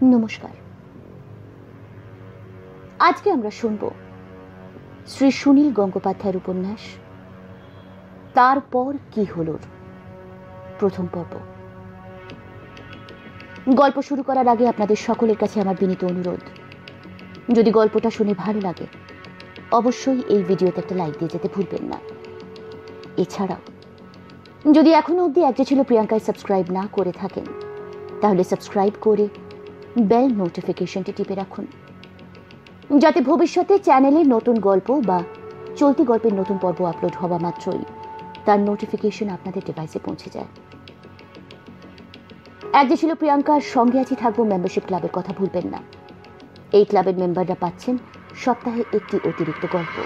নমস্কার। আজকে আমরা শুনব শ্রী সুনীল গঙ্গোপাধ্যায়ের উপন্যাস তারপর কি হলো প্রথম পর্ব। গল্প শুরু করার আগে আপনাদের সকলের কাছে আমার বিনীত অনুরোধ, যদি গল্পটা শুনে ভালো লাগে অবশ্যই এই ভিডিওতে একটা লাইক দিয়ে যেতে ভুলবেন না। এছাড়াও যদি এখনো অবধি একটা ছিল প্রিয়াঙ্কায় সাবস্ক্রাইব না করে থাকেন তাহলে সাবস্ক্রাইব করে বেল নোটিফিকেশনটি টিপে রাখুন, যাতে ভবিষ্যতে চ্যানেলে নতুন গল্প বা চলতি গল্পের নতুন পর্ব আপলোড হওয়া মাত্রই তার নোটিফিকেশন আপনাদের ডিভাইসে পৌঁছে যায়। এক যে ছিল প্রিয়াঙ্কার সঙ্গে আছি থাকবো মেম্বারশিপ ক্লাবের কথা ভুলবেন না। এই ক্লাবের মেম্বাররা পাচ্ছেন সপ্তাহে একটি অতিরিক্ত গল্প।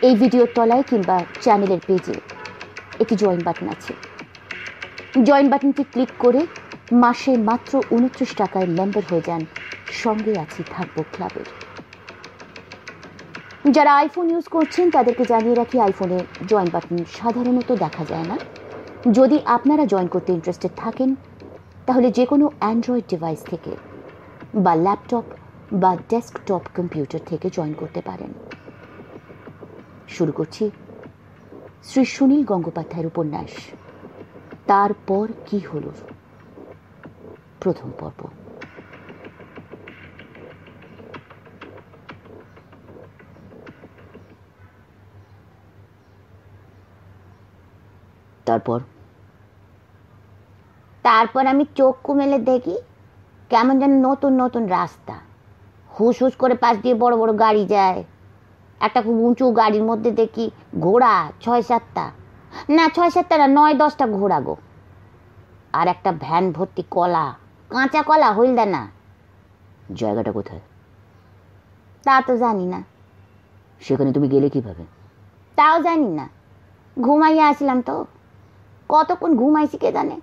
এই ভিডিওর তলায় কিংবা চ্যানেলের পেজে একটি জয়েন বাটন আছে। জয়েন বাটনটি ক্লিক করে মাসে মাত্র 29 টাকায় মেম্বার হয়ে যান সঙ্গে আছি থাকবো ক্লাবের। যারা আইফোন ইউজ করছেন তাদেরকে জানিয়ে রাখি, আইফোনে জয়েন বাটন সাধারণত দেখা যায় না। যদি আপনারা জয়েন করতে ইন্টারেস্টেড থাকেন তাহলে যে কোনো অ্যান্ড্রয়েড ডিভাইস থেকে বা ল্যাপটপ বা ডেস্কটপ কম্পিউটার থেকে জয়েন করতে পারেন। শুরু করছি শ্রী সুনীল গঙ্গোপাধ্যায়ের উপন্যাস তারপর কি হলো প্রথম পর্ব। তারপর আমি চোখ মেলে দেখি কেমন যেন নতুন নতুন রাস্তা, হুস হুস করে পাশ দিয়ে বড় বড় গাড়ি যায়। একটা খুব উঁচু গাড়ির মধ্যে দেখি ঘোড়া 6-7টা, না 6-7টা না 9-10টা ঘোড়া গো। আর একটা ভ্যান ভর্তি কলা, কাঁচা কলা, হইলদা না। জায়গাটা কোথায় তা তো জানি না। সেখানে তুমি গেলে কিভাবে? তাও জানি না, ঘুমাইয়া আসলাম তো। কতক্ষণ ঘুমাইছি কে জানে।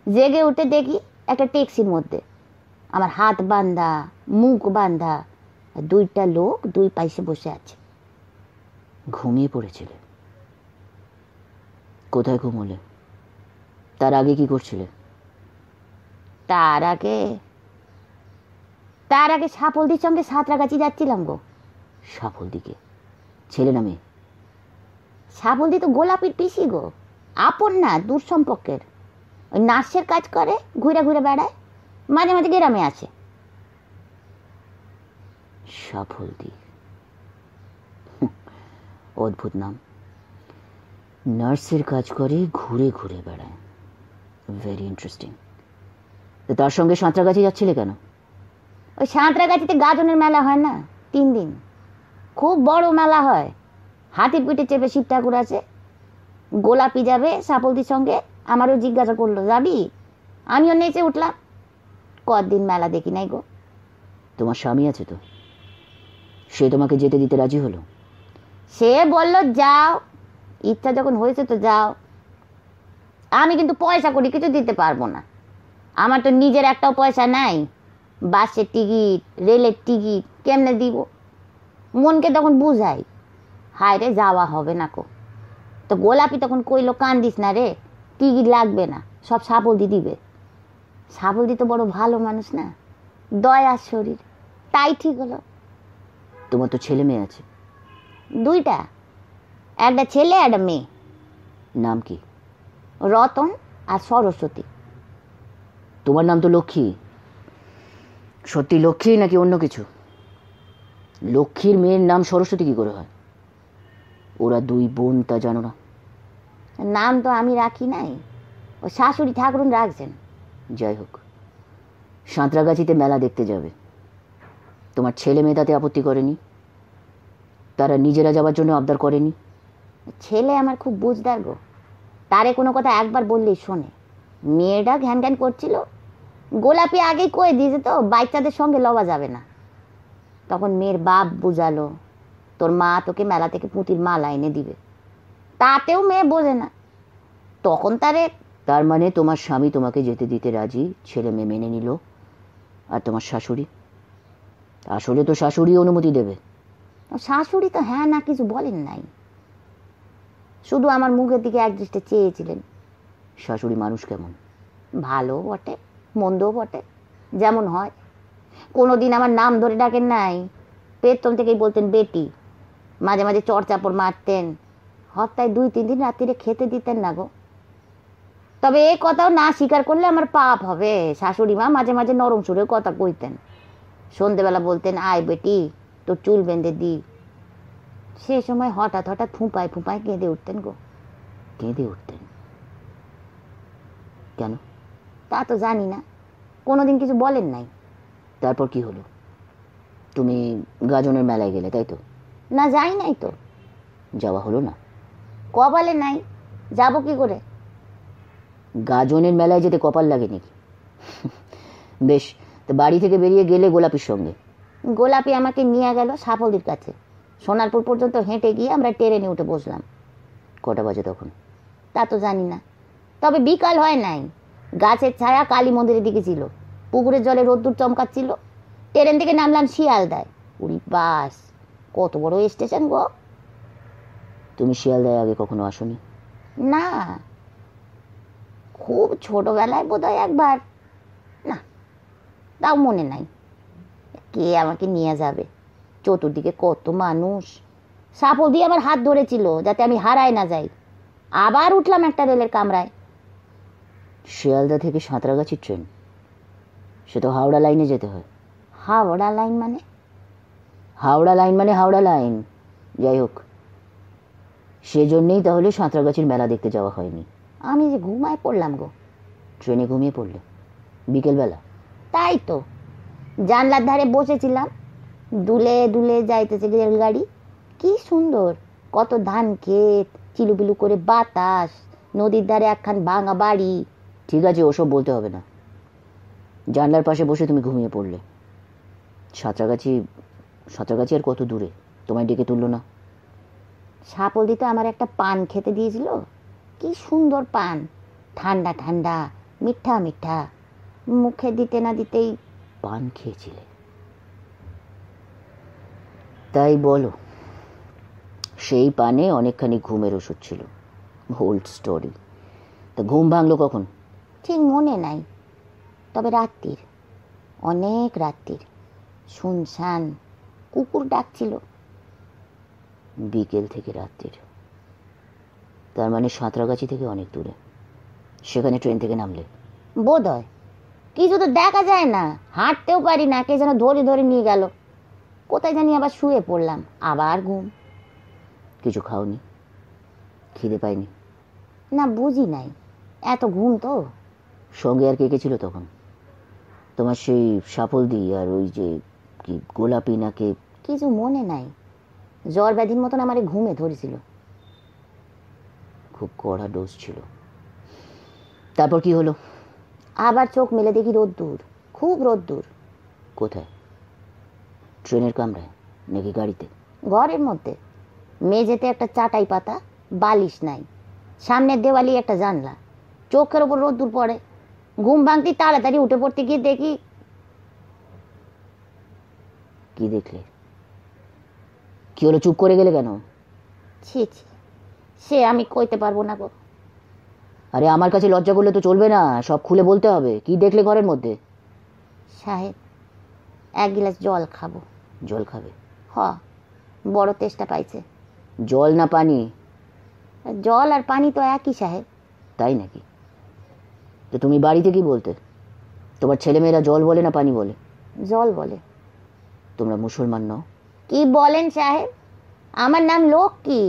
জেগে উঠে দেখি একটা ট্যাক্সির মধ্যে আমার হাত বাঁধা, মুখ বাঁধা, 2টা লোক 2 পাশে বসে আছে। ঘুমিয়ে পড়েছিলে? কোথায় ঘুমোলে? তার আগে কি করছিলে? তার আগে সাফলদির সঙ্গে সাঁতরাগাছি যাচ্ছিলাম গো। সাফলদিকে? ছেলে না মেয়ে? সাফলদি তো গোলাপির পিসি গো, আপন না, দূর সম্পর্কের। ওই নার্সের কাজ করে, ঘুরে ঘুরে বেড়ায়, মাঝে মাঝে গ্রামে আসে। সাফলদি, অদ্ভুত নাম। নার্সের কাজ করে, ঘুরে ঘুরে বেড়ায়, ভেরি ইন্টারেস্টিং। তার সঙ্গে সাঁতরাগাছি যাচ্ছিলে কেন? ওই সাঁতরাগাছিতে গাজনের মেলা হয় না 3 দিন, খুব বড় মেলা হয়। হাতির পিঠে চেপে শিব ঠাকুর আছে। গোলাপি যাবে সাফলদির সঙ্গে, আমারও জিজ্ঞাসা করলো যাবি? আমিও নেচে উঠলাম। কদিন মেলা দেখি নাই গো। তোমার স্বামী আছে তো, সে তোমাকে যেতে দিতে রাজি হলো? সে বলল যাও, ইচ্ছা যখন হয়েছে তো যাও। আমি কিন্তু পয়সা করি কিছু দিতে পারবো না, আমার তো নিজের একটাও পয়সা নাই। বাসের টিকিট, রেলের টিকিট কেমনে দিব? মনকে তখন বুঝাই, হায় রে যাওয়া হবে না কো। তো গোলাপি তখন কইলো কান্দিস না রে, টিকিট লাগবে না, সব সাফলদি দিবে। সাফলদি তো বড় ভালো মানুষ না, দয়ার শরীর, তাই ঠিক হলো। তোমার তো ছেলে মেয়ে আছে? 2টা, একটা ছেলে একটা মেয়ে। নাম কি? রতন আর সরস্বতী। তোমার নাম তো লক্ষ্মী। সত্যি লক্ষ্মী নাকি অন্য কিছু? লক্ষ্মীর মেয়ের নাম সরস্বতী কি করে হয়? ওরা 2 বোন, তা জানো না? নাম তো আমি রাখি নাই, ও শাশুড়ি ঠাকুরুন রাখছেন। যাই হোক, সাঁতরাগাছিতে মেলা দেখতে যাবে, তোমার ছেলে মেয়ে তাতে আপত্তি করেনি? তারা নিজেরা যাওয়ার জন্য আবদার করেনি? ছেলে আমার খুব বুঝদার গো, তারে কোনো কথা একবার বললেই শোনে। মেয়েটা ঘ্যান ঘ্যান করছিল, গোলাপি আগেই কয়ে দিয়েছে তো বাচ্চাদের সঙ্গে লওয়া যাবে না। তখন মেয়ের বাপ বুঝালো, তোর মা তোকে মেলা থেকে পুঁতির মালা এনে দিবে। তাতেও মেয়ে বোঝে না। তখন তার মানে তোমার স্বামী তোমাকে যেতে দিতে রাজি, ছেলে মেয়ে মেনে নিল, আর তোমার শাশুড়ি? আসলে তো শাশুড়ি অনুমতি দেবে। শাশুড়ি তো হ্যাঁ না কিছু বলেন নাই, শুধু আমার মুখের দিকে একদৃষ্টে চেয়েছিলেন। শাশুড়ি মানুষ কেমন? ভালো বটে, মন্দও বটে, যেমন হয়। কোনোদিন আমার নাম ধরে ডাকেন নাই, পেতন থেকেই বলতেন বেটি। মাঝে মাঝে চড়চাপড় মারতেন, হপ্তায় 2-3 দিন রাত্রিরে খেতে দিতেন না গো। তবে এই কথাও না স্বীকার করলে আমার পাপ হবে। শাশুড়ি মা মাঝে মাঝে নরম সুরেও কথা কইতেন। সন্ধেবেলা বলতেন, আয় বেটি, তোর চুল বেঁধে দি। সে সময় হঠাৎ হঠাৎ ফুঁপায় ফুঁপায় কেঁদে উঠতেন গো। কেঁদে উঠতেন? কেন? তা তো জানি না, কোনোদিন কিছু বলেন নাই। তারপর কি হলো? তুমি গাজনের মেলায় গেলে, তাই তো? না, যাই নাই তো। যাওয়া হলো না? কপালে নাই, যাব কি করে? গাজনের মেলায় যেতে কপাল লাগে নাকি? বেশ, তো বাড়ি থেকে বেরিয়ে গেলে গোলাপির সঙ্গে? গোলাপি আমাকে নিয়ে গেল সাফল্যের কাছে। সোনারপুর পর্যন্ত হেঁটে গিয়ে আমরা ট্রেনে উঠে বসলাম। কটা বাজে তখন? তা তো জানি না, তবে বিকাল হয় নাই। গাছের ছায়া কালী মন্দিরের দিকে ছিল, পুকুরের জলে রোদ্দুর চমকাচ্ছিল। ট্রেন থেকে নামলাম শিয়ালদায়। উড়ি বাস, কত বড় স্টেশন গো! তুমি শিয়ালদায় আগে কখনো আসোনি? না, খুব ছোটবেলায় বোধহয় একবার, না তাও মনে নাই। কে আমাকে নিয়ে যাবে? চতুর্দিকে কত মানুষ। সাফল দিয়ে আমার হাত ধরেছিল যাতে আমি হারায় না যাই। আবার উঠলাম একটা রেলের কামরায়। শিয়ালদা থেকে সাঁতরাগাছি ট্রেন? সে তো হাওড়া লাইনে যেতে হয়। হাওড়া লাইন মানে? হাওড়া লাইন মানে হাওড়া লাইন। যাই হোক, সেজন্যেই তাহলে সাঁতরাগাছির মেলা দেখতে যাওয়া হয়নি। আমি যে ঘুমায় পড়লাম গো। ট্রেনে ঘুমিয়ে পড়লে? বিকেলবেলা? তাই তো, জানলার ধারে বসেছিলাম, দুলে দুলে যাইতেছে রেলগাড়ি। কি সুন্দর, কত ধান ক্ষেত, চিলুবিলু করে বাতাস, নদীর ধারে একখান ভাঙা বাড়ি। ঠিক আছে, ওসব বলতে হবে না। জানলার পাশে বসে তুমি ঘুমিয়ে পড়লে। সাঁতরাগাছি সাঁতরাগাছি আর কত দূরে? তোমায় ডেকে তুললো না? সাপল দিতে আমার একটা পান খেতে দিয়েছিল। কি সুন্দর পান, ঠান্ডা ঠান্ডা, মিঠা মিঠা। মুখে দিতে না দিতেই। পান খেয়েছিলে? তাই বলো। সেই পানে অনেকখানি ঘুমের ওষুধ ছিল। Old story. তা ঘুম ভাঙলো কখন? ঠিক মনে নাই, তবে রাত্রির, অনেক রাত্রির। শুনশান, কুকুর ডাকছিল। বিকেল থেকে রাত্রির, তার মানে সাঁতরাগাছি থেকে অনেক দূরে। সেখানে ট্রেন থেকে নামলে? বোধ হয়। কিছু তো দেখা যায় না, হাঁটতেও পারি না, কে যেন ধরে ধরে নিয়ে গেল। কোথায় জানি আবার শুয়ে পড়লাম, আবার ঘুম। কিছু খাওনি? খিদে পায়নি? না, বুঝি নাই, এত ঘুম তো। সঙ্গে আর কে কে ছিল তখন? তোমার সেই সাফলদি আর ওই যে কি গোলাপি নাকে? কিছু মনে নাই, জ্বর ব্যাধির মতন আমার ঘুমে ধরেছিল। খুব কড়া ডোজ ছিল। তারপর কি হলো? আবার চোখ মেলে দেখি রোদ্দুর, খুব রোদ্দুর। কোথায়? ট্রেনের কামরায় নাকি গাড়িতে? ঘরের মধ্যে, মেঝেতে একটা চাটাই পাতা, বালিশ নাই, সামনের দেওয়ালি একটা জানলা, চোখের ওপর রোদ্দুর পড়ে। ঘুম ভাঙতে তাড়াতাড়ি উঠে পড়তে গিয়ে দেখি। কি দেখলে? কি হলো, চুপ করে গেলে কেন? ছি ছি, সে আমি কইতে পারবো না গো। আরে আমার কাছে লজ্জা করলে তো চলবে না, সব খুলে বলতে হবে। কি দেখলে ঘরের মধ্যে? সাহেব, 1 গ্লাস জল খাবো। জল খাবে? হ, বড় তেষ্টা পাইছে। জল না পানি? জল আর পানি তো একই সাহেব। তাই নাকি? তো তুমি বাড়িতে কি বলতে? তোমার ছেলেমেয়েরা জল বলে না পানি বলে? জল বলে। তোমরা মুসলমান নও? কি বলেন সাহেব? আমার নাম লক্ষ্মী,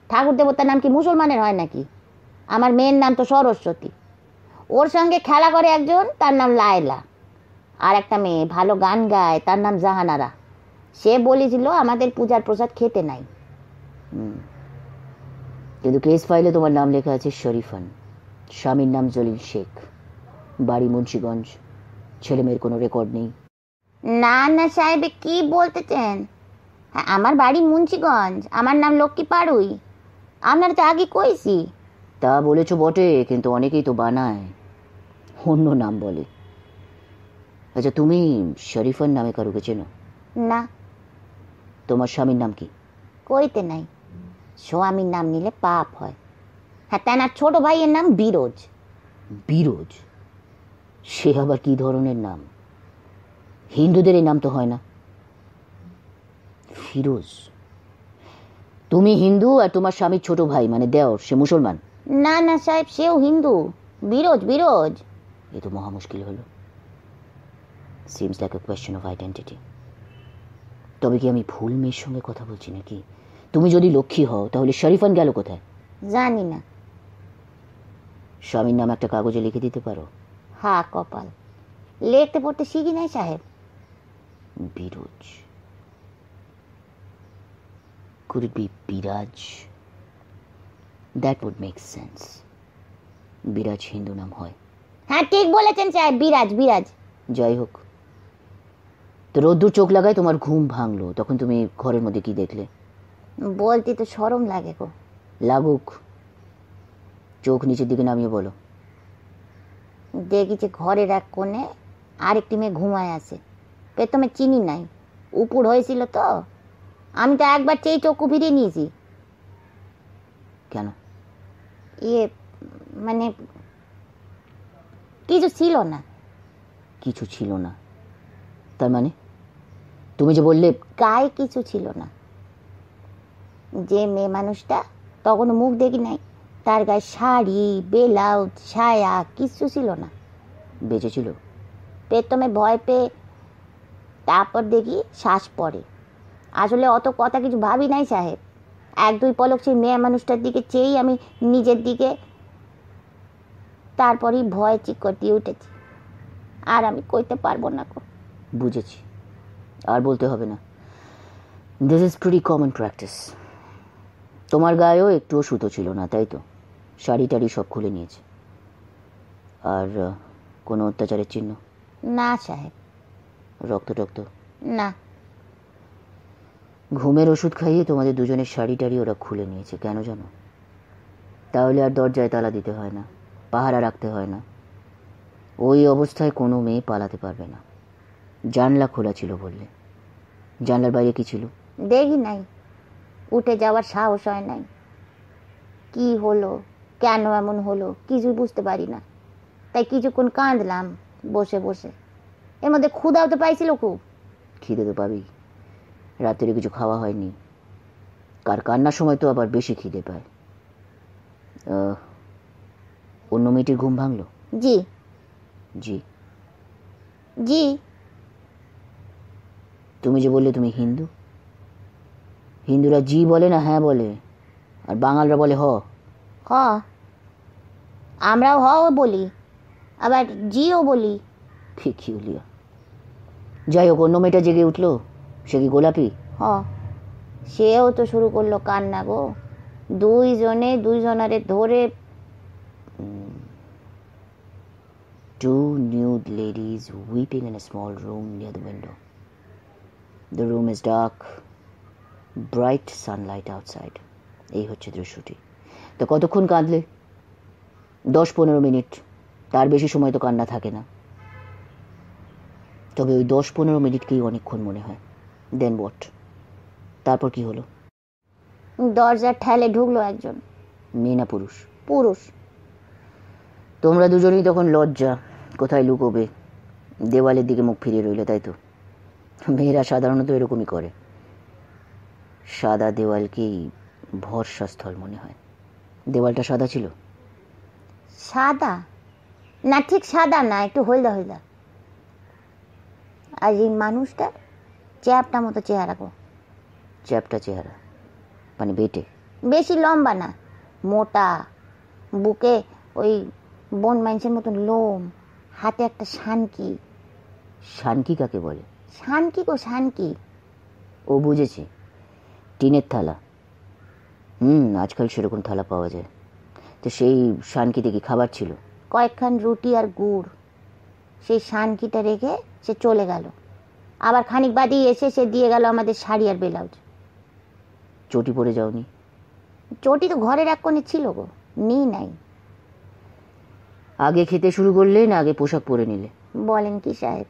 ঠাকুর দেবতার নাম কি মুসলমানের হয় নাকি? আমার মেয়ের নাম তো সরস্বতী। ওর সঙ্গে খেলা করে একজন, তার নাম লায়লা। আর একটা মেয়ে ভালো গান গায়, তার নাম জাহানারা। সে বলেছিল আমাদের পূজার প্রসাদ খেতে নাই। কিন্তু কেস ফাইলে তোমার নাম লেখা আছে শরীফান। স্বামীর নাম জলিল শেখ, বাড়ি মুন্সিগঞ্জ। ছেলে মেয়ের কোনো রেকর্ড নেই? না না সাহেব, কি বলতে চান? হ্যাঁ, আমার বাড়ি মুন্সিগঞ্জ, আমার নাম লক্ষ্মী পাড়ুই। আপনার তো আগে কইছি। তা বলেছো বটে, কিন্তু অনেকেই তো বানায়, অন্য নাম বলে। আচ্ছা, তুমি শরীফান নামে কারুকে চেনো? না। তোমার স্বামীর নাম কি? কইতে নাই, স্বামীর নাম নিলে পাপ হয়। হ্যাঁ, তার ছোট ভাইয়ের নাম বিরোজ। বিরোজ? সে আবার কি ধরনের নাম? হিন্দুদের এই নাম তো হয় না। ফিরোজ? তুমি হিন্দু আর তোমার স্বামীর ছোট ভাই মানে দেওর সে মুসলমান? না না সাহেব, সেও হিন্দু। বিরোজ বিরোজ। এ তো মহা মুশকিল হলো। Seems like a question of identity. তবে কি আমি ভুল মেয়ের সঙ্গে কথা বলছি নাকি? তুমি যদি লক্ষ্মী হও তাহলে শরীফান গেল কোথায়? জানি না। স্বামীর নাম একটা কাগজে লিখে দিতে পারো? হা কপাল, লিখতে পড়তে শিখি নাই সাহেব। বিরোজ। Could it be বিরাজ? That would make sense. বিরাজ হিন্দু নাম হয়। হ্যাঁ ঠিক বলেছেন সাহেব, বিরাজ বিরাজ। যাই হোক, তো রোদ্দুর চোখ লাগায় তোমার ঘুম ভাঙলো, তখন তুমি ঘরের মধ্যে কি দেখলে? বলতে তো শরম লাগে গো। লাগুক, চোখ নিচের দিকে নামিয়ে বলো। দেখি যে ঘরের এক কোণে আরেকটি মেয়ে ঘুমায় আছে। প্রথমে চিনি নাই, উপর হয়েছিল তো, আমি তো একবার চেয়ে চক্ষু ফিরিয়ে নিয়েছি। কেন? ইয়ে মানে কিছু ছিল না। কিছু ছিল না তার মানে? তুমি যে বললে গায়ে কিছু ছিল না। যে মেয়ে মানুষটা, তখনও মুখ দেখি নাই, তার গায়ে শাড়ি ব্লাউজ ছায়া কিছু ছিল না। বেঁচে ছিল? প্রথমে ভয় পেয়ে তারপর দেখি শ্বাস পড়ে। আসলে অত কথা কিছু ভাবি নাই সাহেব। এক দুই পলক সেই মেয়ে মানুষটার দিকে চেয়েই আমি নিজের দিকে, তারপরই ভয় চিৎকার দিয়ে উঠেছি। আর আমি কইতে পারবো না গো। বুঝেছি, আর বলতে হবে না। This is pretty common practice. তোমার গায়েও একটুও সুতো ছিল না, তাই তো? শাড়ি টাড়ি সব খুলে নিয়েছে। আর কোনো অত্যাচারের চিহ্ন? না সাহেব। রক্ত টক্ত? না। ঘুমের ওষুধ খাইয়ে তোমাদের দুজনের শাড়ি টাড়ি ওরা খুলে নিয়েছে, কেন জানো? তাহলে আর দরজায় তালা দিতে হয় না, পাহারা রাখতে হয় না। ওই অবস্থায় কোনো মেয়ে পালাতে পারবে না। জানলা খোলা ছিল বললে, জানলার বাইরে কি ছিল? দেখি নাই, উঠে যাওয়ার সাহস হয় নাই। কি হলো, কেন এমন হলো কিছু বুঝতে পারি না। তাই কিছুক্ষণ কাঁদলাম বসে বসে। এর মধ্যে ক্ষুধাও তো পাইছিল খুব। খিদে তো পাবেই, রাত্রে কিছু খাওয়া হয়নি। কার কান্নার সময় তো আবার বেশি খিদে পায়। অন্য মেয়েটির ঘুম ভাঙলো? জি জি। জি। তুমি যে বললে তুমি হিন্দু, হিন্দুরা জি বলে না হ্যাঁ বলে, আর বাঙালরা বলে হ। হ, আমরাও হও বলি, আবার জিও বলি। ফিকিউলিয়া। যাই হোক, অন্য মেয়েটা জেগে উঠলো, সে কি গোলাপি? হ, সেও তো শুরু করলো কান্না গো। দুইজনে দুইজনারে ধরে। Two nude ladies weeping in a small room near the window. The room is dark, bright sunlight outside. এই হচ্ছে দৃশ্যটি। তো কতক্ষণ কাঁদলে? 10-15 মিনিট, তার বেশি সময় তো কান্না থাকে না। তবে ওই 10-15 মিনিটকেই অনেকক্ষণ মনে হয়। দেন হোয়াট? তারপর কি হলো? দরজার ঠেলে ঢুকলো একজন। মেয়ে না পুরুষ? পুরুষ। তোমরা দুজনেই তখন লজ্জা, কোথায় লুকোবে, দেওয়ালের দিকে মুখ ফিরিয়ে রইলে, তাই তো? মেয়েরা সাধারণত এরকমই করে। সাদা দেওয়ালকেই ভরসাস্থল মনে হয়। দেওয়ালটা সাদা ছিল? সাদা না, ঠিক সাদা না, একটু হলদা হলদা। আর এই মানুষটার চ্যাপটা মতো চেহারা গো। চ্যাপটা চেহারা মানে বেটে? বেশি লম্বা না, মোটা, বুকে ওই বন মাইন্সের মতন লোম, হাতে একটা শানকি। শানকি কাকে বলে? শানকি গো, শানকি। ও বুঝেছি, টিনের থালা। আজকাল সেরকম থালা পাওয়া যায়। তো সেই শানকিতে কি খাবার ছিল? কয়েকখান রুটি আর গুড়। সেই শানকিটা রেখে সে চলে গেল। আবার খানিক বাদেই এসে সে দিয়ে গেল আমাদের শাড়ি আর ব্লাউজ। চটি পরে যাওনি? চটি তো ঘরের এক কোণে ছিল গো, নিই নাই। আগে খেতে শুরু করলে না আগে পোশাক পরে নিলে? বলেন কি সাহেব,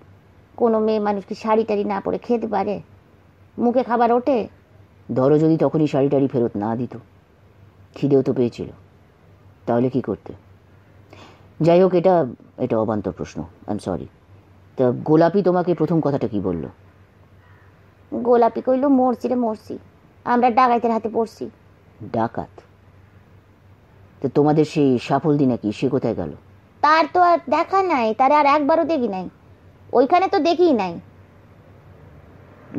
কোনো মেয়ে মানুষ কি শাড়ি টাড়ি না পরে খেতে পারে? মুখে খাবার ওঠে? ধরো যদি তখনই শাড়ি টাড়ি ফেরত না দিত, খিদেও তো পেয়েছিল, তাহলে কি করতে? যাই হোক, এটা এটা অবান্তর প্রশ্ন, আই এম সরি। তা গোলাপি তোমাকে প্রথম কথাটা কি বলল? গোলাপি কইল, মরছি রে মরছি, আমরা ডাকাইতের হাতে পড়ছি। ডাকাত? তো তোমাদের সেই সাফল্যি নাকি, সে কোথায় গেল? তার তো আর দেখা নাই, তারে আর একবারও দেখি নাই, ওইখানে তো দেখিই নাই।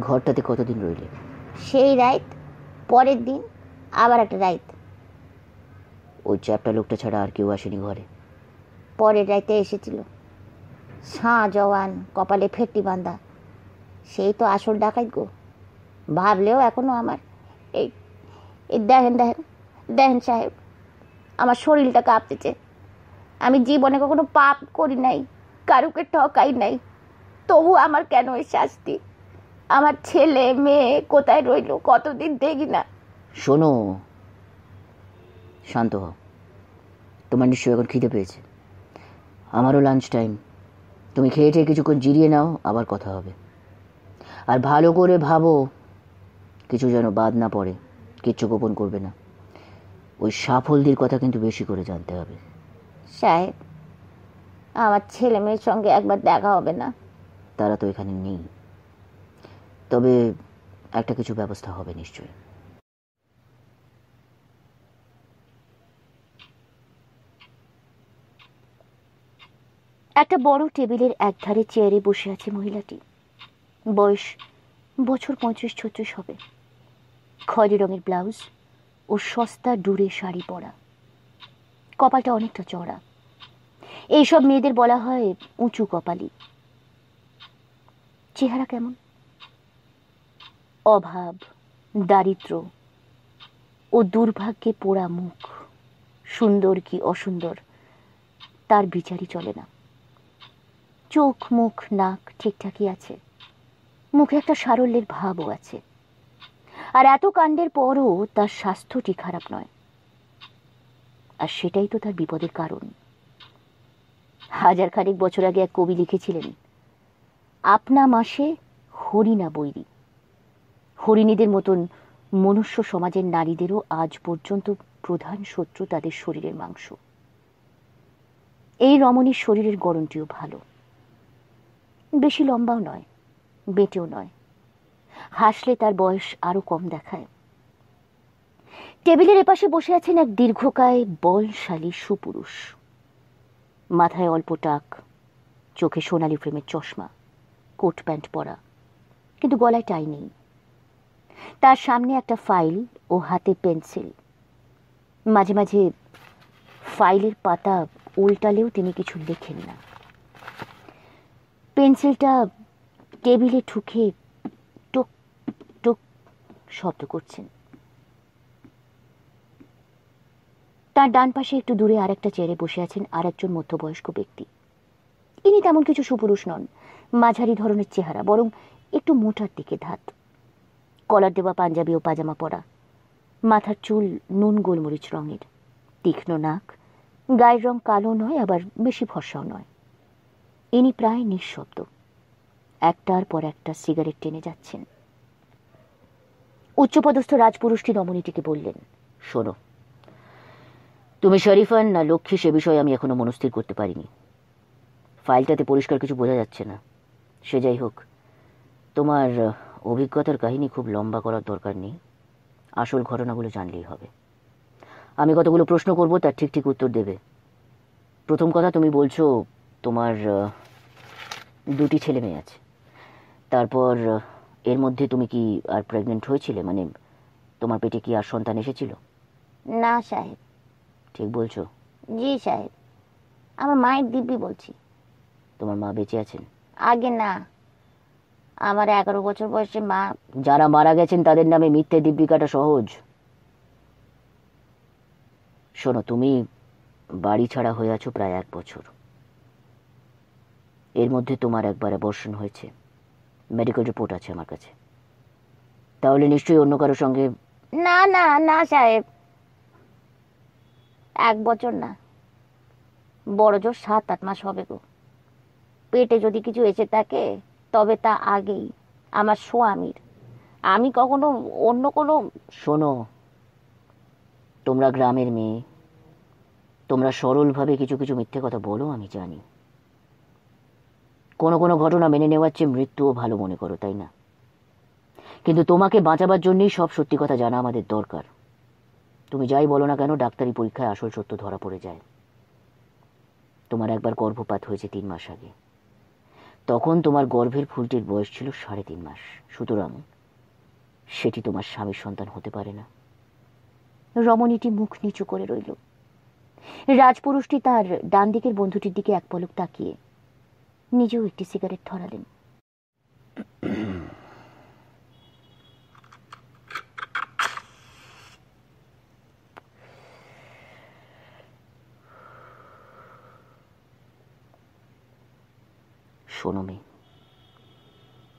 ঘরটাতে কতদিন রইলে? সেই রাত, পরের দিন, আবার একটা রাত। ওই চ্যাপটা লোকটা ছাড়া আর কেউ আসেনি ঘরে? পরের রাইতে এসেছিল, সাঁ জওয়ান, কপালে ফেটটি বাঁধা, সেই তো আসল ডাকাইত গো। ভাবলেও এখনো আমার এই এই দেখেন দেখেন দেখেন সাহেব, আমার শরীরটা কাঁপতেছে। আমি জীবনে কখনো পাপ করি নাই, কারুকে ঠকাই নাই, তবু আমার কেন এই শাস্তি? আমার ছেলে মেয়ে কোথায় রইল, কতদিন দেখি না। শোনো, শান্ত হও। তোমার নিশ্চয়ই এখন খিদে পেয়েছে, আমারও লাঞ্চ টাইম। তুমি খেয়ে টেয়ে কিছুক্ষণ জিরিয়ে নাও, আবার কথা হবে। আর ভালো করে ভাবো, কিছু যেন বাদ না পড়ে, কিচ্ছু গোপন করবে না। ওই সাফল্যের কথা কিন্তু বেশি করে জানতে হবে। সাহেব, আমার ছেলে মেয়ের সঙ্গে একবার দেখা হবে না? তারা তো এখানে নেই, তবে একটা কিছু ব্যবস্থা হবে নিশ্চয়ই। একটা বড় টেবিলের একধারে চেয়ারে বসে আছে মহিলাটি। বয়স বছর 35-36 হবে। খয়েরি রঙের ব্লাউজ ও সস্তা ডুরে শাড়ি পরা, কপালটা অনেকটা চড়া। এইসব মেয়েদের বলা হয় উঁচু কপালি। চেহারা কেমন? অভাব, দারিদ্র্য ও দুর্ভাগ্যে পোড়া মুখ, সুন্দর কি অসুন্দর তার বিচারই চলে না। চোখ মুখ নাক ঠিকঠাকই আছে, মুখে একটা সারল্যের ভাবও আছে। আর এত কাণ্ডের পরও তার স্বাস্থ্যটি খারাপ নয়, আর সেটাই তো তার বিপদের কারণ। 1000 বছর আগে এক কবি লিখেছিলেন, আপনা মাসে হরিণা বৈরী। হরিণীদের মতন মনুষ্য সমাজের নারীদেরও আজ পর্যন্ত প্রধান শত্রু তাদের শরীরের মাংস। এই রমণীর শরীরের গড়নটিও ভালো, বেশি লম্বাও নয়, বেটেও নয়। হাসলে তার বয়স আরো কম দেখায়। টেবিলের এপাশে বসে আছেন এক দীর্ঘকায় বলশালী সুপুরুষ। মাথায় অল্প টাক, চোখে সোনালি ফ্রেমের চশমা, কোট প্যান্ট পরা, কিন্তু গলায় টাই নেই। তার সামনে একটা ফাইল ও হাতে পেন্সিল। মাঝে মাঝে ফাইলের পাতা উল্টালেও তিনি কিছু লেখেন না। পেন্সিলটা টেবিলে ঠুকে টুক টুক শব্দ করছেন। তার ডান পাশে একটু দূরে আরেকটা চেয়ারে বসে আছেন আর একজন মধ্যবয়স্ক ব্যক্তি। ইনি তেমন কিছু সুপুরুষ নন, মাঝারি ধরনের চেহারা, বরং একটু মোটার দিকে ধাত। কলার দেওয়া পাঞ্জাবি ও পাজামা পরা, মাথার চুল নুন গোলমরিচ রঙের, তীক্ষ্ণ নাক, গায়ের রং কালো নয় আবার বেশি ফর্সাও নয়। ইনি প্রায় নিঃশব্দ, একটার পর একটা সিগারেট টেনে যাচ্ছেন। উচ্চপদস্থ রাজপুরুষটি রমণীটিকে বললেন, শোনো, তুমি শরীফান না লক্ষ্মী সে বিষয়ে আমি এখনো মনস্থির করতে পারিনি। ফাইলটাতে পরিষ্কার কিছু বোঝা যাচ্ছে না। সে যাই হোক, তোমার অভিজ্ঞতার কাহিনী খুব লম্বা করার দরকার নেই, আসল ঘটনাগুলো জানলেই হবে। আমি কতগুলো প্রশ্ন করব, তার ঠিক ঠিক উত্তর দেবে। প্রথম কথা, তুমি বলছো তোমার 2টি ছেলে মেয়ে আছে। তারপর এর মধ্যে তুমি কি আর প্রেগনেন্ট হয়েছিলে? মানে তোমার পেটে কি আর সন্তান এসেছিল? না সাহেব। ঠিক বলছো? জি সাহেব, আমার মায়ের দিব্যি বলছি। তোমার মা বেঁচে আছেন? আগে না, আমার 11 বছর বয়সে মা। যারা মারা গেছেন তাদের নামে মিথ্যে দিব্যিকাটা সহজ। শোনো, তুমি বাড়ি ছাড়া হয়ে আছো প্রায় 1 বছর। এর মধ্যে তোমার একবার অ্যাবর্শন হয়েছে, মেডিকেল রিপোর্ট আছে আমার কাছে। তাহলে নিশ্চয়ই অন্য কারোর সঙ্গে। না না না সাহেব, 1 বছর না, বড় জোর 7-8 মাস হবে গো। পেটে যদি কিছু এসে থাকে তবে তা আগেই আমার স্বামীর। আমি কখনো অন্য কোনো। শোনো, তোমরা গ্রামের মেয়ে, তোমরা সরলভাবে কিছু কিছু মিথ্যে কথা বলো, আমি জানি। কোনো কোনো ঘটনা মেনে নেওয়ার চেয়ে মৃত্যুও ভালো মনে করো, তাই না? কিন্তু তোমাকে বাঁচাবার জন্যই সব সত্যি কথা জানা আমাদের দরকার। তুমি যাই বলো না কেন, ডাক্তারি পরীক্ষায় আসল সত্য ধরা পড়ে যায়। তোমার একবার গর্ভপাত হয়েছে 3 মাস আগে। তখন তোমার গর্ভের ফুলটির বয়স ছিল 3.5 মাস। সুতরাং সেটি তোমার স্বামীর সন্তান হতে পারে না। রমণীটি মুখ নিচু করে রইল। রাজপুরুষটি তার ডান দিকের বন্ধুটির দিকে এক পলক তাকিয়ে নিজেও একটি সিগারেট ধরালেন। শোনো মেয়ে,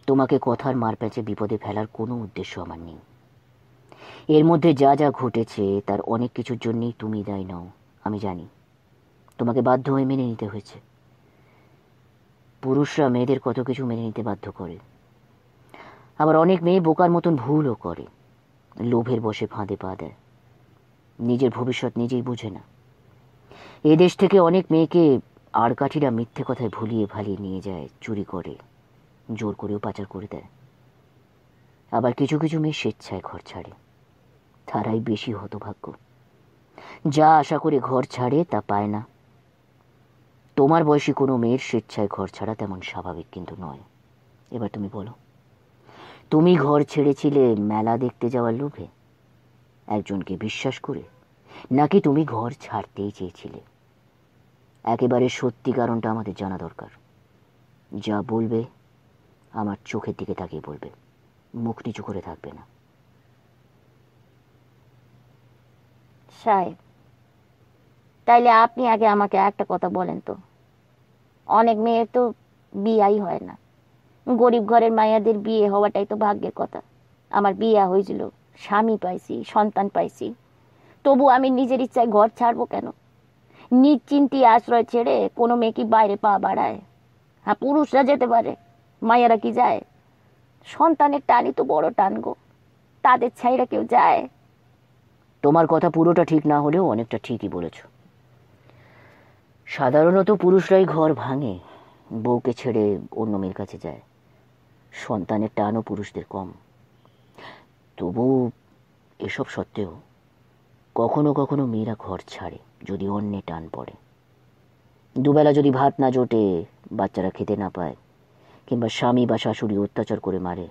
তোমাকে কথার মারপ্যাচে বিপদে ফেলার কোনো উদ্দেশ্য আমার নেই। এর মধ্যে যা যা ঘটেছে তার অনেক কিছুর জন্যই তুমি দায়ী নও, আমি জানি। তোমাকে বাধ্য হয়ে মেনে নিতে হয়েছে। পুরুষরা মেয়েদের কত কিছু মেনে নিতে বাধ্য করে, আবার অনেক মেয়ে বোকার মতন ভুলও করে। লোভের বশে ফাঁদে পা দেয়, নিজের ভবিষ্যৎ নিজেই বুঝে না। এদেশ থেকে অনেক মেয়েকে আড়কাঠিরা মিথ্যে কথায় ভুলিয়ে ভালিয়ে নিয়ে যায়, চুরি করে, জোর করেও পাচার করে দেয়। আবার কিছু কিছু মেয়ে স্বেচ্ছায় ঘর ছাড়ে, তারাই বেশি হতভাগ্য। যা আশা করে ঘর ছাড়ে তা পায় না। তোমার বয়সী কোনো মেয়ের স্বেচ্ছায় ঘর ছাড়া তেমন স্বাভাবিক কিন্তু নয়। এবার তুমি বলো, তুমি ঘর ছেড়েছিলে মেলা দেখতে যাওয়ার লোভে, একজনকে বিশ্বাস করে, নাকি তুমি ঘর ছাড়তেই চেয়েছিলে? একেবারে সত্যি কারণটা আমাদের জানা দরকার। যা বলবে আমার চোখের দিকে তাকিয়ে বলবে, মুখ নিচু করে থাকবে না। সাহেব, তাইলে আপনি আগে আমাকে একটা কথা বলেন তো। অনেক মেয়ের তো বিয়াই হয় না। গরিব ঘরের মায়াদের বিয়ে হওয়াটাই তো ভাগ্যের কথা। আমার বিয়া হয়েছিল, স্বামী পাইছি, সন্তান পাইছি, তবু আমি নিজের ইচ্ছায় ঘর ছাড়বো কেন? নিশ্চিন্তি আশ্রয় ছেড়ে কোনো মেয়ে কি বাইরে পা বাড়ায়? হ্যাঁ, পুরুষরা যেতে পারে, মায়েরা কি যায়? সন্তানের টানই তো বড় টান গো, তাদের ছাইরা কেউ যায়? তোমার কথা পুরোটা ঠিক না হলেও অনেকটা ঠিকই বলেছ। সাধারণত পুরুষরাই ঘর ভাঙে, বউকে ছেড়ে অন্য মেয়ের কাছে যায়। সন্তানের টানও পুরুষদের কম। তবু এসব সত্ত্বেও কখনো কখনো মেয়েরা ঘর ছাড়ে যদি অন্যে টান পড়ে। দুবেলা যদি ভাত না জোটে, বাচ্চারা খেতে না পায়, কিংবা স্বামী বা শাশুড়ি অত্যাচার করে মারে,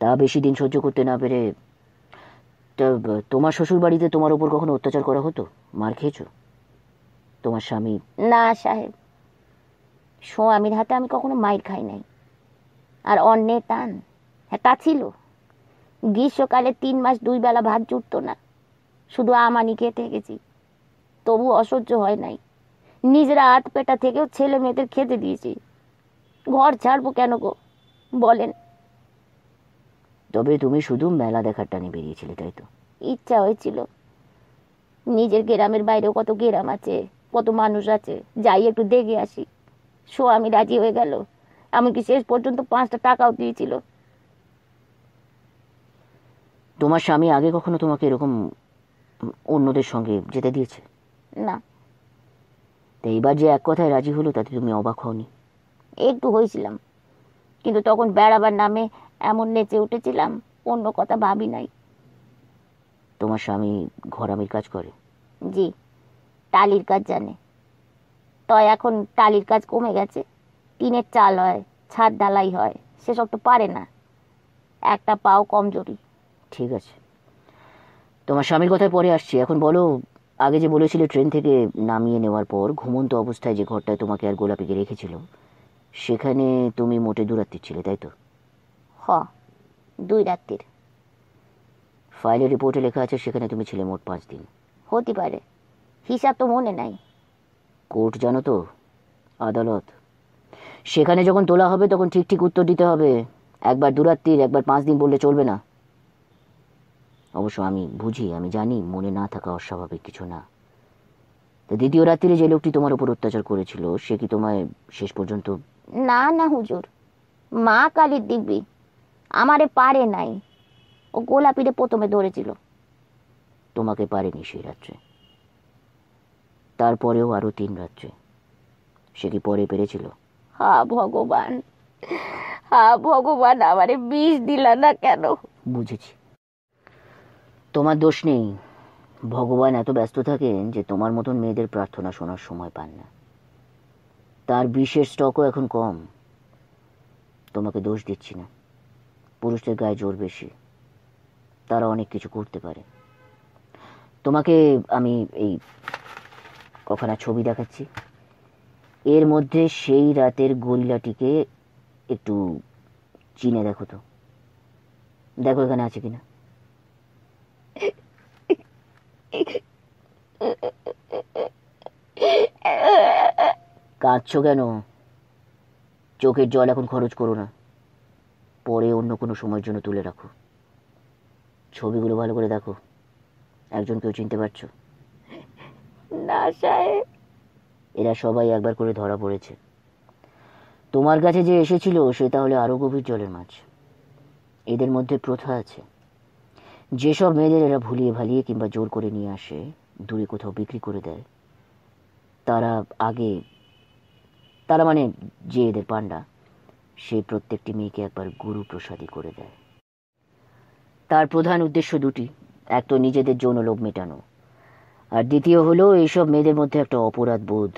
তা বেশি দিন সহ্য করতে না পেরে। তোমার শ্বশুর বাড়িতে তোমার ওপর কখনো অত্যাচার করা হতো? মার খেয়েছো? তোমার স্বামী? না সাহেব, স্বামীর হাতে আমি কখনো মাইর খাই নাই। আর অন্যের টান, হ্যাঁ তা ছিল। গ্রীষ্মকালে 3 মাস 2 বেলা ভাত জুটতো না, শুধু আমানি খেয়ে থেকেছি, তবু অসহ্য হয় নাই। নিজেরা হাত পেটা থেকেও ছেলে মেয়েদের খেতে দিয়েছি। ঘর ছাড়বো কেন গো বলেন? তবে তুমি শুধু মেলা দেখার টানে বেরিয়েছিলে, তাই তো? ইচ্ছা হয়েছিল। নিজের গ্রামের বাইরেও কত গ্রাম আছে, কত মানুষ আছে, যাই একটু দেখে আসি। স্বামী রাজি হয়ে গেল, এমনকি শেষ পর্যন্ত 5টা টাকাও দিয়েছিল। তোমার স্বামী আগে কখনো তোমাকে এরকম অন্যদের সঙ্গে যেতে দিয়েছে? না। তো এইবার যে এক কথায় রাজি হলো তাতে তুমি অবাক হওনি? একটু হয়েছিলাম, কিন্তু তখন বেড়াবার নামে এমন নেচে উঠেছিলাম, অন্য কথা ভাবি নাই। তোমার স্বামী ঘরামির কাজ করে? জি, টালির কাজ জানে। তো এখন টালির কাজ কমে গেছে, টিনের চাল হয়, ছাদ ঢালাই হয়, সেসব তো পারে না। একটা পাও কমজোরি। ঠিক আছে, তোমার স্বামীর কথায় পরে আসছি। এখন বলো, আগে যে বলেছিলে ট্রেন থেকে নামিয়ে নেওয়ার পর ঘুমন্ত অবস্থায় যে ঘরটায় তোমাকে আর গোলাপিকে রেখেছিল, সেখানে তুমি মোটে 2 রাত্রি ছিলে, তাই তো? 2 রাত্রির। ফাইলের রিপোর্টে লেখা আছে সেখানে তুমি ছিলে মোট 5 দিন। হতে পারে, হিসাব তো মনে নাই। কোর্ট জানো তো, আদালত। সেখানে যখন তোলা হবে তখন ঠিক ঠিক উত্তর দিতে হবে। একবার 2 রাত্রির, একবার 5 দিন বললে চলবে না। অবশ্য আমি বুঝি, আমি জানি মনে না থাকা অস্বাভাবিক কিছু না। তো দ্বিতীয় রাত্রিরে যে লোকটি তোমার উপর অত্যাচার করেছিল, সে কি তোমায় শেষ পর্যন্ত? না না হুজুর, মা কালীর দিব্যি, আমারে পারে নাই। ও গোলাপিরে প্রথমে ধরেছিল। তোমাকে পারেনি সেই রাত্রে? তারপরেও আরও 3 রাত্রে। সে কি পরে পেরেছিল? হা ভগবান, হা ভগবান, আমারে বিষ দিলা না কেন? বুঝেছি, তোমার দোষ নেই। ভগবান এত ব্যস্ত থাকেন যে তোমার মতন মেয়েদের প্রার্থনা শোনার সময় পান না। তার বিষের স্টকও এখন কম। তোমাকে দোষ দিচ্ছি না, পুরুষদের গায়ে জোর বেশি, তারা অনেক কিছু করতে পারে। তোমাকে আমি এই কখানা ছবি দেখাচ্ছি, এর মধ্যে সেই রাতের গরিলাটিকে একটু চিনে দেখো তো, দেখো এখানে আছে কিনা। কাঁদছো কেন? চোখের জল এখন খরচ করো না, পরে অন্য কোনো সময়ের জন্য তুলে রাখো। ছবিগুলো ভালো করে দেখো, একজন কেউ চিনতে পারছো? না সাহেব। এরা সবাই একবার করে ধরা পড়েছে। তোমার কাছে যে এসেছিল সে তাহলে আরো গভীর জলের মাছ। এদের মধ্যে প্রথা আছে, যেসব মেয়েদের এরা ভুলিয়ে ভালিয়ে কিংবা জোর করে নিয়ে আসে, দূরে কোথাও বিক্রি করে দেয়, তারা মানে যে এদের পান্ডা, সে প্রত্যেকটি মেয়েকে একবার গুরু প্রসাদী করে দেয়। তার প্রধান উদ্দেশ্য দুটি, এক তো নিজেদের যৌন লোভ মেটানো, আর দ্বিতীয় হলো এইসব মেয়েদের মধ্যে একটা অপরাধ বোধ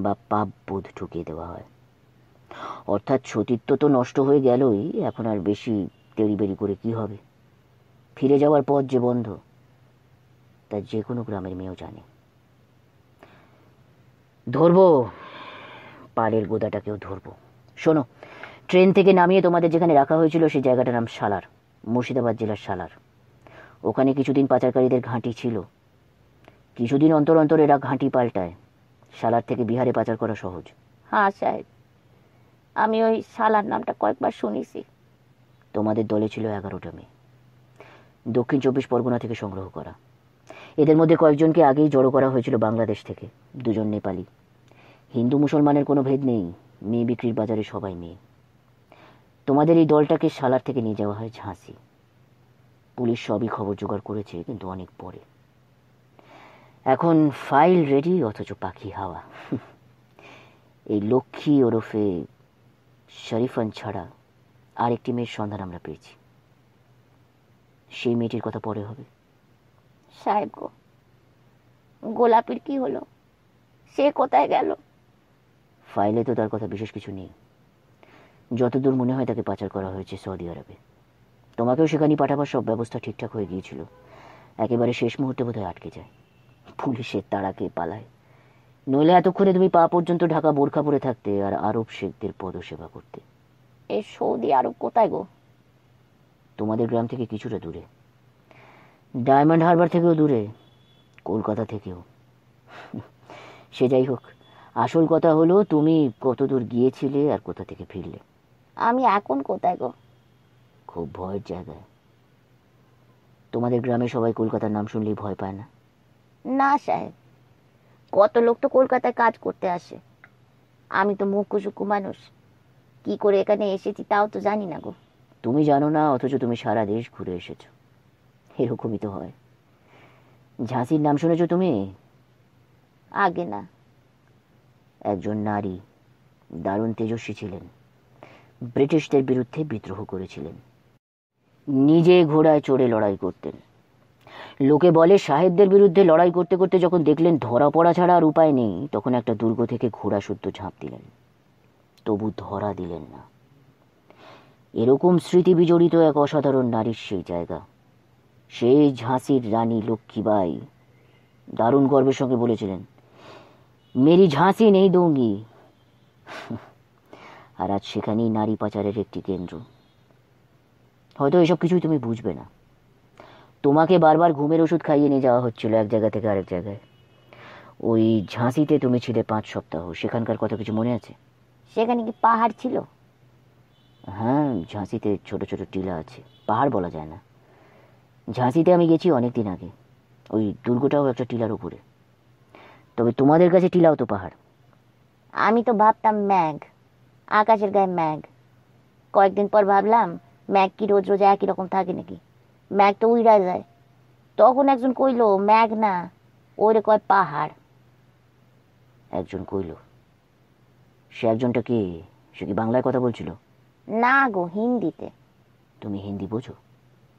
বা পাপ বোধ ঢুকিয়ে দেওয়া হয়। অর্থাৎ সতীত্ব তো নষ্ট হয়ে গেলই, এখন আর বেশি তেড়িবেড়ি করে কি হবে? ফিরে যাওয়ার পথ যে বন্ধ, তা যে কোনো গ্রামের মেয়েও জানে। ধরবো, পাড়ের গোদাটাকেও ধরবো। শোনো, ট্রেন থেকে নামিয়ে তোমাদের যেখানে রাখা হয়েছিল সেই জায়গাটার নাম সালার, মুর্শিদাবাদ জেলার সালার। ওখানে কিছুদিন পাচারকারীদের ঘাঁটি ছিল। কিছুদিন অন্তর অন্তর এরা ঘাঁটি পাল্টায়। সালার থেকে বিহারে পাচার করা সহজ। হ্যাঁ সাহেব, আমি ওই শালার নামটা কয়েকবার শুনেছি। তোমাদের দলে ছিল 11টা মেয়ে, দক্ষিণ 24 পরগনা থেকে সংগ্রহ করা। এদের মধ্যে কয়েকজনকে আগেই জড়ো করা হয়েছিল বাংলাদেশ থেকে, 2জন নেপালি। হিন্দু মুসলমানের কোনো ভেদ নেই, মেয়ে বিক্রির বাজারে সবাই মেয়ে। তোমাদের এই দলটাকে সালার থেকে নিয়ে যাওয়া হয় ঝাঁসি। পুলিশ সবই খবর জোগাড় করেছে, কিন্তু অনেক পরে। এখন ফাইল রেডি, অথচ পাখি হাওয়া। এই লক্ষ্মী ওরফে শরীফান ছাড়া আরেকটি মেয়ের সন্ধান আমরা পেয়েছি। সেই মেয়েটির কথা পরে হবে। সাহেব গো, গোলাপির কি হলো? সে কোথায় গেল? ফাইলে তো তার কথা বিশেষ কিছু নেই। যতদূর মনে হয় তাকে পাচার করা হয়েছে সৌদি আরবে। তোমাকেও সেখানে পাঠাবার সব ব্যবস্থা ঠিকঠাক হয়ে গিয়েছিল, একেবারে শেষ মুহূর্তে বোধহয় আটকে যায়। পুলিশের তাড়াকে পালায়, নইলে এতক্ষণে তুমি পা পর্যন্ত ঢাকা বোরখা পরে থাকতে আর আরব শেখদের পদসেবা করতে। এই সৌদি আরব কোথায় গো? তোমাদের গ্রাম থেকে কিছুটা দূরে, ডায়মন্ড হারবার থেকেও দূরে, কলকাতা থেকেও। সে যাই হোক, আসল কথা হলো তুমি কতদূর গিয়েছিলে আর কোথা থেকে ফিরলে। আমি এখন কোথায় গো? খুব ভয়ের জায়গায়। তোমাদের গ্রামে সবাই কলকাতার নাম শুনলেই ভয় পায় না? না সাহেব, কত লোক তো কলকাতায় কাজ করতে আসে। আমি তো মুখ্যসুখ্য মানুষ, কি করে এখানে এসেছি তাও তো জানি না গো। তুমি জানো না, অথচ তুমি সারা দেশ ঘুরে এসেছো। এরকমই তো হয়। ঝাঁসির নাম শুনেছো তুমি? আগে না। একজন নারী, দারুণ তেজস্বী ছিলেন, ব্রিটিশদের বিরুদ্ধে বিদ্রোহ করেছিলেন, নিজে ঘোড়ায় চড়ে লড়াই করতেন। লোকে বলে সাহেবদের বিরুদ্ধে লড়াই করতে করতে যখন দেখলেন ধরা পড়া ছাড়া আর উপায় নেই, তখন একটা দুর্গ থেকে ঘোড়া শুদ্ধ ঝাঁপ দিলেন, তবু ধরা দিলেন না। এরকম স্মৃতি বিজড়িত এক অসাধারণ নারীর সেই জায়গা। সেই ঝাঁসির রানী লক্ষ্মীবাই দারুণ গর্বের সঙ্গে বলেছিলেন, মেরি ঝাঁসি নেই দৌঙ্গি। আর আজ সেখানেই নারী পাচারের একটি কেন্দ্র। হয়তো এসব কিছুই তুমি বুঝবে না। তোমাকে বারবার ঘুমের ওষুধ খাইয়ে নিয়ে যাওয়া হচ্ছিল এক জায়গা থেকে আরেক জায়গায়। ওই ঝাঁসিতে তুমি ছিলে 5 সপ্তাহ, সেখানকার কথা কিছু মনে আছে? সেখানে কি পাহাড় ছিল? হ্যাঁ, ঝাঁসিতে ছোট ছোট টিলা আছে, পাহাড় বলা যায় না। ঝাঁসিতে আমি গেছি অনেক দিন আগে, ওই দুর্গটাও একটা টিলার উপরে। তবে তোমাদের কাছে টিলাও তো পাহাড়। আমি তো ভাবতাম ম্যাঘ, আকাশের গায়ে ম্যাঘ। কয়েকদিন পর ভাবলাম ম্যাঘ কি রোজ রোজ একই রকম থাকে নাকি? ম্যাঘ তো উইড়া যায়। তখন একজন কইলো ম্যাঘ না, ওরে কয় পাহাড়। একজন কইল। সে একজনটা কি? সে কি বাংলায় কথা বলছিল? না গো, হিন্দিতে। তুমি হিন্দি বোঝো?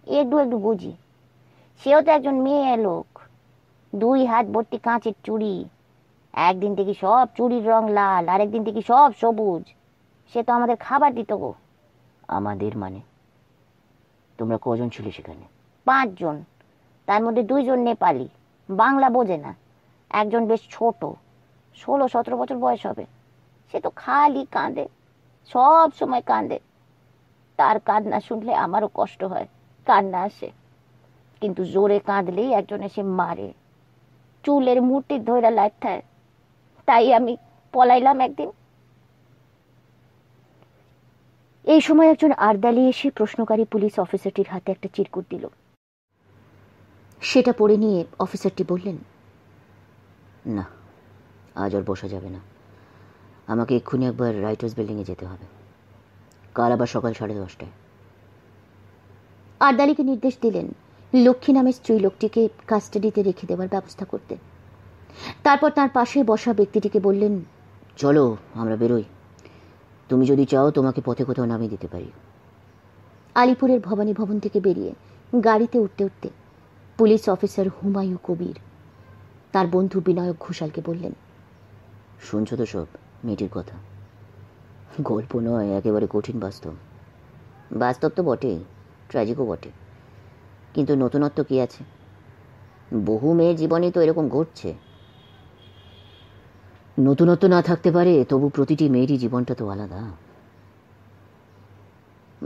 একটু একটু বুঝি। সেও তো একজন মেয়ে লোক, 2 হাত ভর্তি কাঁচের চুড়ি, একদিন থেকে সব চুড়ির রং লাল, আরেকদিন থেকে সব সবুজ। সে তো আমাদের খাবার দিত গো। আমাদের মানে? তোমরা কজন ছিলে সেখানে? 5 জন, তার মধ্যে 2 জন নেপালি, বাংলা বোঝে না। একজন বেশ ছোট, 16-17 বছর বয়স হবে। সে তো খালি কাঁদে, সব সময় কাঁদে। তার কান্না শুনলে আমারও কষ্ট হয়, কান্না আসে। কিন্তু জোরে কাঁদলেই একজন এসে মারে, চুলের মুঠি ধইরা লাইথায়। তাই আমি পলাইলাম একদিন। এই সময় একজন আরদালি এসে প্রশ্নকারী পুলিশ অফিসারটির হাতে একটা চিরকুট দিল। সেটা পড়ে নিয়ে অফিসারটি বললেন, না, আজ আর বসা যাবে না। আমাকে এক্ষুনি একবার রাইটার্স বিল্ডিংয়ে যেতে হবে। কাল আবার সকাল 10:30টায়। আরদালিকে নির্দেশ দিলেন লক্ষ্মী নামের স্ত্রী লোকটিকে কাস্টাডিতে রেখে দেওয়ার ব্যবস্থা করতে। তারপর তার পাশে বসা ব্যক্তিটিকে বললেন, চলো আমরা বেরোই। তুমি যদি চাও তোমাকে পথে কোথাও নামিয়ে দিতে পারি। আলিপুরের ভবানী ভবন থেকে বেরিয়ে গাড়িতে উঠতে উঠতে পুলিশ অফিসার হুমায়ুন কবির তার বন্ধু বিনায়ক ঘোষালকে বললেন, শুনছো তো সব মেয়েটির কথা? গল্প নয়, একেবারে কঠিন বাস্তব। বাস্তব তো বটেই, ট্র্যাজিকও বটে। কিন্তু নতুনত্ব কি আছে? বহু মেয়ের জীবনে তো এরকম ঘটছে। নতুনত্ব না থাকতে পারে, তবু প্রতিটি মেয়েরই জীবনটা তো আলাদা।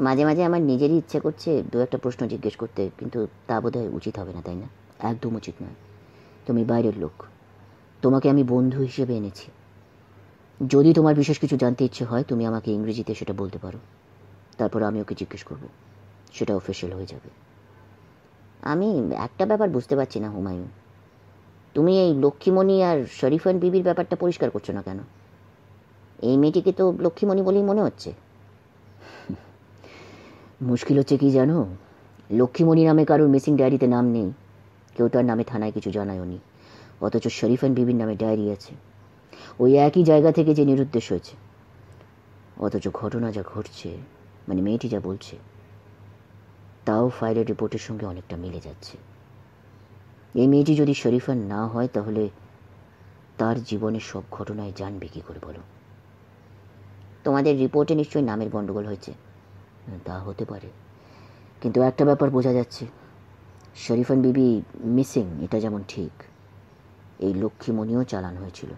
মাঝে মাঝে আমার নিজেরই ইচ্ছে করছে 2-1 প্রশ্ন জিজ্ঞেস করতে, কিন্তু তা বোধহয় উচিত হবে না, তাই না? একদম উচিত নয়। তুমি বাইরের লোক, তোমাকে আমি বন্ধু হিসেবে এনেছি। যদি তোমার বিশেষ কিছু জানতে ইচ্ছে হয়, তুমি আমাকে ইংরেজিতে সেটা বলতে পারো। তারপর আমি ওকে জিজ্ঞেস করব, সেটা অফিসিয়াল হয়ে যাবে। আমি একটা ব্যাপার বুঝতে পারছি না হুমায়ুন, তুমি এই লক্ষ্মীমণি আর শরীফান বিবির ব্যাপারটা পরিষ্কার করছো না কেন? এই মেয়েটিকে তো লক্ষ্মীমণি বলেই মনে হচ্ছে। মুশকিল হচ্ছে কি জানো, লক্ষ্মীমণি নামে কারোর মিসিং ডায়েরিতে নাম নেই, কেউ তার নামে থানায় কিছু জানায়নি। অথচ শরীফান বিবির নামে ডায়েরি আছে, ওই একই জায়গা থেকে যে নিরুদ্দেশ হয়েছে। অথচ ঘটনা যা ঘটছে, মানে মেয়েটি যা বলছে, তাও ফাইলের রিপোর্টের সঙ্গে অনেকটা মিলে যাচ্ছে। এই মেয়েটি যদি শরীফান না হয়, তাহলে তার জীবনের সব ঘটনায় জানবে কি করে বলো? তোমাদের রিপোর্টে নিশ্চয়ই নামের গন্ডগোল হয়েছে। তা হতে পারে, কিন্তু একটা ব্যাপার বোঝা যাচ্ছে, শরীফান বিবি মিসিং এটা যেমন ঠিক, এই লক্ষ্মীমণিও চালান হয়েছিল।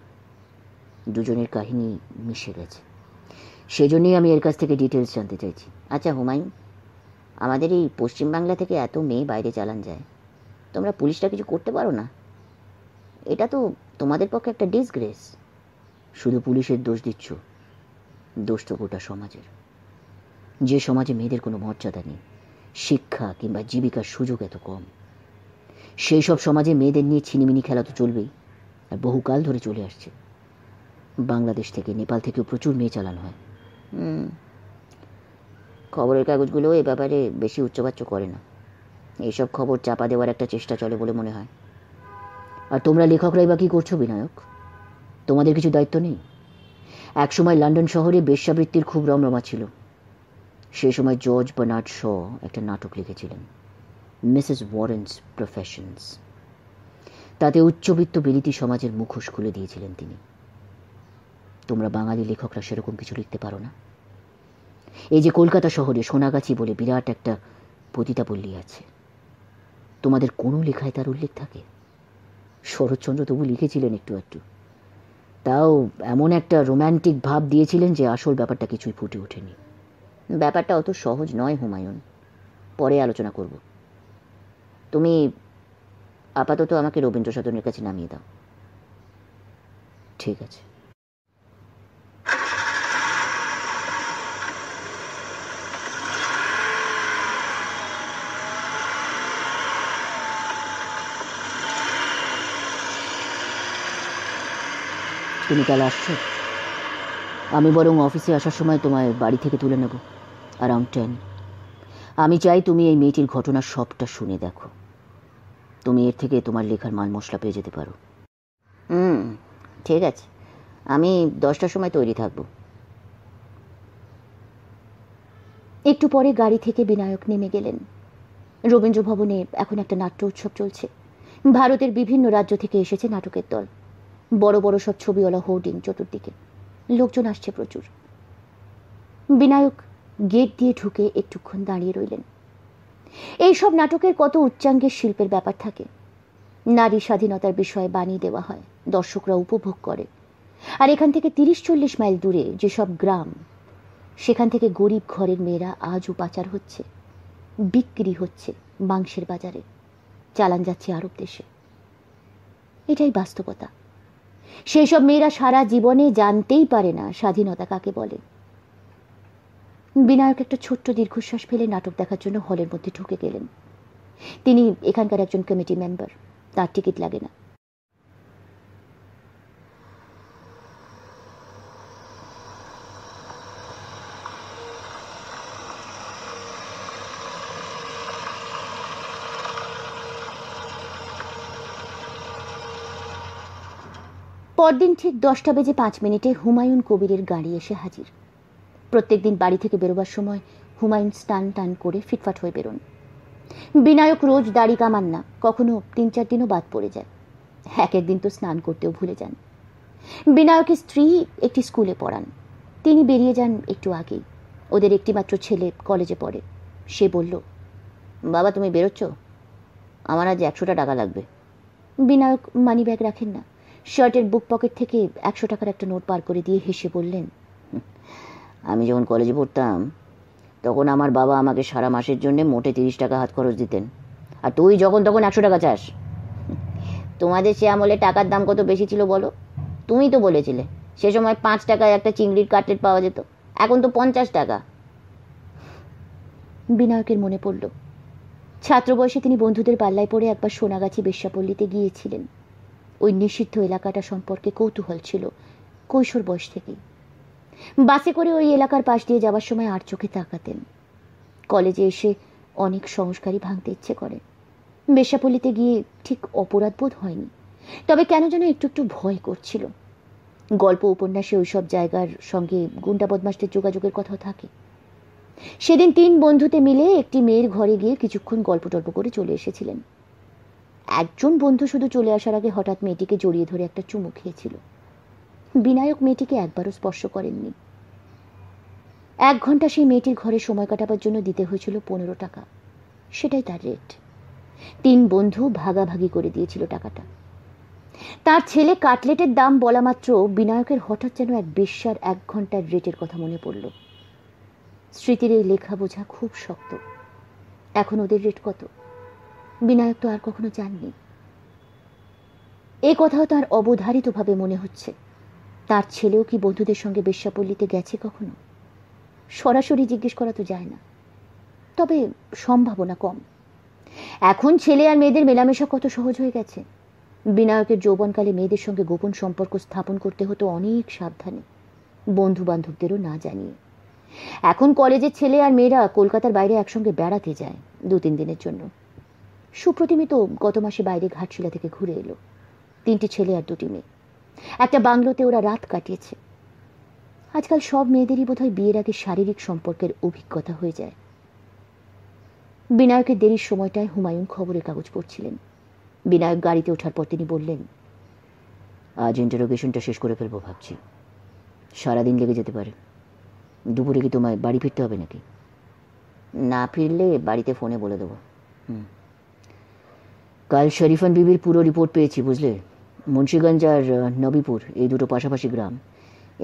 দুজনের কাহিনী মিশে গেছে। সেজন্যই আমি এর কাছ থেকে ডিটেলস জানতে চাইছি। আচ্ছা হুমায়ুন, আমাদের এই পশ্চিমবাংলা থেকে এত মেয়ে বাইরে চালান যায়, তোমরা পুলিশটা কিছু করতে পারো না? এটা তো তোমাদের পক্ষে একটা ডিসগ্রেস। শুধু পুলিশের দোষ দিচ্ছ, দোষ তো গোটা সমাজের। যে সমাজে মেয়েদের কোনো মর্যাদা নেই, শিক্ষা কিংবা জীবিকার সুযোগ এত কম, সেই সব সমাজে মেয়েদের নিয়ে ছিনিমিনি খেলা তো চলবেই, আর বহুকাল ধরে চলে আসছে। বাংলাদেশ থেকে, নেপাল থেকেও প্রচুর মেয়ে চালানো হয়। খবরের কাগজগুলো এ ব্যাপারে বেশি উচ্চবাচ্য করে না। এইসব খবর চাপা দেওয়ার একটা চেষ্টা চলে বলে মনে হয়। আর তোমরা লেখকরাই বা কী করছো বিনায়ক? তোমাদের কিছু দায়িত্ব নেই? একসময় লন্ডন শহরে বেশ্যাবৃত্তির খুব রমরমা ছিল। সেই সময় জর্জ বার্নার্ড শ একটা নাটক লিখেছিলেন, মিসেস ওয়ারেন্স প্রফেশনস। তাতে উচ্চবিত্ত বিলিতি সমাজের মুখোশ খুলে দিয়েছিলেন তিনি। তোমরা বাঙালি লেখকরা সেরকম কিছু লিখতে পারো না? এই যে কলকাতা শহরে সোনাগাছি বলে বিরাট একটা পতিতাপল্লী আছে, তোমাদের কোনো লেখায় তার উল্লেখ থাকে? শরৎচন্দ্র তবু লিখেছিলেন একটু একটু, তাও এমন একটা রোম্যান্টিক ভাব দিয়েছিলেন যে আসল ব্যাপারটা কিছুই ফুটে ওঠেনি। ব্যাপারটা অত সহজ নয় হুমায়ুন, পরে আলোচনা করব। তুমি আপাতত আমাকে রবীন্দ্র সদনের কাছে নামিয়ে দাও। ঠিক আছে। তুমি কাল আসছো? আমি বরং অফিসে আসার সময় তোমায় বাড়ি থেকে তুলে নেব, অ্যারাউন্ড 10। আমি চাই তুমি এই মেয়েটির ঘটনা সবটা শুনে দেখো। তুমি এর থেকে তোমার লেখার মাল মশলা পেয়ে যেতে পারো। ঠিক আছে, আমি 10টার সময় তৈরি থাকবো। একটু পরে গাড়ি থেকে বিনায়ক নেমে গেলেন। রবীন্দ্র ভবনে এখন একটা নাট্য উৎসব চলছে। ভারতের বিভিন্ন রাজ্য থেকে এসেছে নাটকের দল। বড় বড় সব ছবিওয়ালা হোর্ডিং চতুর্দিকে, লোকজন আসছে প্রচুর। বিনায়ক গেট দিয়ে ঢুকে একটুক্ষণ দাঁড়িয়ে রইলেন। এইসব নাটকের কত উচ্চাঙ্গের শিল্পের ব্যাপার থাকে। নারী স্বাধীনতার বিষয়ে বাণী দেওয়া হয়, দর্শকরা উপভোগ করে। আর এখান থেকে 30-40 মাইল দূরে যেসব গ্রাম, সেখান থেকে গরিব ঘরের মেয়েরা আজও পাচার হচ্ছে, বিক্রি হচ্ছে মাংসের বাজারে, চালান যাচ্ছে আরব দেশে। এটাই বাস্তবতা। সেই সব মেয়েরা সারা জীবনে জানতেই পারে না স্বাধীনতা কাকে বলে। বিনায়ক একটা ছোট্ট দীর্ঘশ্বাস ফেলে নাটক দেখার জন্য হলের মধ্যে ঢুকে গেলেন। তিনি এখানকার একজন কমিটি মেম্বার, তার টিকিট লাগে না। পরদিন ঠিক 10:05 হুমায়ুন কবিরের গাড়ি এসে হাজির। প্রত্যেকদিন বাড়ি থেকে বেরোবার সময় হুমায়ুন স্নান টান করে ফিটফাট হয়ে বেরোন। বিনায়ক রোজ দাড়ি কামান না, কখনো 3-4 দিনও বাদ পড়ে যায়। এক একদিন তো স্নান করতেও ভুলে যান। বিনায়কের স্ত্রী একটি স্কুলে পড়ান। তিনি বেরিয়ে যান একটু আগেই। ওদের একটিমাত্র ছেলে কলেজে পড়ে। সে বলল, বাবা তুমি বেরোচ্ছ? আমার আজ 100টা টাকা লাগবে। বিনায়ক মানি ব্যাগ রাখেন না। শার্টের বুক পকেট থেকে 100 টাকার একটা নোট বার করে দিয়ে হেসে বললেন, আমি যখন কলেজে পড়তাম তখন আমার বাবা আমাকে সারা মাসের জন্য মোটে 30 টাকা হাত খরচ দিতেন, আর তুই যখন তখন 100 টাকা চাস। তোমাদের সে আমলে টাকার দাম কত বেশি ছিল বলো? তুমি তো বলেছিলে সে সময় 5 টাকায় একটা চিংড়ির কাটলেট পাওয়া যেত, এখন তো 50 টাকা। বিনায়কের মনে পড়ল, ছাত্র বয়সে তিনি বন্ধুদের পাল্লায় পড়ে একবার সোনাগাছি বেশ্যাপল্লীতে গিয়েছিলেন। ওই নিষিদ্ধ এলাকাটা সম্পর্কে কৌতূহল ছিল কৈশোর বয়স থেকেই। বাসে করে ওই এলাকার পাশ দিয়ে যাওয়ার সময় আর চোখে তাকাতেন। কলেজে এসে অনেক সংস্কারই ভাঙতে ইচ্ছে করে। বেশ্যাপল্লীতে গিয়ে ঠিক অপরাধ বোধ হয়নি, তবে কেন যেন একটু একটু ভয় করছিল। গল্প উপন্যাসে ওইসব জায়গার সঙ্গে গুন্ডা বদমাশদের যোগাযোগের কথাও থাকে। সেদিন 3 বন্ধুতে মিলে একটি মেয়ের ঘরে গিয়ে কিছুক্ষণ গল্প টল্প করে চলে এসেছিলেন। একজন বন্ধু শুধু চলে আসার আগে হঠাৎ মেয়েটিকে জড়িয়ে ধরে একটা চুমু খেয়েছিল। বিনায়ক মেয়েটিকে একবারও স্পর্শ করেননি। 1 ঘন্টা সেই মেয়েটির ঘরে সময় কাটাবার জন্য দিতে হয়েছিল 15 টাকা। সেটাই তার রেট। 3 বন্ধু ভাগাভাগি করে দিয়েছিল টাকাটা। তার ছেলে কাটলেটের দাম বলা মাত্র বিনায়কের হঠাৎ যেন এক বেশ্যার 1 ঘন্টার রেটের কথা মনে পড়ল। স্মৃতির এই লেখা বোঝা খুব শক্ত। এখন ওদের রেট কত বিনায়ক তো আর কখনো জাননি। এ কথাও তার অবধারিতভাবে মনে হচ্ছে। তার ছেলেও কি বন্ধুদের সঙ্গে বেশ্যাপল্লীতে গেছে কখনো? সরাসরি জিজ্ঞেস করা তো যায় না, তবে সম্ভাবনা কম। এখন ছেলে আর মেয়েদের মেলামেশা কত সহজ হয়ে গেছে। বিনায়কের যৌবনকালে মেয়েদের সঙ্গে গোপন সম্পর্ক স্থাপন করতে হতো অনেক সাবধানে, বন্ধু বান্ধবদেরও না জানিয়ে। এখন কলেজের ছেলে আর মেয়েরা কলকাতার বাইরে একসঙ্গে বেড়াতে যায় 2-3 দিনের জন্য। সুপ্রতিমী তো গত মাসে বাইরে ঘাটশিলা থেকে ঘুরে এলো। 3টি ছেলে আর 2টি মেয়ে। একটা বাংলোতে ওরা রাত কাটিয়েছে। আজকাল সব মেয়েদেরই বোধহয় বিয়ের আগে শারীরিক সম্পর্কের অভিজ্ঞতা হয়ে যায়। বিনায়কের দেরির সময়টায় হুমায়ুন খবরের কাগজ পড়ছিলেন। বিনায়ক গাড়িতে ওঠার পর তিনি বললেন, আজ ইন্টারোগেশনটা শেষ করে ফেলবো ভাবছি। সারাদিন লেগে যেতে পারে। দুপুরে কি তোমায় বাড়ি ফিরতে হবে নাকি? না ফিরলে বাড়িতে ফোনে বলে দেবো। কাল শরীফান বিবির পুরো রিপোর্ট পেয়েছি বুঝলে। মুন্সিগঞ্জ আর নবীপুর, এই দুটো পাশাপাশি গ্রাম।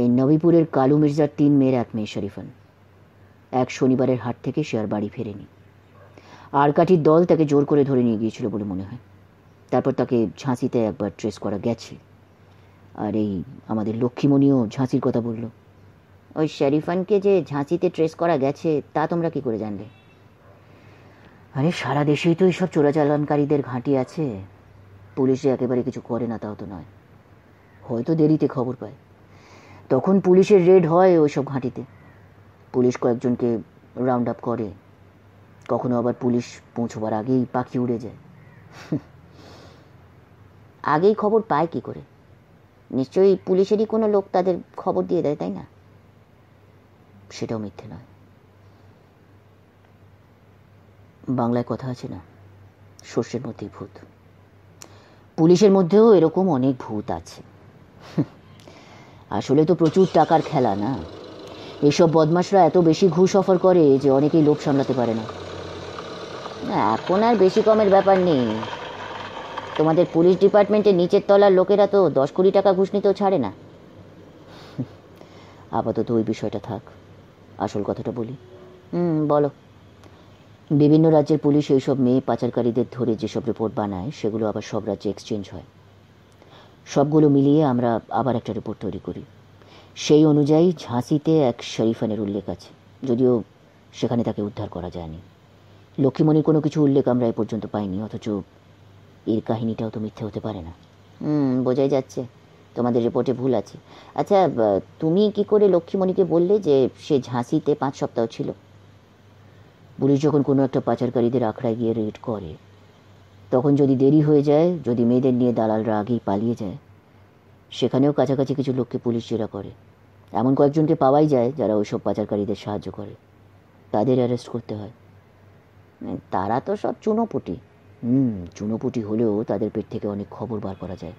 এই নবীপুরের কালু মির্জার 3 মেয়ের 1 মেয়ে শরীফান। এক শনিবারের হাট থেকে সে আর বাড়ি ফেরেনি। আর কাঠির দল তাকে জোর করে ধরে নিয়ে গিয়েছিল বলে মনে হয়। তারপর তাকে ঝাঁসিতে একবার ট্রেস করা গেছে। আর এই আমাদের লক্ষ্মীমণিও ঝাঁসির কথা বলল। ওই শরীফানকে যে ঝাঁসিতে ট্রেস করা গেছে তা তোমরা কি করে জানলে? আরে সারা দেশেই তো এইসব চোরাচালানকারীদের ঘাঁটি আছে। পুলিশে একেবারে কিছু করে না তাও তো নয়, হয়তো দেরিতে খবর পায়। তখন পুলিশের রেড হয় ওইসব ঘাঁটিতে। পুলিশ কয়েকজনকে রাউন্ড আপ করে, কখনো আবার পুলিশ পৌঁছবার আগেই পাখি উড়ে যায়। আগেই খবর পায় কি করে? নিশ্চয়ই পুলিশেরই কোনো লোক তাদের খবর দিয়ে দেয়, তাই না? সেটাও মিথ্যে নয়। বাংলায় কথা আছে না, সর্ষের মধ্যেই ভূত। পুলিশের মধ্যেও এরকম অনেক ভূত আছে। আসলে তো প্রচুর টাকার খেলা না। এসব বদমাশরা এত বেশি ঘুষ অফার করে যে অনেকেই লোভ সামলাতে পারে না। না, এখন আর বেশি কমের ব্যাপার নেই। তোমাদের পুলিশ ডিপার্টমেন্টের নিচের তলার লোকেরা তো 10 কোটি টাকা ঘুষ নিতেও ছাড়ে না। আপাতত ওই বিষয়টা থাক, আসল কথাটা বলি। বলো। বিভিন্ন রাজ্যের পুলিশ এইসব মেয়ে পাচারকারীদের ধরে যেসব রিপোর্ট বানায় সেগুলো আবার সব রাজ্যে এক্সচেঞ্জ হয়। সবগুলো মিলিয়ে আমরা আবার একটা রিপোর্ট তৈরি করি। সেই অনুযায়ী ঝাঁসিতে এক শরীফানের উল্লেখ আছে, যদিও সেখানে তাকে উদ্ধার করা যায়নি। লক্ষ্মীমণির কোনো কিছু উল্লেখ আমরা এ পর্যন্ত পাইনি, অথচ এর কাহিনীটাও তো মিথ্যে হতে পারে না। বোঝাই যাচ্ছে তোমাদের রিপোর্টে ভুল আছে। আচ্ছা, তুমি কি করে লক্ষ্মীমণিকে বললে যে সে ঝাঁসিতে 5 সপ্তাহ ছিল? পুলিশ যখন কোনো একটা পাচারকারীদের আখড়ায় গিয়ে রেড করে, তখন যদি দেরি হয়ে যায়, যদি মেয়েদের নিয়ে দালালরা আগেই পালিয়ে যায়, সেখানেও কাছাকাছি কিছু লোককে পুলিশ জেরা করে। এমন কয়েকজনকে পাওয়াই যায় যারা ওইসব পাচারকারীদের সাহায্য করে। তাদের অ্যারেস্ট করতে হয়। তারা তো সব চুনোপুটি। চুনোপুটি হলেও তাদের পেট থেকে অনেক খবর বার করা যায়।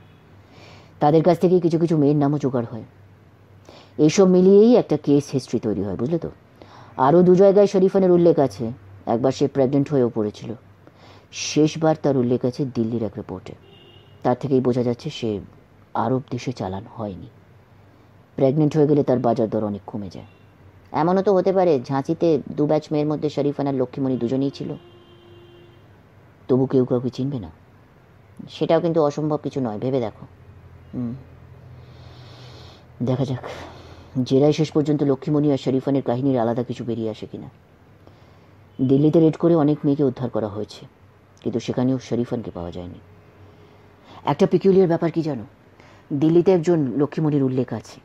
তাদের কাছ থেকে কিছু কিছু মেয়ের নামও জোগাড় হয়। এইসব মিলিয়েই একটা কেস হিস্ট্রি তৈরি হয়, বুঝলে তো। আরও 2 জায়গায় শরীফানের উল্লেখ আছে। একবার সে প্রেগনেন্ট হয়েও পড়েছিল। শেষবার তার উল্লেখ আছে দিল্লির এক রিপোর্টে। তার থেকেই বোঝা যাচ্ছে সে আরব দেশে চালান হয়নি। প্রেগনেন্ট হয়ে গেলে তার বাজার দর অনেক কমে যায়। এমনও তো হতে পারে ঝাঁসিতে 2 ব্যাচ মেয়ের মধ্যে শরীফান আর লক্ষ্মীমণি দুজনেই ছিল। তবু কেউ কাউকে চিনবে না। সেটাও কিন্তু অসম্ভব কিছু নয়, ভেবে দেখো। দেখা যাক জেরায় শেষ পর্যন্ত লক্ষ্মীমণি আর শরীফানের কাহিনীর আলাদা কিছু বেরিয়ে আসে কিনা। দিল্লিতে রেড করে অনেক মেয়েকে উদ্ধার করা হয়েছে, কিন্তু সেখানেও শরীফানকে পাওয়া যায়নি। একটা পিকুলিয়ার ব্যাপার কি জানো, দিল্লিতে একজন লক্ষ্মীমণির উল্লেখ আছে।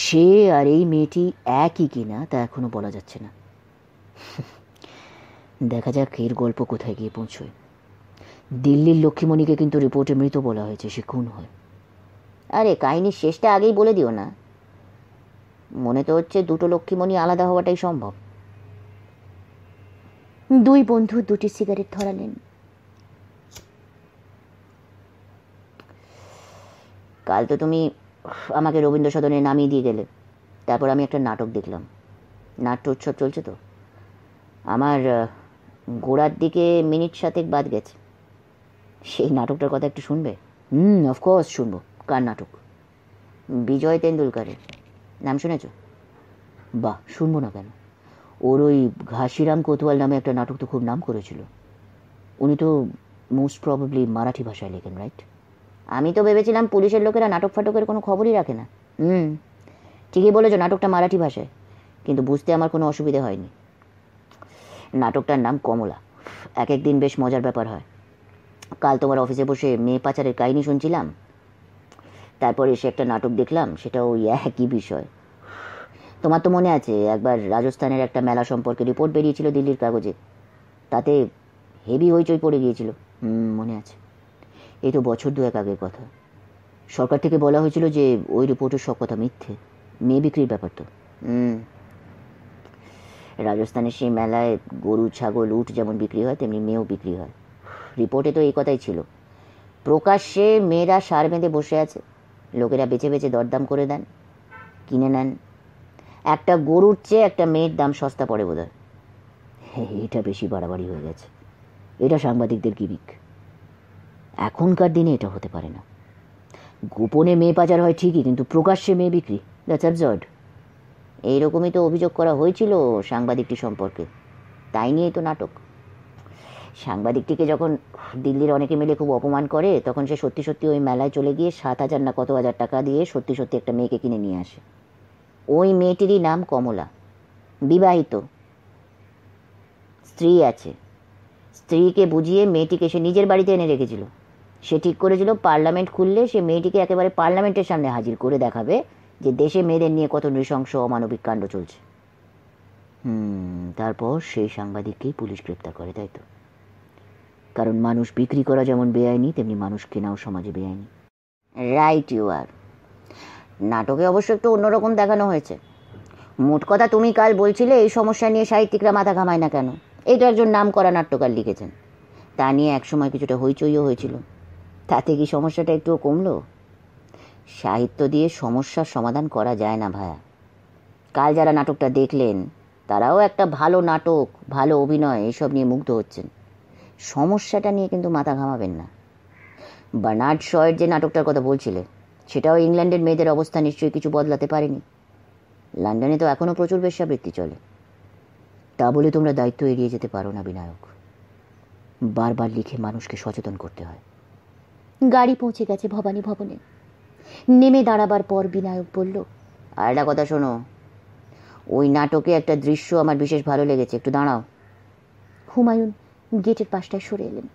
সে আর এই মেয়েটি একই কিনা তা এখনো বলা যাচ্ছে না। দেখা যাক এর গল্প কোথায় গিয়ে পৌঁছয়। দিল্লির লক্ষ্মীমণিকে কিন্তু রিপোর্টে মৃত বলা হয়েছে, সে খুন হয়। আরে, কাহিনীর শেষটা আগেই বলে দিও না। মনে তো হচ্ছে 2টো লক্ষ্মীমণি আলাদা হওয়াটাই সম্ভব। 2 বন্ধু 2টি সিগারেট ধরালেন। কাল তো তুমি আমাকে রবীন্দ্র সদনে নামিয়ে দিয়ে গেলে। তারপর আমি একটা নাটক দেখলাম। নাট্য উৎসব চলছে তো। আমার গোড়ার দিকে মিনিট 7 বাদ গেছে। সেই নাটকটার কথা একটু শুনবে? অফকোর্স শুনবো। কার নাটক? বিজয় তেন্ডুলকারের। নাম শুনেছ? বাহ, শুনবো না কেন। ওর ওই ঘাসিরাম কোতওয়াল নামে একটা নাটক তো খুব নাম করেছিল। উনি তো মোস্ট প্রবাবলি মারাঠি ভাষায় লেখেন, রাইট? আমি তো ভেবেছিলাম পুলিশের লোকেরা নাটক ফাটকের কোনো খবরই রাখে না। ঠিকই বলেছ, নাটকটা মারাঠি ভাষায়, কিন্তু বুঝতে আমার কোনো অসুবিধা হয়নি। নাটকটার নাম কমলা। এক দিন বেশ মজার ব্যাপার হয়। কাল তোমার অফিসে বসে মেয়ে পাচারের কাহিনী শুনছিলাম, তারপরে এসে একটা নাটক দেখলাম, সেটা ওই একই বিষয়। তোমার তো মনে আছে একবার রাজস্থানের একটা মেলা সম্পর্কে রিপোর্ট বেরিয়েছিল দিল্লির কাগজে, তাতে হেভি হইচই পড়ে গিয়েছিল। মনে আছে। এই তো বছর 2 আগের কথা। সরকার থেকে বলা হয়েছিল যে ওই রিপোর্টের সব কথা মিথ্যে, মেয়ে বিক্রির ব্যাপার তো। রাজস্থানের সেই মেলায় গরু, ছাগল, উট যেমন বিক্রি হয় তেমনি মেয়েও বিক্রি হয়। রিপোর্টে তো এই কথাই ছিল। প্রকাশ্যে মেয়েরা সার বেঁধে বসে আছে, লোকেরা বেছে বেছে দরদাম করে দেন, কিনে নেন। একটা গরুর চেয়ে একটা মেয়ের দাম সস্তা পড়ে বোধ হয়। এটা বেশি বাড়াবাড়ি হয়ে গেছে। এটা সাংবাদিকদের গিমিক। এখনকার দিনে এটা হতে পারে না। গোপনে মেয়ে পাচার হয় ঠিকই, কিন্তু প্রকাশ্যে মেয়ে বিক্রি, দ্যাটস অ্যাবসার্ড। এইরকমই তো অভিযোগ করা হয়েছিল সাংবাদিকটি সম্পর্কে, তাই নিয়েই তো নাটক। সাংবাদিকটিকে যখন দিল্লির অনেকে মিলে খুব অপমান করে, তখন সে সত্যি সত্যি ওই মেলায় চলে গিয়ে 7,000 না কত হাজার টাকা দিয়ে সত্যি সত্যি একটা মেয়েকে কিনে নিয়ে আসে। ওই মেয়েটিরই নাম কমলা, বিবাহিত, স্ত্রী আছে। স্ত্রীকে বুঝিয়ে মেয়েটিকে সে নিজের বাড়িতে এনে রেখেছিল। সে ঠিক করেছিল পার্লামেন্ট খুললে সে মেয়েটিকে একেবারে পার্লামেন্টের সামনে হাজির করে দেখাবে যে দেশে মেয়েদের নিয়ে কত নৃশংস অমানবিক কাণ্ড চলছে। তারপর সেই সাংবাদিককেই পুলিশ গ্রেপ্তার করে, তাই তো? কারণ মানুষ বিক্রি করা যেমন বেআইনি, তেমনি মানুষ কেনাও সমাজে বেআইনি। Right you are. নাটকে অবশ্য একটু অন্যরকম দেখানো হয়েছে। মোট কথা তুমি কাল বলছিলে এই সমস্যা নিয়ে সাহিত্যিকরা মাথা ঘামায় না কেন। এটা একজন নাম করা নাট্যকার লিখেছেন, তা নিয়ে একসময় কিছুটা হইচইও হয়েছিল। তাতে কি সমস্যাটা একটুও কমলো? সাহিত্য দিয়ে সমস্যার সমাধান করা যায় না ভায়া। কাল যারা নাটকটা দেখলেন তারাও একটা ভালো নাটক, ভালো অভিনয় এসব নিয়ে মুগ্ধ হচ্ছেন। সমস্যাটা নিয়ে কিন্তু মাথা ঘামাবেন না। বার্নার্ড শয়ের যে নাটকটার কথা বলছিলে, সেটাও ইংল্যান্ডের মেয়েদের অবস্থা নিশ্চয়ই কিছু বদলাতে পারেনি। লন্ডনে তো এখনও প্রচুর বেশ্যাবৃত্তি চলে। তা বলে তোমরা দায়িত্ব এড়িয়ে যেতে পারো না বিনায়ক। বারবার লিখে মানুষকে সচেতন করতে হয়। গাড়ি পৌঁছে গেছে ভবানী ভবনে। নেমে দাঁড়াবার পর বিনায়ক বলল, আর একটা কথা শোনো, ওই নাটকে একটা দৃশ্য আমার বিশেষ ভালো লেগেছে, একটু দাঁড়াও। হুমায়ুন গেটের পাশটায় সরে এলেন।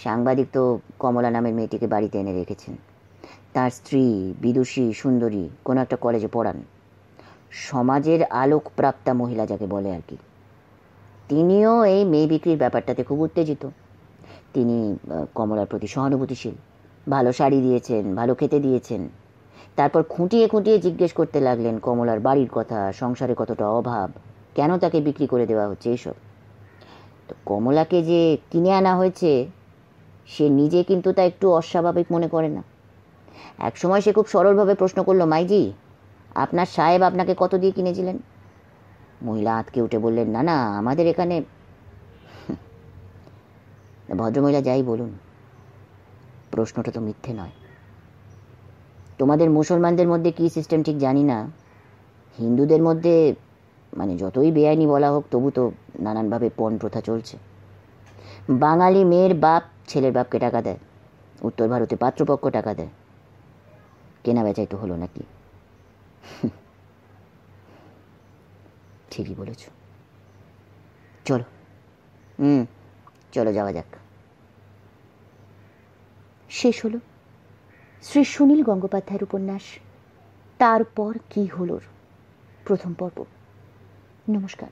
সাংবাদিক তো কমলা নামের মেয়েটিকে বাড়িতে এনে রেখেছেন। তার স্ত্রী বিদুষী সুন্দরী, কোনো একটা কলেজে পড়ান, সমাজের আলোকপ্রাপ্তা মহিলা যাকে বলে আর কি। তিনিও এই মেয়ে বিক্রির ব্যাপারটাতে খুব উত্তেজিত। তিনি কমলার প্রতি সহানুভূতিশীল, ভালো শাড়ি দিয়েছেন, ভালো খেতে দিয়েছেন। তারপর খুঁটিয়ে খুঁটিয়ে জিজ্ঞেস করতে লাগলেন কমলার বাড়ির কথা, সংসারে কতটা অভাব, কেন তাকে বিক্রি করে দেওয়া হচ্ছে এইসব। তো কমলাকে যে কিনে আনা হয়েছে সে নিজে কিন্তু তা একটু অস্বাভাবিক মনে করে না। একসময় সে খুব সরলভাবে প্রশ্ন করলো, মাইজি, আপনার সাহেব আপনাকে কত দিয়ে কিনেছিলেন? মহিলা আঁতকে উঠে বললেন, না না, আমাদের এখানে। ভদ্রমহিলা যাই বলুন, প্রশ্নটা তো মিথ্যে নয়। তোমাদের মুসলমানদের মধ্যে কী সিস্টেম ঠিক জানি না, হিন্দুদের মধ্যে মানে যতই বেআইনি বলা হোক তবু তো নানানভাবে পণ প্রথা চলছে। বাঙালি মেয়ের বাপ ছেলের বাপকে টাকা দেয়, উত্তর ভারতে পাত্রপক্ষ টাকা দেয়। কেনা বেচাই তো হলো নাকি? ঠিকই বলেছ। চলো, চলো যাওয়া যাক। শেষ হলো শ্রী সুনীল গঙ্গোপাধ্যায়ের উপন্যাস তারপর কি হলোর প্রথম পর্ব। নমস্কার।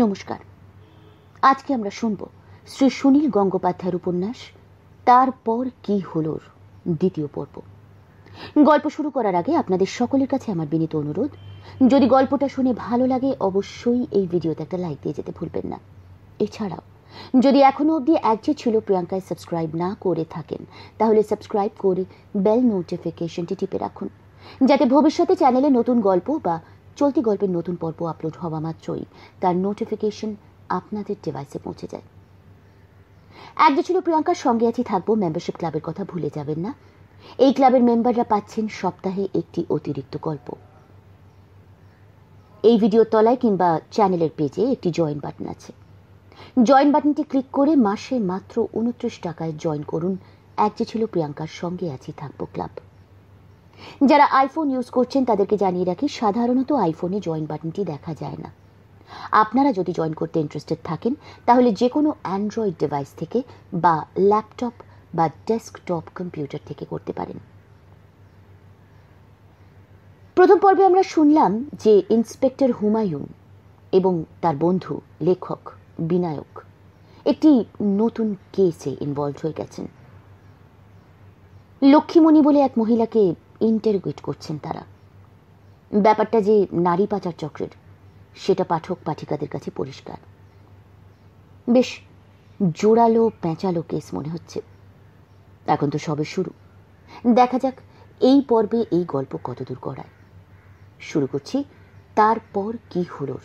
নমস্কার। আজকে আমরা শুনব শ্রী সুনীল গঙ্গোপাধ্যায়ের উপন্যাস তারপর কি হলোর দ্বিতীয় পর্ব। গল্প শুরু করার আগে আপনাদের সকলের কাছে আমার বিনীত অনুরোধ, যদি গল্পটা শুনে ভালো লাগে অবশ্যই এই ভিডিওতে একটা লাইক দিয়ে যেতে ভুলবেন না। এছাড়াও যদি এখনো অবধি একজে ছিল প্রিয়াঙ্কায় সাবস্ক্রাইব না করে থাকেন তাহলে সাবস্ক্রাইব করে বেল নোটিফিকেশনটি টিপে রাখুন, যাতে ভবিষ্যতে চ্যানেলে নতুন গল্প বা চলতি গল্পের নতুন পর্ব আপলোড হওয়া মাত্রই তার নোটিফিকেশন আপনাদের ডিভাইসে পৌঁছে যায়। একজে ছিল প্রিয়াঙ্কার সঙ্গে আছি থাকবো মেম্বারশিপ ক্লাবের কথা ভুলে যাবেন না। এই ক্লাবের মেম্বাররা পাচ্ছেন সপ্তাহে একটি অতিরিক্ত গল্প। এই ভিডিওর তলায় কিংবা চ্যানেলের পেজে একটি জয়েন বাটন আছে। জয়েন বাটনটি ক্লিক করে মাসে মাত্র 29 টাকায় জয়েন করুন একজে ছিল প্রিয়াঙ্কার সঙ্গে আছি থাকবো ক্লাব। যারা আইফোন ইউজ করছেন তাদেরকে জানিয়ে রাখি, সাধারণত আইফোনে জয়েন বাটনটি দেখা যায় না। আপনারা যদি জয়েন করতে ইন্টারেস্টেড থাকেন তাহলে যে কোনো অ্যান্ড্রয়েড ডিভাইস থেকে বা ল্যাপটপ বা ডেস্কটপ কম্পিউটার থেকে করতে পারেন। প্রথম পর্বে আমরা শুনলাম যে ইন্সপেক্টর হুমায়ুন এবং তার বন্ধু লেখক বিনায়ক একটি নতুন কেসে ইনভলভ হয়ে গেছেন। লক্ষ্মীমণি বলে এক মহিলাকে ইন্টারোগেট করছেন তারা। ব্যাপারটা যে নারী পাচার চক্রের সেটা পাঠক পাঠিকাদের কাছে পরিষ্কার। বেশ জোরালো পেঁচালো কেস মনে হচ্ছে। এখন তো সবে শুরু, দেখা যাক এই পর্বে এই গল্প কতদূর গড়ায়। শুরু করছি তারপর কি হলোর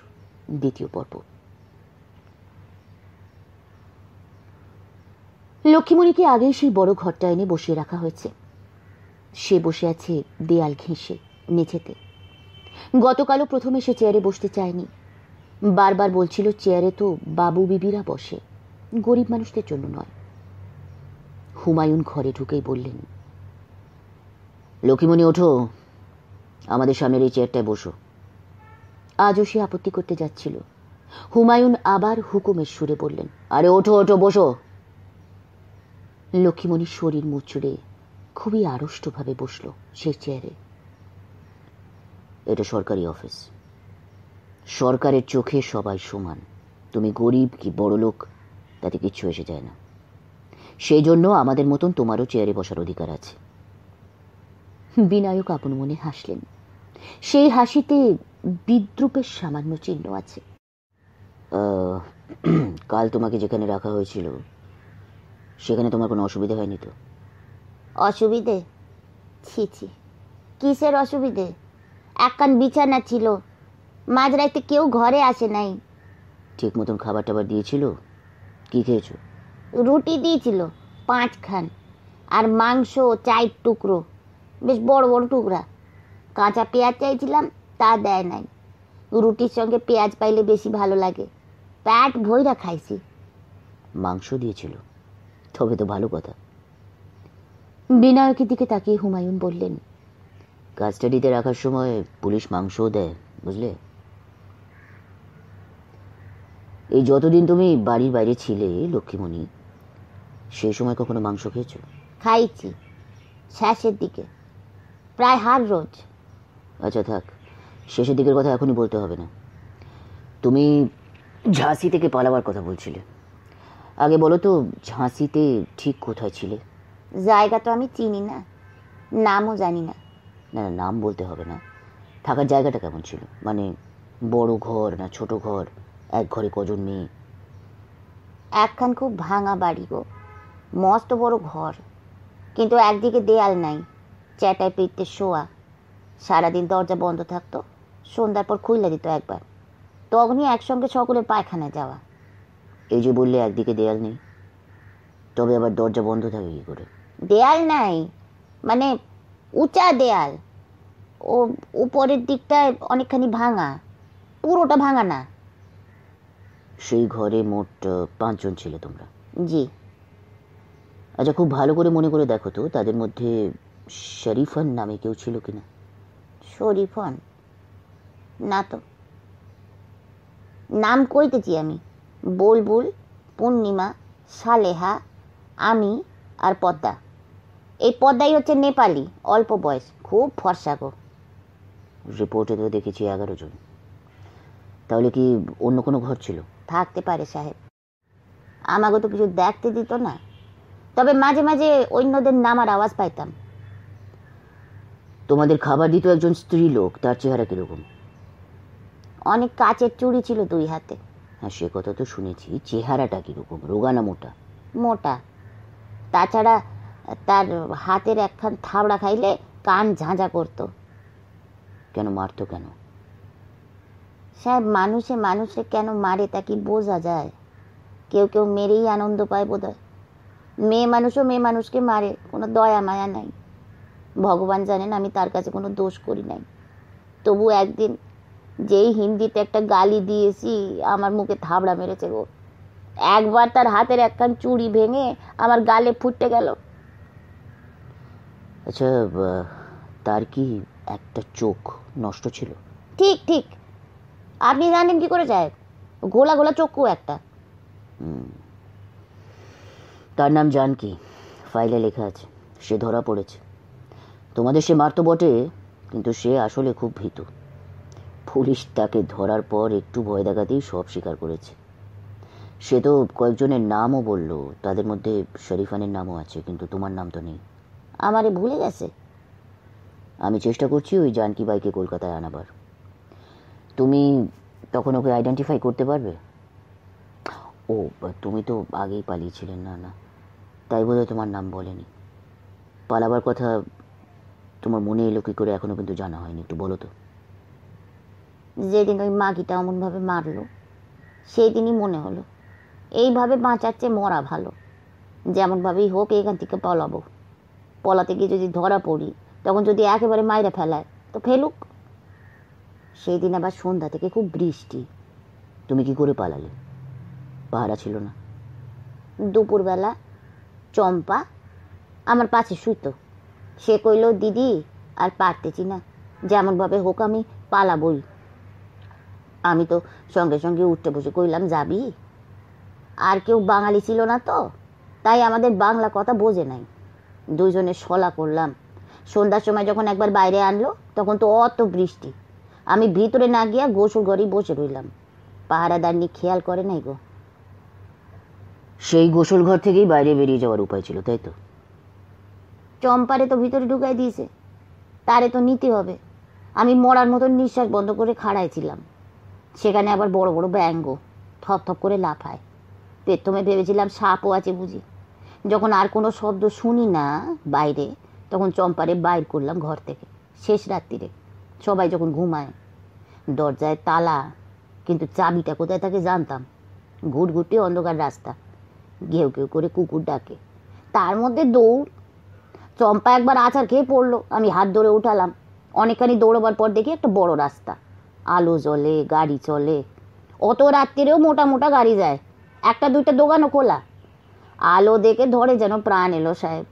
দ্বিতীয় পর্ব। লক্ষ্মীমণিকে আগেই সেই বড় ঘরটা এনে বসিয়ে রাখা হয়েছে। সে বসে আছে দেয়াল ঘেঁষে মেঝেতে। গতকালও প্রথমে সে চেয়ারে বসতে চায়নি, বারবার বলছিল চেয়ারে তো বাবু বিবিরা বসে, গরিব মানুষদের জন্য নয়। হুমায়ুন ঘরে ঢুকেই বললেন, লক্ষ্মীমণি ওঠো, আমাদের সামনের এই চেয়ারটায় বসো। আজও সে আপত্তি করতে যাচ্ছিল। হুমায়ুন আবার হুকুমের সুরে বললেন, আরে ওঠো ওঠো, বসো। লক্ষ্মীমণির শরীর মুচড়ে খুবই আড়ষ্টভাবে বসল সেই চেয়ারে। এটা সরকারি অফিস, সরকারের চোখে সবাই সমান। তুমি গরিব কি বড় লোক তাতে কিচ্ছু এসে যায় না। সেই জন্য আমাদের মতন তোমারও চেয়ারে বসার অধিকার আছে। বিনায়ক আপন মনে হাসলেন। সেই হাসিতে বিদ্রুপের সামান্য চিহ্ন আছে। কাল তোমাকে যেখানে রাখা হয়েছিল সেখানে তোমার কোনো অসুবিধা হয়নি তো? অসুবিধে? ছি ছি, কিসের অসুবিধে? একখান বিছানা ছিল, মাঝরাইতে কেউ ঘরে আসে নাই। ঠিক মতন খাবার টাবার দিয়েছিল? কি খেয়েছো? রুটি দিয়েছিল 5 খান, আর মাংস 4 টুকরো, বেশ বড় বড় টুকরা। কাঁচা পেঁয়াজ চাইছিলাম, তা দেয় নাই। রুটির সঙ্গে পেঁয়াজ পাইলে বেশি ভালো লাগে। পেট ভইরা খাইছি। মাংস দিয়েছিল? তবে তো ভালো কথা। বিনায়কের দিকে তাকিয়ে হুমায়ুন বললেন, কাস্টাডিতে রাখার সময় পুলিশ মাংসও দেয়, বুঝলে? এই যতদিন তুমি বাড়ির বাইরে ছিলে লক্ষ্মীমণি, সেই সময় কখনো মাংস খেয়েছো? খাইছি, শেষের দিকে, প্রায় হার রোজ। আচ্ছা থাক, শেষের দিকের কথা এখনই বলতে হবে না। তুমি ঝাঁসি থেকে পালাবার কথা বলছিলে। আগে বলো তো, ঝাঁসিতে ঠিক কোথায় ছিলে? জায়গা তো আমি চিনি না, নামও জানি না। না না, নাম বলতে হবে না। থাকার জায়গাটা কেমন ছিল? মানে বড় ঘর না ছোট ঘর? এক ঘরে কজন মেয়ে? একখান খুব ভাঙা বাড়ি গো, মস্ত বড় ঘর, কিন্তু একদিকে দেয়াল নাই, চ্যাটায় পিঠতে শোয়া। সারাদিন দরজা বন্ধ থাকতো, সন্ধ্যার পর খুইলা দিত একবার, তখনই একসঙ্গে সকলের পায়খানায় যাওয়া। এই যে বললে একদিকে দেয়াল নেই, তবে আবার দরজা বন্ধ থাকে কি করে? দেয়াল নাই মানে উঁচা দেয়াল, ও উপরের দিকটায় অনেকখানি ভাঙা, পুরোটা ভাঙা না। সেই ঘরে মোট 5 জন ছিলে তোমরা? জি। আচ্ছা, খুব ভালো করে মনে করে দেখো তো, তাদের মধ্যে শরীফান নামে কেউ ছিল কিনা? শরীফন? না তো। নাম কইতেছি আমি, বুলবুল, পূর্ণিমা, সালেহা, আমি আর পদ্মা। এই পদ্মাই হচ্ছে নেপালি, অল্প বয়স, খুব ফর্সা গো। রিপোর্টে তো দেখেছি 11 জন। তাহলে কি অন্য কোনো ঘর ছিল? থাকতে পারে সাহেব, আমাকে তো কিছু দেখতে দিত না, তবে মাঝে মাঝে অন্যদের নামার আওয়াজ পাইতাম। তোমাদের খাবার দিত একজন স্ত্রী লোক, তার চেহারা কিরকম? অনেক কাচের চুড়ি ছিল 2 হাতে। হ্যাঁ, সে কথা তো শুনেছি। চেহারাটা কিরকম, রোগা না মোটা? মোটা। তাছাড়া তার হাতের একখান থাবড়া খাইলে কান ঝাঁঝা করতো। কেন মারতো কেন? সাহেব, মানুষে মানুষে কেন মারে তা কি বোঝা যায়? কেউ কেউ মেরেই আনন্দ পায় বোধ হয়। মেয়ে মানুষও মেয়ে মানুষকে মারে, কোনো দয়া মায়া নাই। ভগবান জানেন আমি তার কাছে কোনো দোষ করি নাই। তবু একদিন যেই হিন্দিতে একটা গালি দিয়েছি, আমার মুখে থাবড়া মেরেছে গো। একবার তার হাতের একখান চুড়ি ভেঙে আমার গালে ফুটে গেল। আচ্ছা, তার কি একটা চোখ নষ্ট ছিল? ঠিক ঠিক, আপনি জানেন কি করে সাহেব? গোলা গোলা চক্ষু একটা। তার নাম জানকি, ফাইলে লেখা আছে। সে ধরা পড়েছে। তোমাদের সে মারতো বটে, কিন্তু সে আসলে খুব ভীতু। পুলিশ তাকে ধরার পর একটু ভয় দেখাতেই সব স্বীকার করেছে। সে তো কয়েকজনের নামও বলল, তাদের মধ্যে শরীফানের নামও আছে, কিন্তু তোমার নাম তো নেই। আমারে ভুলে গেছে? আমি চেষ্টা করছি ওই জানকি বাইকে কলকাতায় আনাবার। তুমি তখন ওকে আইডেন্টিফাই করতে পারবে? ও, তুমি তো আগেই পালিয়েছিলেন। না না, তাই বোধহয় তোমার নাম বলেনি। পালাবার কথা তোমার মনে এলো কি করে এখনো কিন্তু জানা হয়নি, একটু বলো তো। যেদিন ওই মাগিটা অমনভাবে মারলো, সেই দিনই মনে হলো এইভাবে বাঁচার চেয়ে মরা ভালো। যেমনভাবেই হোক এখান থেকে পলাবো। পলাতে গিয়ে যদি ধরা পড়ি, তখন যদি একেবারে মাইরা ফেলায় তো ফেলুক। সেই দিন আবার সন্ধ্যা থেকে খুব বৃষ্টি। তুমি কি করে পালালে? পাহারা ছিল না? দুপুরবেলা চম্পা আমার পাশে শুইতো। সে কইল, দিদি আর পারতেছি না, যেমনভাবে হোক আমি পালাবই। আমি তো সঙ্গে সঙ্গে উঠতে বসে কইলাম, যাবি? আর কেউ বাঙালি ছিল না তো, তাই আমাদের বাংলা কথা বোঝে নাই। দুইজনে শলা করলাম। সন্ধ্যার সময় যখন একবার বাইরে আনলো, তখন তো অত বৃষ্টি, আমি ভিতরে না গিয়া গোসল ঘরেই বসে রইলাম। পাহারাদার নি খেয়াল করে নাই গো। সেই গোসল ঘর থেকেই বাইরে বেরিয়ে যাওয়ার উপায় ছিল, তাই তো? চম্পারে তো ভিতরে ঢুকাই দিয়েছে, তারে তো নিতে হবে। আমি মরার মতন নিঃশ্বাস বন্ধ করে খাড়াই ছিলাম। সেখানে আবার বড় বড় ব্যাঙ্গ থপ থপ করে লাফায়। প্রথমে ভেবেছিলাম সাপও আছে বুঝি। যখন আর কোনো শব্দ শুনি না বাইরে, তখন চম্পারে বাইর করলাম ঘর থেকে। শেষ রাত্রিরে সবাই যখন ঘুমায়, দরজায় তালা, কিন্তু চাবিটা কোথায় থাকে জানতাম। ঘুটঘুটে অন্ধকার রাস্তা, ঘেউ ঘেউ করে কুকুর ডাকে, তার মধ্যে দৌড়। চম্পা একবার আছাড় খেয়ে পড়লো, আমি হাত ধরে উঠালাম। অনেকখানি দৌড়বার পর দেখি একটা বড় রাস্তা, আলো জ্বলে, গাড়ি চলে। অত রাত্রিরেও মোটা মোটা গাড়ি যায়, একটা দুইটা দোকানও খোলা। আলো দেখে ধরে যেন প্রাণ এলো সাহেব।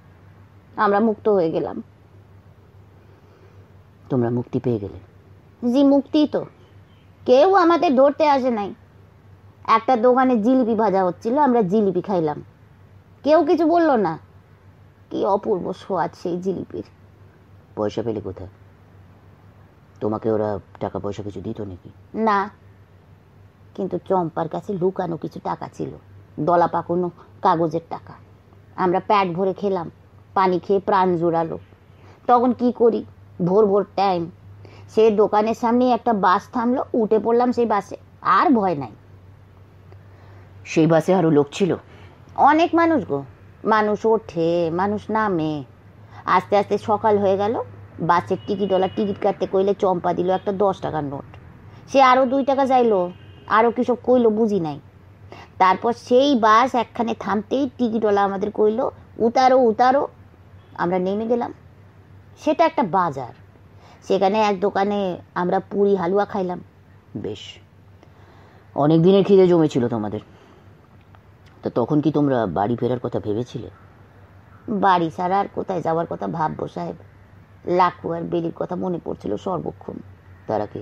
আমরা মুক্ত হয়ে গেলাম। তোমরা মুক্তি পেয়ে গেলে? জি, মুক্তি তো। কেউ আমাদের ধরতে আসে নাই। একটা দোকানে জিলিপি ভাজা হচ্ছিল, আমরা জিলিপি খাইলাম, কেউ কিছু বললো না। কি অপূর্ব স্বাদ সেই জিলিপির। পয়সা পেলে কোথায়? তোমাকে ওরা টাকা পয়সা কিছু দিত নাকি? না, কিন্তু চম্পার কাছে লুকানো কিছু টাকা ছিল, দলা পাকানো কাগজের টাকা। আমরা পেট ভরে খেলাম, পানি খেয়ে প্রাণ জোড়ালো। তখন কি করি, ভোর ভোর টাইম, সে দোকানের সামনে একটা বাস থামলো, উঠে পড়লাম সেই বাসে। আর ভয় নাই। সেই বাসে আরো লোক ছিল? অনেক মানুষ গো। মানুষ ওঠে, মানুষ নামে। আস্তে আস্তে সকাল হয়ে গেল। বাসের টিকিটওয়ালা টিকিট কাটতে কইলে চম্পা দিল একটা 10 টাকার নোট। সে আরও 2 টাকা চাইলো, আরও কিসব কইলো বুঝি নাই। তারপর সেই বাস একখানে থামতেই টিকিটওয়ালা আমাদের কইলো, উতারো উতারো। আমরা নেমে গেলাম। সেটা একটা বাজার, সেখানে এক দোকানে আমরা পুরি হালুয়া খাইলাম। বেশ, অনেক দিনের খিদে জমেছিল তোমাদের। তো তখন কি তোমরা বাড়ি ফেরার কথা ভেবেছিলে? বাড়ি ছাড়া আর কোথায় যাওয়ার কথা ভাববো সাহেব? লাকু আর বেলির কথা মনে পড়ছিল সর্বক্ষণ। তারা কে?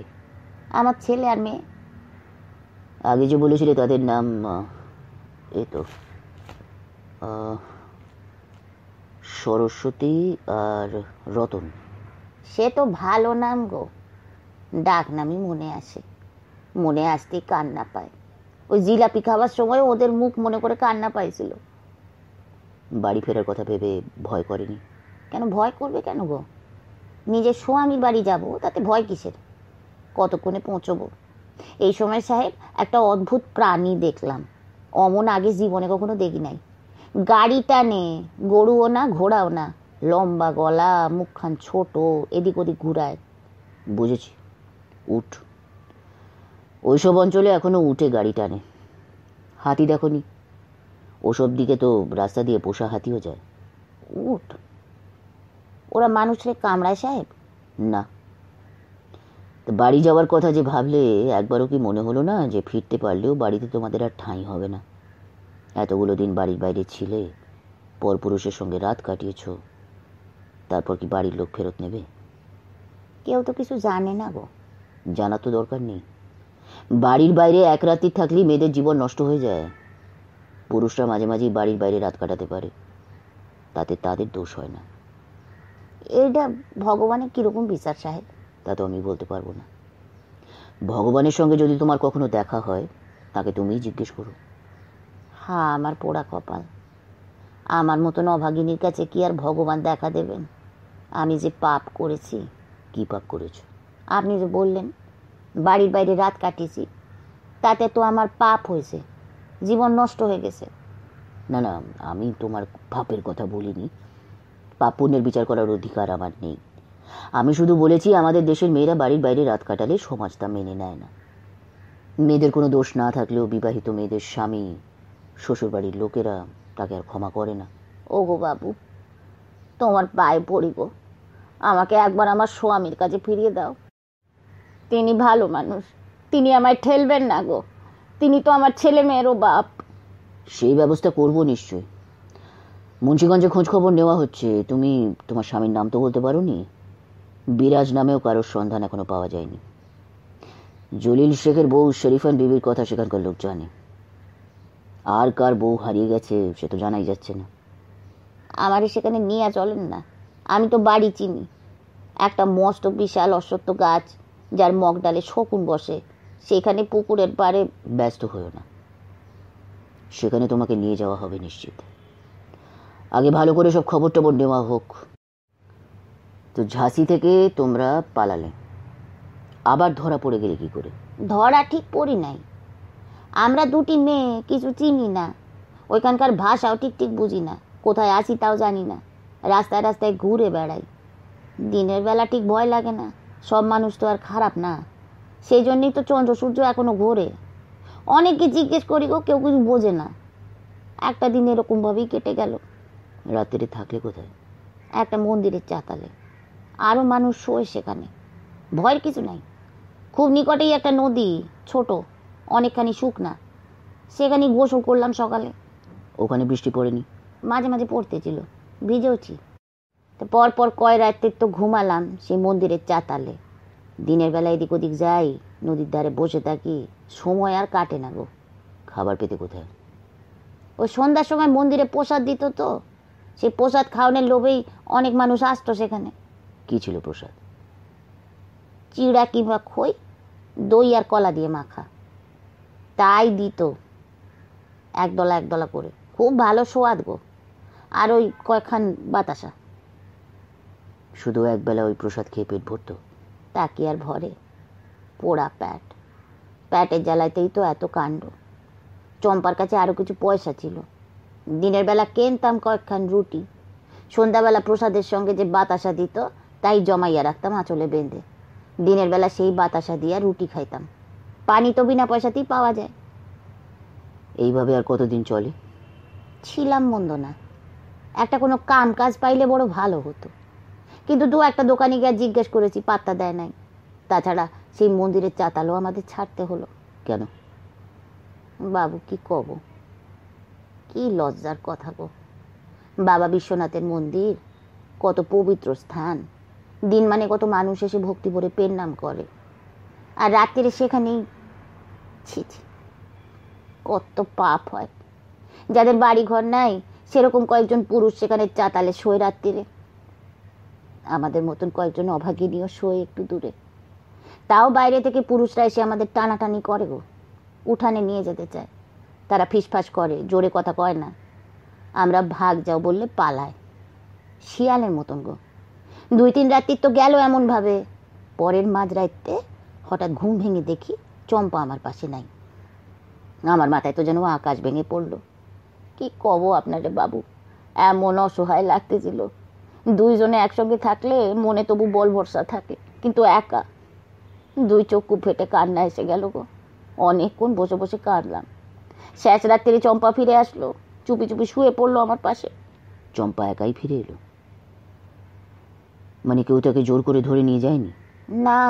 আমার ছেলে আর মেয়ে। আগে যে বলেছিলে তাদের নাম, এই তো সরস্বতী আর রতন। সে তো ভালো নাম গো, ডাক নামই মনে আসে। মনে আসতেই কান্না পায়। ওই জিলাপি খাওয়ার সময় ওদের মুখ মনে করে কান্না পাইছিল। বাড়ি ফেরার কথা ভেবে ভয় করেনি? কেন ভয় করবে কেন গো? নিজের স্বামীর বাড়ি যাব, তাতে ভয় কিসের? কতক্ষণে পৌঁছবো। এই সময় সাহেব একটা অদ্ভুত প্রাণী দেখলাম, অমন আগে জীবনে কখনো দেখি নাই। গাড়ি টানে, গরুও না ঘোড়াও না, লম্বা গলা, মুখখান ছোট, এদিক ওদিক ঘুরায়। বুঝেছি, উঠ। ওইসব অঞ্চলে এখনো উঠে গাড়ি টানে। হাতি দেখনি? ওসব দিকে তো রাস্তা দিয়ে পোষা হাতিও যায়। উঠ? ওরা মানুষরে কামড়ায় সাহেব? না। তো বাড়ি যাওয়ার কথা যে ভাবলে, একবারও কি মনে হলো না যে ফিরতে পারলেও বাড়িতে তোমাদের আর ঠাঁই হবে না? এতগুলো দিন বাড়ির বাইরে ছিলে, পরপুরুষের সঙ্গে রাত কাটিয়েছ, তারপর কি বাড়ির লোক ফেরত নেবে? কেউ তো কিছু জানে না গো। জানা তো দরকার নেই। বাড়ির বাইরে এক রাত্রি থাকলেই মেয়েদের জীবন নষ্ট হয়ে যায়। পুরুষরা মাঝে মাঝেই বাড়ির বাইরে রাত কাটাতে পারে, তাতে তাদের দোষ হয় না। এটা ভগবানের কিরকম বিচার সাহেব? তা তো আমি বলতে পারবো না। ভগবানের সঙ্গে যদি তোমার কখনো দেখা হয়, তাকে তুমিই জিজ্ঞেস করো। হ্যাঁ, আমার পোড়া কপাল। আমার মতন অভাগিনীর কাছে কি আর ভগবান দেখা দেবেন? আমি যে পাপ করেছি। কি পাপ করেছো? আপনি যে বললেন বাড়ির বাইরে রাত কাটিয়েছি, তাতে তো আমার পাপ হয়েছে, জীবন নষ্ট হয়ে গেছে। না না, আমি তোমার পাপের কথা বলিনি। পাপ পুণ্যের বিচার করার অধিকার আমার নেই। আমি শুধু বলেছি, আমাদের দেশের মেয়েরা বাড়ির বাইরে রাত কাটালে সমাজ তা মেনে নেয় না। মেয়েদের কোনো দোষ না থাকলেও বিবাহিত মেয়েদের স্বামী, শ্বশুরবাড়ির লোকেরা তাকে আর ক্ষমা করে না। ওগো বাবু, তোমার পায়ে পড়ি গো, আমাকে একবার আমার স্বামীর কাছে ফিরিয়ে দাও। তিনি ভালো মানুষ, তিনি আমায় ঠেলবেন না গো। তিনি তো আমার ছেলে মেয়েরও বাপ। সেই ব্যবস্থা করব নিশ্চয়ই। মুন্সিগঞ্জে খোঁজ খবর নেওয়া হচ্ছে। তুমি তোমার স্বামীর নাম তো বলতে পারো নি? বিরাজ নামেও কারোর সন্ধান এখনো পাওয়া যায়নি। জলিল শেখের বউ শরীফান বিবির কথা সেখানকার লোক জানে। আর কার বউ হারিয়ে গেছে সে তো জানাই যাচ্ছে না। আমারই সেখানে নিয়ে চলেন না, আমি তো বাড়ি চিনি। একটা মস্ত বিশাল অশ্বত্থ গাছ, যার মগডালে শকুন বসে, সেখানে পুকুরের পাড়ে। ব্যস্ত হয়েও না, সেখানে তোমাকে নিয়ে যাওয়া হবে নিশ্চিত। আগে ভালো করে সব খবর টবর নেওয়া হোক। তো ঝাঁসি থেকে তোমরা পালালে, আবার ধরা পড়ে গেলে কি করে? ধরা ঠিক পড়ি নাই। আমরা দুটি মেয়ে, কিছু চিনি না, ওইখানকার ভাষাও ঠিক ঠিক বুঝি না, কোথায় আছি তাও জানি না, রাস্তায় রাস্তায় ঘুরে বেড়াই। দিনের বেলা ঠিক ভয় লাগে না, সব মানুষ তো আর খারাপ না, সেই জন্যই তো চন্দ্র সূর্য এখনো ঘোরে। অনেককে জিজ্ঞেস করি গো, কেউ কিছু বোঝে না। একটা দিন এরকমভাবেই কেটে গেল। রাত্রে থাকলে কোথায়? একটা মন্দিরের চাতালে, আরও মানুষ শোয় সেখানে, ভয়ের কিছু নাই। খুব নিকটেই একটা নদী, ছোট, অনেকখানি শুকনা, সেখানে গোসল করলাম সকালে। ওখানে বৃষ্টি পড়েনি? মাঝে মাঝে পড়তেছিল, ভিজেওছি। তো পরপর কয় রাত্রে তো ঘুমালাম সেই মন্দিরের চাতালে। দিনের বেলা এদিক ওদিক যাই, নদীর ধারে বসে থাকি, সময় আর কাটে না গো। খাবার পেতে কোথায়? ওই সন্ধ্যার সময় মন্দিরে প্রসাদ দিত, তো সেই প্রসাদ খাওয়ানোর লোভেই অনেক মানুষ আসতো সেখানে। কি ছিল প্রসাদ? চিড়া কিংবা খই, দই আর কলা দিয়ে মাখা, তাই দিত একদলা একদলা করে, খুব ভালো সোয়াদ গো। আর ওই কয়েকখান বাতাসা। শুধু একবেলা ওই প্রসাদ খেয়ে পেট ভরতো? তা কি আর ভরে? পোড়া প্যাটের জ্বালাইতেই তো এত কাণ্ড। চম্পার কাছে আরও কিছু পয়সা ছিল, দিনের বেলা কিনতাম কয়েকখান রুটি, সন্ধ্যাবেলা প্রসাদের সঙ্গে যে বাতাসা দিত তাই জমাইয়া রাখতাম আঁচলে বেঁধে। দিনের বেলা সেই বাতাসা দিয়া রুটি খাইতাম। পানি তো বিনা পয়সাতেই পাওয়া যায়। এইভাবে আর কতদিন চলে? ছিলাম মন্দ না, একটা কোনো কাম কাজ পাইলে বড় ভালো হতো, কিন্তু দু একটা দোকানে গিয়ে জিজ্ঞেস করেছি, পাত্তা দেয় নাই। তাছাড়া সেই মন্দিরের চাতালও আমাদের ছাড়তে হলো। কেন? বাবু কি কব, কি লজ্জার কথা গো। বাবা বিশ্বনাথের মন্দির কত পবিত্র স্থান, দিন মানে কত মানুষ এসে ভক্তি ভরে পেন নাম করে, আর রাত্রে সেখানেই ছি ছি, কত পাপ হয়। যাদের বাড়ি ঘর নাই সেরকম কয়েকজন পুরুষ সেখানে চাতালে শোয় রাত্রিরে, আমাদের মতন কয়েকজন অভাগিনীও শোয় একটু দূরে। তাও বাইরে থেকে পুরুষরা এসে আমাদের টানাটানি করে গো, উঠানে নিয়ে যেতে চায়। তারা ফিসফাস করে, জোরে কথা কয় না। আমরা ভাগ যাও বললে পালায়, শিয়ালের মতন গো। 2-3 রাত্রি তো গেল এমনভাবে, পরের মাঝরাইতে হঠাৎ ঘুম ভেঙে দেখি চম্পা আমার পাশে নাই। আমার মাথায় তো যেন আকাশ ভেঙে পড়লো। কি কব আপনারে বাবু, এমন অসহায় লাগতেছিল। দুইজনে একসঙ্গে থাকলে মনে তবু বল ভরসা থাকে, কিন্তু একা। 2 চক্ষু ফেটে কান্না এসে গেল গো। অনেকক্ষণ বসে বসে কাঁদলাম। শেষ রাত্রে চম্পা ফিরে আসলো, চুপি চুপি শুয়ে পড়লো আমার পাশে। চম্পা একাই ফিরে এলো? মানে কেউ তাকে জোর করে ধরে নিয়ে যায়নি? না,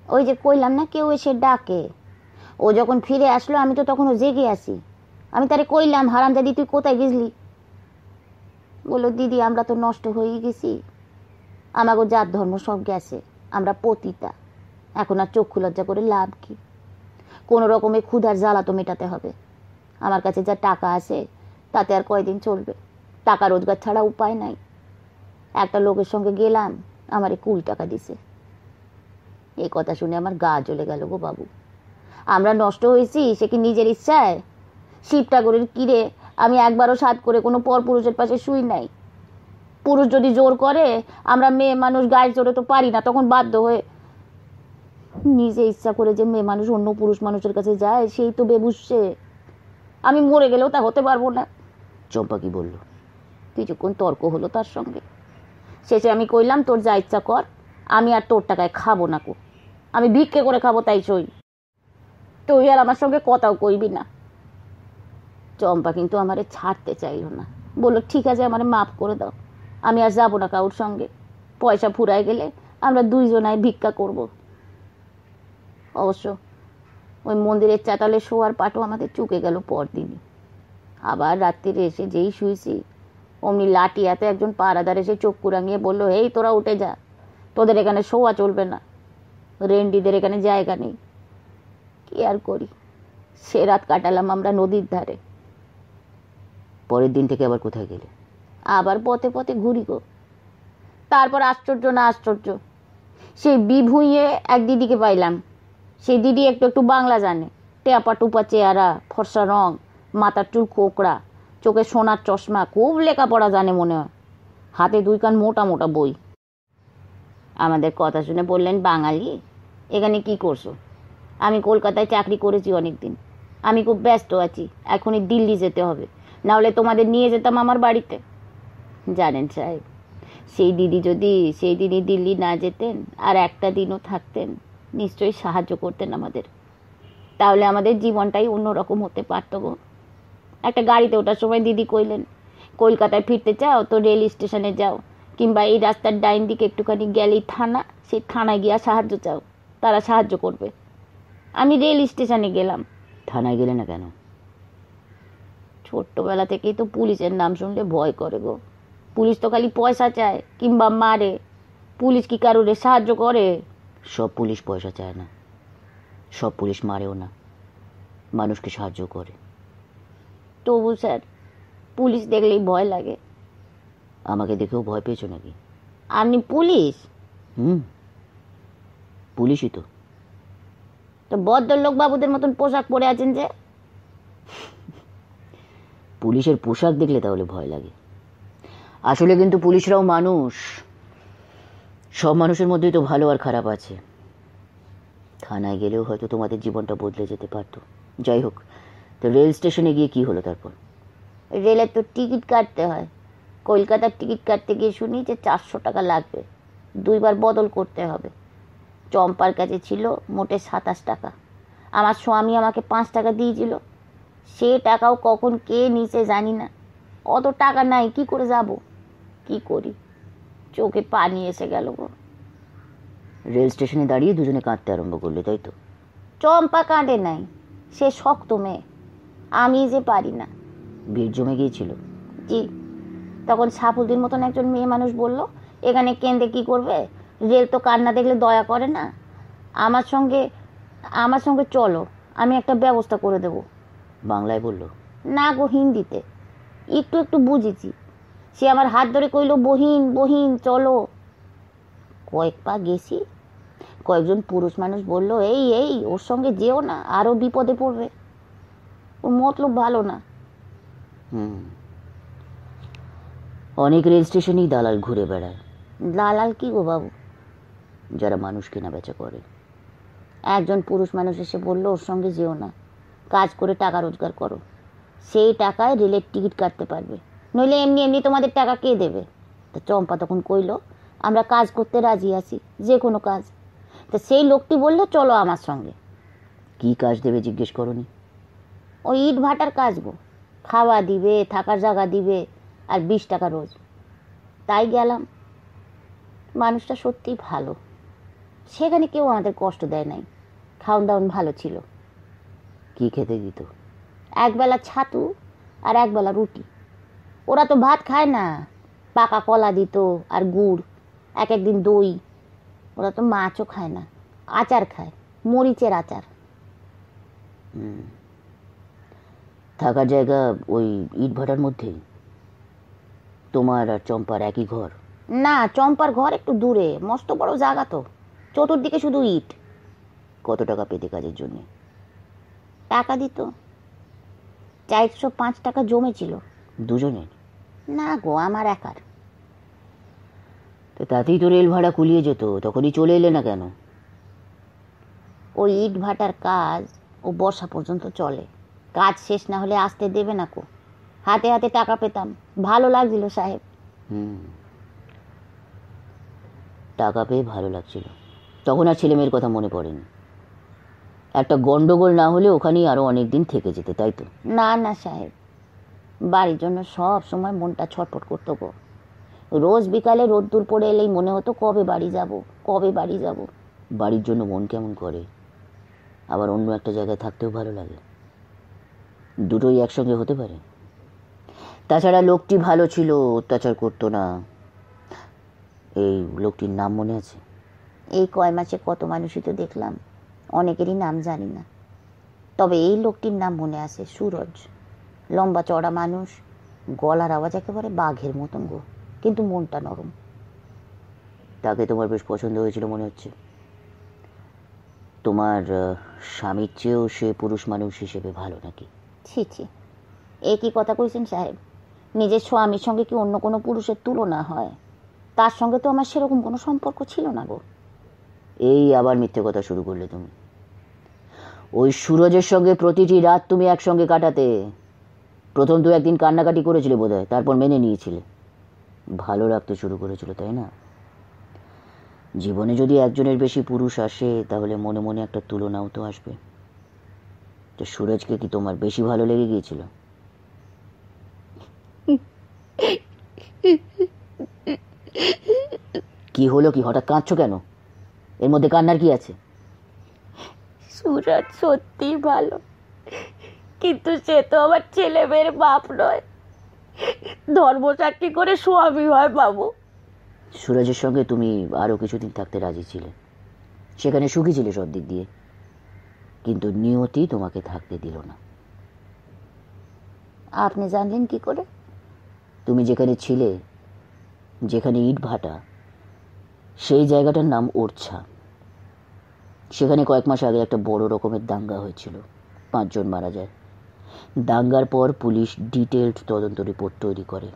ওই যে কইলাম না, কেউ এসে ডাকে। ও যখন ফিরে আসলো আমি তো তখনও জেগে আছি। আমি তারে কইলাম, হারামজাদি তুই কোথায় গেছলি? বললো, দিদি আমরা তো নষ্ট হয়ে গেছি, আমাগো জাত ধর্ম সব গেছে, আমরা পতিতা, এখন আর চক্ষু লজ্জা করে লাভ কি? কোনো রকমে ক্ষুধার জ্বালা তো মেটাতে হবে। আমার কাছে যা টাকা আছে তাতে আর কয়দিন চলবে, টাকা রোজগার ছাড়া উপায় নাই। একটা লোকের সঙ্গে গেলাম, আমারে 20 টাকা দিছে। এই কথা শুনে আমার গা জ্বলে গেল গো বাবু। আমরা নষ্ট হয়েছি সে কি নিজের ইচ্ছায়? শিব ঠাকুরের কিরে আমি একবারও সাধ করে কোনো পর পুরুষের পাশে শুই নাই। পুরুষ যদি জোর করে, আমরা মেয়ে মানুষ গায়ের জোরে তো পারি না, তখন বাধ্য হয়ে নিজে ইচ্ছা করে যে মেয়ে মানুষ অন্য পুরুষ মানুষের কাছে যায়, সেই তো বেবুসে। আমি মরে গেলেও তা হতে পারবো না। চম্পা কি বলল? কিছুক্ষণ তর্ক হলো তার সঙ্গে, শেষে আমি কইলাম, তোর যা ইচ্ছা কর, আমি আর তোর টাকায় খাবো না কো, আমি ভিক্ষে করে খাবো তাই সই, তুই আর আমার সঙ্গে কথাও কইবি না। চম্পা কিন্তু আমারে ছাড়তে চাইল না, বললো ঠিক আছে আমারে মাফ করে দাও, আমি আর যাবো না কাউর সঙ্গে, পয়সা ফুরায় গেলে আমরা দুইজনায় ভিক্ষা করব। অবশ্য ওই মন্দিরের চাতালে শোয়ার পাটও আমাদের চুকে গেল পরদিনই। আবার রাত্রিরে এসে যেই শুয়েছি অমনি লাঠিয়াতে একজন পাহারাদার এসে চোখ কুড়াঙিয়ে বললো, এই তোরা উঠে যা, তোদের এখানে শোয়া চলবে না, রেন্ডিদের এখানে জায়গা নেই। কি আর করি, সে রাত কাটালাম আমরা নদীর ধারে। পরের দিন থেকে আবার কোথায় গেলে? আবার পথে পথে ঘুরি গো। তারপর আশ্চর্য না আশ্চর্য, সেই বিভুঁইয়ে এক দিদিকে পাইলাম। সেই দিদি একটু একটু বাংলা জানে, টেপা টুপা চেহারা, ফর্সা রং, মাথার চুল কোকড়া, চোখে সোনার চশমা, খুব লেখাপড়া জানে মনে হয়, হাতে 2 কান মোটা মোটা বই। আমাদের কথা শুনে বললেন, বাঙালি এখানে কি করছো? আমি কলকাতায় চাকরি করেছি অনেক দিন, আমি খুব ব্যস্ত আছি, এখনই দিল্লি যেতে হবে, নাহলে তোমাদের নিয়ে যেতাম আমার বাড়িতে। জানেন সাহেব, সেই দিদি যদি সেই দিনই দিল্লি না যেতেন আর একটা দিনও থাকতেন, নিশ্চয়ই সাহায্য করতেন আমাদের, তাহলে আমাদের জীবনটাই অন্যরকম হতে পারত গো। একটা গাড়িতে ওঠার সময় দিদি কইলেন, কলকাতায় ফিরতে চাও তো রেল স্টেশনে যাও, কিংবা এই রাস্তার ডাইন দিকে একটুখানি গেলেই থানা, সেই থানায় গিয়া সাহায্য চাও, তারা সাহায্য করবে। আমি রেল স্টেশনে গেলাম। থানায় গেলে না কেন? ছোট্টবেলা থেকেই তো পুলিশের নাম শুনলে ভয় করে গো। পুলিশ তো খালি পয়সা চায় কিংবা মারে, পুলিশ কি কারোরে সাহায্য করে? সব পুলিশ পয়সা চায় না, সব পুলিশ মারেও না, মানুষকে সাহায্য করে। তবু স্যার, পুলিশ দেখলেই ভয় লাগে। আমাকে দেখেও ভয় পেয়েছো নাকি? আপনি পুলিশ? পুলিশই তো। তো ভদ্রলোক বাবুদের মতন পোশাক পরে আছেন যে? পুলিশের পোশাক দেখলে তাহলে ভয় লাগে? আসলে কিন্তু পুলিশরাও মানুষ, সব মানুষের মধ্যেই তো ভালো আর খারাপ আছে। থানায় গেলেও হয়তো তোমাদের জীবনটা বদলে যেতে পারতো। যাই হোক, তো রেল স্টেশনে গিয়ে কি হলো তারপর? রেলের তো টিকিট কাটতে হয়। কলকাতার টিকিট কাটতে গিয়ে শুনি যে 400 টাকা লাগবে, 2 বার বদল করতে হবে। চম্পার কাছে ছিল মোটে 27 টাকা, আমার স্বামী আমাকে 5 টাকা দিয়েছিল, সে টাকাও কখন কে নিচে জানি না। অত টাকা নাই, কি করে যাব, কি করি? চোখে পানি এসে গেল গো। রেল স্টেশনে দাঁড়িয়ে দুজনে কাঁদতে আরম্ভ করলে, তাই তো? চম্পা কাঁদে নাই, সে শক্ত মেয়ে, আমি যে পারি না। ভিড় জমে গিয়েছিল? জি। তখন সাফুদ্দিন মতন একজন মেয়ে মানুষ বলল, এখানে কেঁদে কি করবে, রেল তো কান্না দেখলে দয়া করে না, আমার সঙ্গে চলো, আমি একটা ব্যবস্থা করে দেব। বাংলায় বললো? না গো, হিন্দিতে। একটু একটু বুঝেছি। সে আমার হাত ধরে কইল, বহিন বহিন চলো। কয়েক পা গেছি, কয়েকজন পুরুষ মানুষ বলল, এই এই ওর সঙ্গে যেও না, আরো বিপদে পড়বে, ওর মতলব ভালো না। অনেক রেল স্টেশনেই দালাল ঘুরে বেড়ায়। দালাল কি গো বাবু? যারা মানুষ কেনা বেচা করে। একজন পুরুষ মানুষ এসে বলল, ওর সঙ্গে যেও না, কাজ করে টাকা রোজগার করো, সেই টাকায় রেলের টিকিট কাটতে পারবে, নইলে এমনি এমনি তোমাদের টাকা কে দেবে? তো চম্পা তখন কইল, আমরা কাজ করতে রাজি আছি, যে কোনো কাজ। তো সেই লোকটি বলল, চলো আমার সঙ্গে। কি কাজ দেবে জিজ্ঞেস করনি? ওই ইট ভাটার কাজ গো, খাওয়া দিবে, থাকার জায়গা দিবে, আর 20 টাকা রোজ। তাই গেলাম। মানুষটা সত্যিই ভালো, সেখানে কেউ আমাদের কষ্ট দেয় নাই, খাওয়ান দাওয়ান ভালো ছিল। কি খেতে দিত? একবেলা ছাতু আর একবেলা রুটি। ওরা তো ভাত খায় না, পাকা কলা দিত আর গুড়, এক একদিন দই। ওরা তো মাছও খায় না, আচার খায়, মরিচের আচার। থাকার জায়গা ওই ইট ভাটার মধ্যেই? তোমার আর চম্পার একই ঘর? না, চম্পার ঘর একটু দূরে, মস্ত বড় জায়গা তো, চতুর্দিকে শুধু ইট। কত টাকা পেতে কাজের জন্য? টাকা দিত 405 টাকা জমেছিল। দুজনের? না গো, আমার একার। তো তাতেই তো রেল ভাড়া কুলিয়ে যেত, তখনই চলে এলে না কেন? ওই ইট ভাটার কাজ ও বর্ষা পর্যন্ত চলে, কাজ শেষ না হলে আসতে দেবে না কো। হাতে হাতে টাকা পেতাম, ভালো লাগছিল সাহেব। টাকা পেয়ে ভালো লাগছিল, তখন আর ছেলে মেয়ের কথা মনে পড়েনি? একটা গন্ডগোল না হলে ওখানেই আরো অনেক দিন থেকে যেতে, তাই তো? না না সাহেব, বাড়ির জন্য সব সময় মনটা ছটফট করতো গো। রোজ বিকালে রোদ্দুর পড়ে এলেই মনে হতো, কবে বাড়ি যাব, কবে বাড়ি যাব। বাড়ির জন্য মন কেমন করে, আবার অন্য একটা জায়গায় থাকতেও ভালো লাগে, দুটোই একসঙ্গে হতে পারে? তাছাড়া লোকটি ভালো ছিল, অত্যাচার করতো না। এই লোকটির নাম মনে আছে? এই কয় মাসে কত মানুষই তো দেখলাম, অনেকেরই নাম জানি না, তবে এই লোকটির নাম মনে আছে, সুরজ। লম্বা চড়া মানুষ, গলার আওয়াজ একেবারে বাঘের মতন গো, কিন্তু মনটা নরম। তাকে তোমার বেশ পছন্দ হয়েছিল মনে হচ্ছে। তোমার স্বামীর চেয়েও সে পুরুষ মানুষ হিসেবে ভালো নাকি? ছি ছি, এ কি কথা কইছেন সাহেব? নিজের স্বামীর সঙ্গে কি অন্য কোনো পুরুষের তুলনা হয়? তার সঙ্গে তো আমার সেরকম কোনো সম্পর্ক ছিল না গো। এই আবার মিথ্যে কথা শুরু করলে তুমি। ওই সুরজের সঙ্গে প্রতিটি রাত তুমি একসঙ্গে কাটাতে। প্রথম তো একদিন কান্নাকাটি করেছিলে বোধহয়, তারপর মেনে নিয়েছিলে, ভালো রাখতে শুরু করেছিল, তাই না? জীবনে যদি একজনের বেশি পুরুষ আসে তাহলে মনে মনে একটা তুলনাও তো আসবে। তো সুরজকে কি তোমার বেশি ভালো লেগে গিয়েছিল? কি হলো, কি হঠাৎ কাঁদছো কেন? এর মধ্যে কান্নার কি আছে? সুরজ সত্যি ভালো, কিন্তু সে তো আমার ছেলে মেয়ের বাপ নয়, ধর্মসাক্ষী করে স্বামী হয় বাবু। সুরজের সঙ্গে তুমি আরো কিছুদিন থাকতে রাজি ছিলে, সেখানে সুখী ছিলে সব দিক দিয়ে, কিন্তু নিয়তি তোমাকে থাকতে দিল না। আপনি জানলেন কি করে? তুমি যেখানে ছিলে, যেখানে ইট ভাটা, সেই জায়গাটার নাম ওরছা। সেখানে কয়েক মাস আগে একটা বড় রকমের দাঙ্গা হয়েছিল, 5 জন মারা যায়। দাঙ্গার পর পুলিশ ডিটেলড তদন্ত রিপোর্ট তৈরি করে।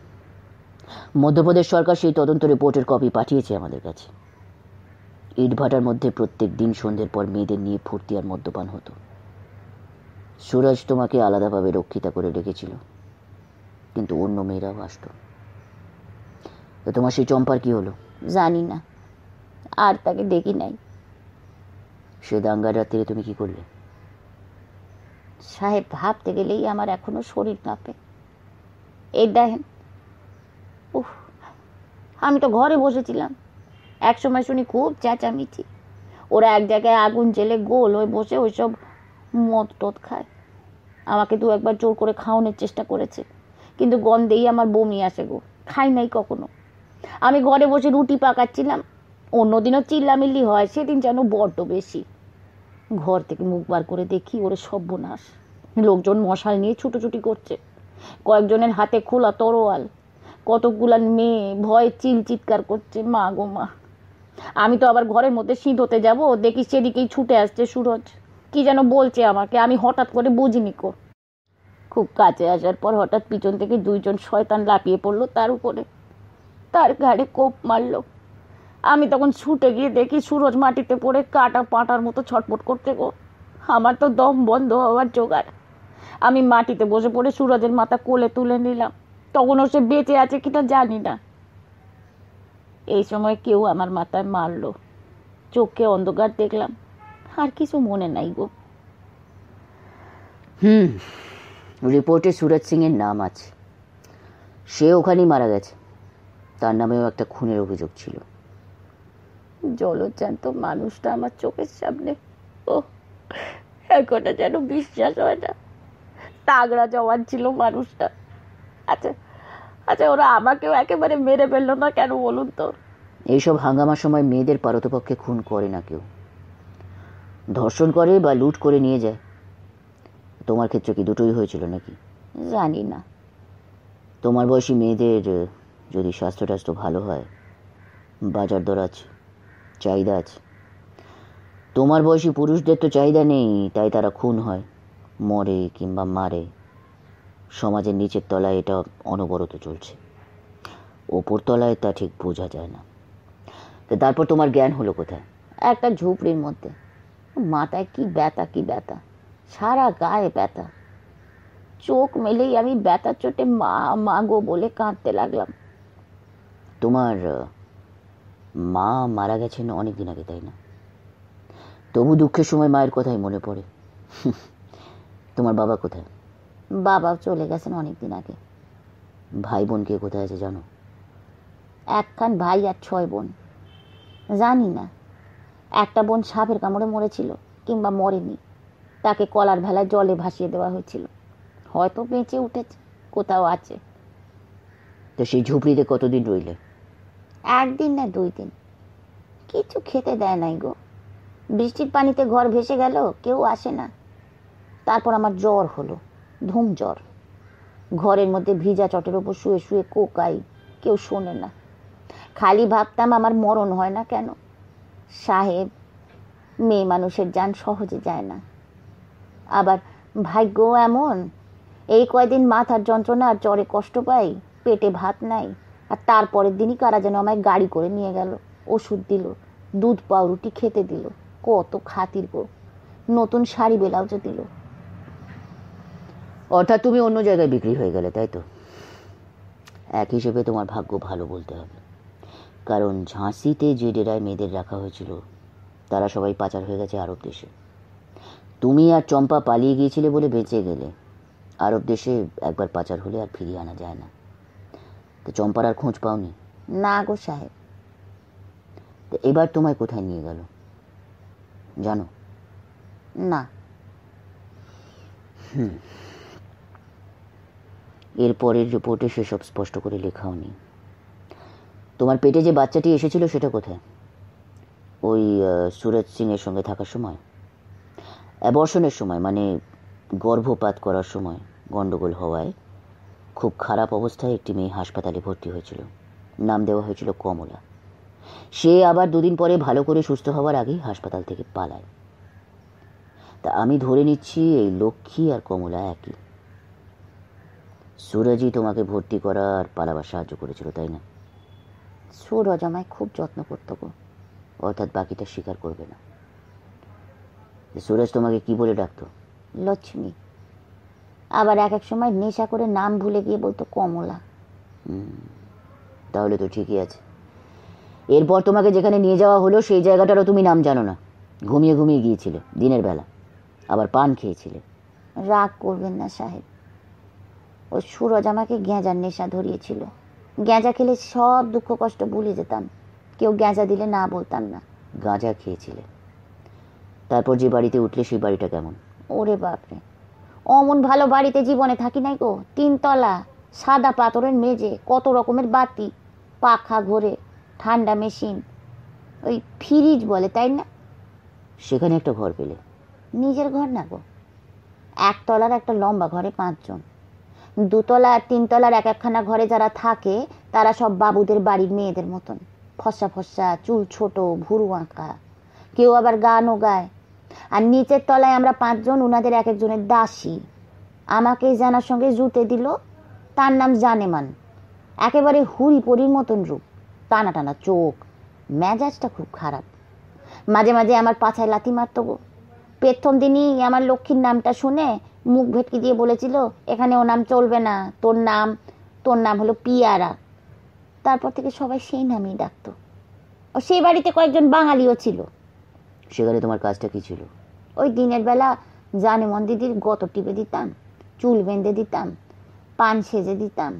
মধ্যপ্রদেশ সরকার সেই তদন্ত রিপোর্টের কপি পাঠিয়েছে আমাদের কাছে। ইটভাটার মধ্যে প্রত্যেক দিন সন্ধ্যের পর মেয়েদের নিয়ে ফুর্তি আর মদ্যপান হতো। সুরজ তোমাকে আলাদাভাবে রক্ষিতা করে রেখেছিল, কিন্তু অন্য মেয়েরাও আসত। তো তোমার সেই চম্পার কি হলো? জানি না, আর তাকে দেখি নাই। সে দাঙ্গার রাত্রে তুমি কি করলে? সাহেব, ভাবতে গেলেই আমার এখনো শরীর কাঁপে। এই দেখেন, উফ, আমি তো ঘরে বসেছিলাম, এক সময় শুনি খুব চেঁচামেচি, ওরা এক জায়গায় আগুন জেলে গোল হয়ে বসে ওইসব মদ টদ খায়। আমাকে দু একবার জোর করে খাওয়ানোর চেষ্টা করেছে, কিন্তু গন্ধেই আমার বমি আসে গো, খাই নাই কখনো। আমি ঘরে বসে রুটি পাকাচ্ছিলাম, অন্যদিনও চিল্লামিল্লি হয়, সেদিন যেন বড্ড বেশি। ঘর থেকে মুখ বার করে দেখি ওরে সর্বনাশ, লোকজন মশাল নিয়ে ছুটোছুটি করছে, কয়েকজনের হাতে খোলা তরোয়াল, কতকগুলা মেয়ে ভয়ে চিৎকার করছে, মা গো মা। আমি তো আবার ঘরের মধ্যে সিঁধোতে যাব, দেখি সেদিকেই ছুটে আসছে সুরজ, কি যেন বলছে আমাকে, আমি হঠাৎ করে বুঝিনি কো। খুব কাছে আসার পর হঠাৎ পিছন থেকে 2 জন শয়তান লাফিয়ে পড়লো তার উপরে, তার ঘাড়ে কোপ মারলো। আমি তখন ছুটে গিয়ে দেখি সুরজ মাটিতে পড়ে কাটা পাটার মতো ছটফট করতে গো। আমার তো দম বন্ধ হওয়ার জোগাড়। আমি মাটিতে বসে পড়ে সুরজের মাথা কোলে তুলে নিলাম, তখনও সে বেঁচে আছে কিনা জানি না। এই সময় কেউ আমার মাথায় মারলো, চোখে অন্ধকার দেখলাম, আর কিছু মনে নাই গো। রিপোর্টে সুরজ সিং এর নাম আছে, সে ওখানেই মারা গেছে। তার নামেও একটা খুনের অভিযোগ ছিল। জলজ্যান্ত মানুষটা আমার চোখের সামনে, ও এখনো যেন বিশ্বাস হয় না। তাগড়া জওয়ান ছিল মানুষটা। আচ্ছা আচ্ছা, ওরা আমাকেও একেবারে মেরে ফেললো না কেন বলুন তো? এইসব হাঙ্গামার সময় মেয়েদের পারতপক্ষে খুন করে না কেউ, ধর্ষণ করে বা লুট করে নিয়ে যায়। তোমার ক্ষেত্রে কি দুটোই হয়েছিল নাকি? জানি না। তোমার বয়সী মেয়েদের যদি স্বাস্থ্য টাস্থ্য ভালো হয়, বাজার দর আছে, চাহিদা আছে। তোমার বয়সী পুরুষদের তো চাহিদা নেই, তাই তারা খুন হয়, মরে কিংবা মারে। সমাজের নিচের তলায় এটা অনবরত চলছে, ওপর তলায় তা ঠিক বোঝা যায় না। তারপর তোমার জ্ঞান হলো কোথায়? একটা ঝুপড়ির মধ্যে। মাথায় কি ব্যথা, কি ব্যথা, সারা গায়ে ব্যথা। চোখ মেলেই আমি ব্যথার চোটে মা মা গো বলে কাঁদতে লাগলাম। তোমার মা মারা গেছেন অনেক দিন আগে, তাই না? তবু দুঃখের সময় মায়ের কথাই মনে পড়ে। তোমার বাবা কোথায়? বাবাও চলে গেছেন অনেক দিন আগে। ভাই বোন কে কোথায় আছে জানো? একখান ভাই আর 6 বোন। জানি না, একটা বোন সাপের কামড়ে মরেছিল কিংবা মরেনি, তাকে কলার ভেলায় জলে ভাসিয়ে দেওয়া হয়েছিল। হয়তো বেঁচে উঠেছে, কোথাও আছে, তো সেই ঝুপড়িতে কতদিন রইলে? একদিন না 2 দিন। কিছু খেতে দেয় নাই গো। বৃষ্টির পানিতে ঘর ভেসে গেল, কেউ আসে না। তারপর আমার জ্বর হলো, ধুম জ্বর। ঘরের মধ্যে ভিজা চটের ওপর শুয়ে শুয়ে কোকাই, কেউ শোনে না। খালি ভাবতাম আমার মরণ হয় না কেন। সাহেব, মেয়ে মানুষের জান সহজে যায় না। আবার ভাগ্য এমন, এই কয়দিন মাথার যন্ত্রণা আর জ্বরে কষ্ট পাই, পেটে ভাত নাই। আর তারপরের দিনই কারা যেন আমায় গাড়ি করে নিয়ে গেল, ওষুধ দিল, দুধ পাউরুটি খেতে দিল। কত খাতির গো, নতুন শাড়ি ব্লাউজও দিল। অর্থাৎ তুমি অন্য জায়গায় বিক্রি হয়ে গেলে, তাই তো? এক হিসেবে তোমার ভাগ্য ভালো বলতে হবে, কারণ ঝাঁসিতে যে ডেরায় মেয়েদের রাখা হয়েছিল তারা সবাই পাচার হয়ে গেছে আরব দেশে। তুমি আর চম্পা পালিয়ে গিয়েছিলে বলে বেঁচে গেলে। আরব দেশে একবার পাচার হলে আর ফিরিয়ে আনা যায় না। তো চম্পার আর খোঁজ পাওনি? না গো সাহেব। তো এবার তোমায় কোথায় নিয়ে গেল জানো? না। এর পরের রিপোর্টে সেসব স্পষ্ট করে লেখাও নেই। তোমার পেটে যে বাচ্চাটি এসেছিল সেটা কোথায়? ওই সুরজ সিংয়ের সঙ্গে থাকার সময়? অ্যাবর্শনের সময়, মানে গর্ভপাত করার সময় গন্ডগোল হওয়ায় খুব খারাপ অবস্থায় একটি মেয়ে হাসপাতালে ভর্তি হয়েছিল। নাম দেওয়া হয়েছিল কমলা। সে আবার 2 দিন পরে ভালো করে সুস্থ হওয়ার আগেই হাসপাতাল থেকে পালায়। তা আমি ধরে নিচ্ছি এই লক্ষ্মী আর কমলা একই। সুরজই তোমাকে ভর্তি করা আর পালাবার সাহায্য করেছিল, তাই না? সুরজ আমায় খুব যত্ন করতো গো। অর্থাৎ বাকিটা স্বীকার করবে না। সুরজ তোমাকে কি বলে ডাকতো? লক্ষ্মী। আবার এক এক সময় নেশা করে নাম ভুলে গিয়ে বলতো কমলা। তাহলে তো ঠিকই আছে। এরপর তোমাকে যেখানে নিয়ে যাওয়া হলো সেই জায়গাটারও তুমি নাম জানো না। ঘুমিয়ে ঘুমিয়ে গিয়েছিলে দিনের বেলা, আবার পান খেয়েছিলে। রাগ করবেন না সাহেব, ওই সুরজ আমাকে গ্যাঁজার নেশা ধরিয়েছিল। গ্যাঁজা খেলে সব দুঃখ কষ্ট ভুলে যেতাম। কেউ গ্যাঁজা দিলে না বলতাম না। গাঁজা খেয়েছিলে। তারপর যে বাড়িতে উঠলে সেই বাড়িটা কেমন? ওরে বাপরে, অমন ভালো বাড়িতে জীবনে থাকি নাই গো। 3 তলা, সাদা পাথরের মেঝে, কত রকমের বাতি, পাখা ঘোরে, ঠান্ডা মেশিন, ওই ফ্রিজ বলে তাই না। সেখানে একটা ঘর পেলে? নিজের ঘর না গো, 1 তলার একটা লম্বা ঘরে 5 জন। 2 তলা আর 3 তলার এক একখানা ঘরে যারা থাকে তারা সব বাবুদের বাড়ির মেয়েদের মতন, ফসা ফসা, চুল ছোট, ভুরু আঁকা, কেউ আবার গানও গায়। আর নিচের তলায় আমরা 5 জন, উনাদের এক একজনের দাসী। আমাকে জানার সঙ্গে জুতে দিল, তার নাম জানেমান। একেবারে হুড়ি পরির মতন রূপ, টানা টানা চোখ, মেজাজটা খুব খারাপ। মাঝে মাঝে আমার পাছায় লাথি মারত গো। প্রথম দিনই আমার লক্ষ্মীর নামটা শুনে মুখ ভেটকি দিয়ে বলেছিল, এখানে ও নাম চলবে না, তোর নাম হলো পিয়ারা। তারপর থেকে সবাই সেই নামই ডাকতো। ও সেই বাড়িতে কয়েকজন বাঙালিও ছিল। সেখানে তোমার কাজটা কি ছিল? ওই দিনের বেলা জানেমন দিদির গত টিপে দিতাম, চুল বেঁধে দিতাম, পান সেজে দিতাম।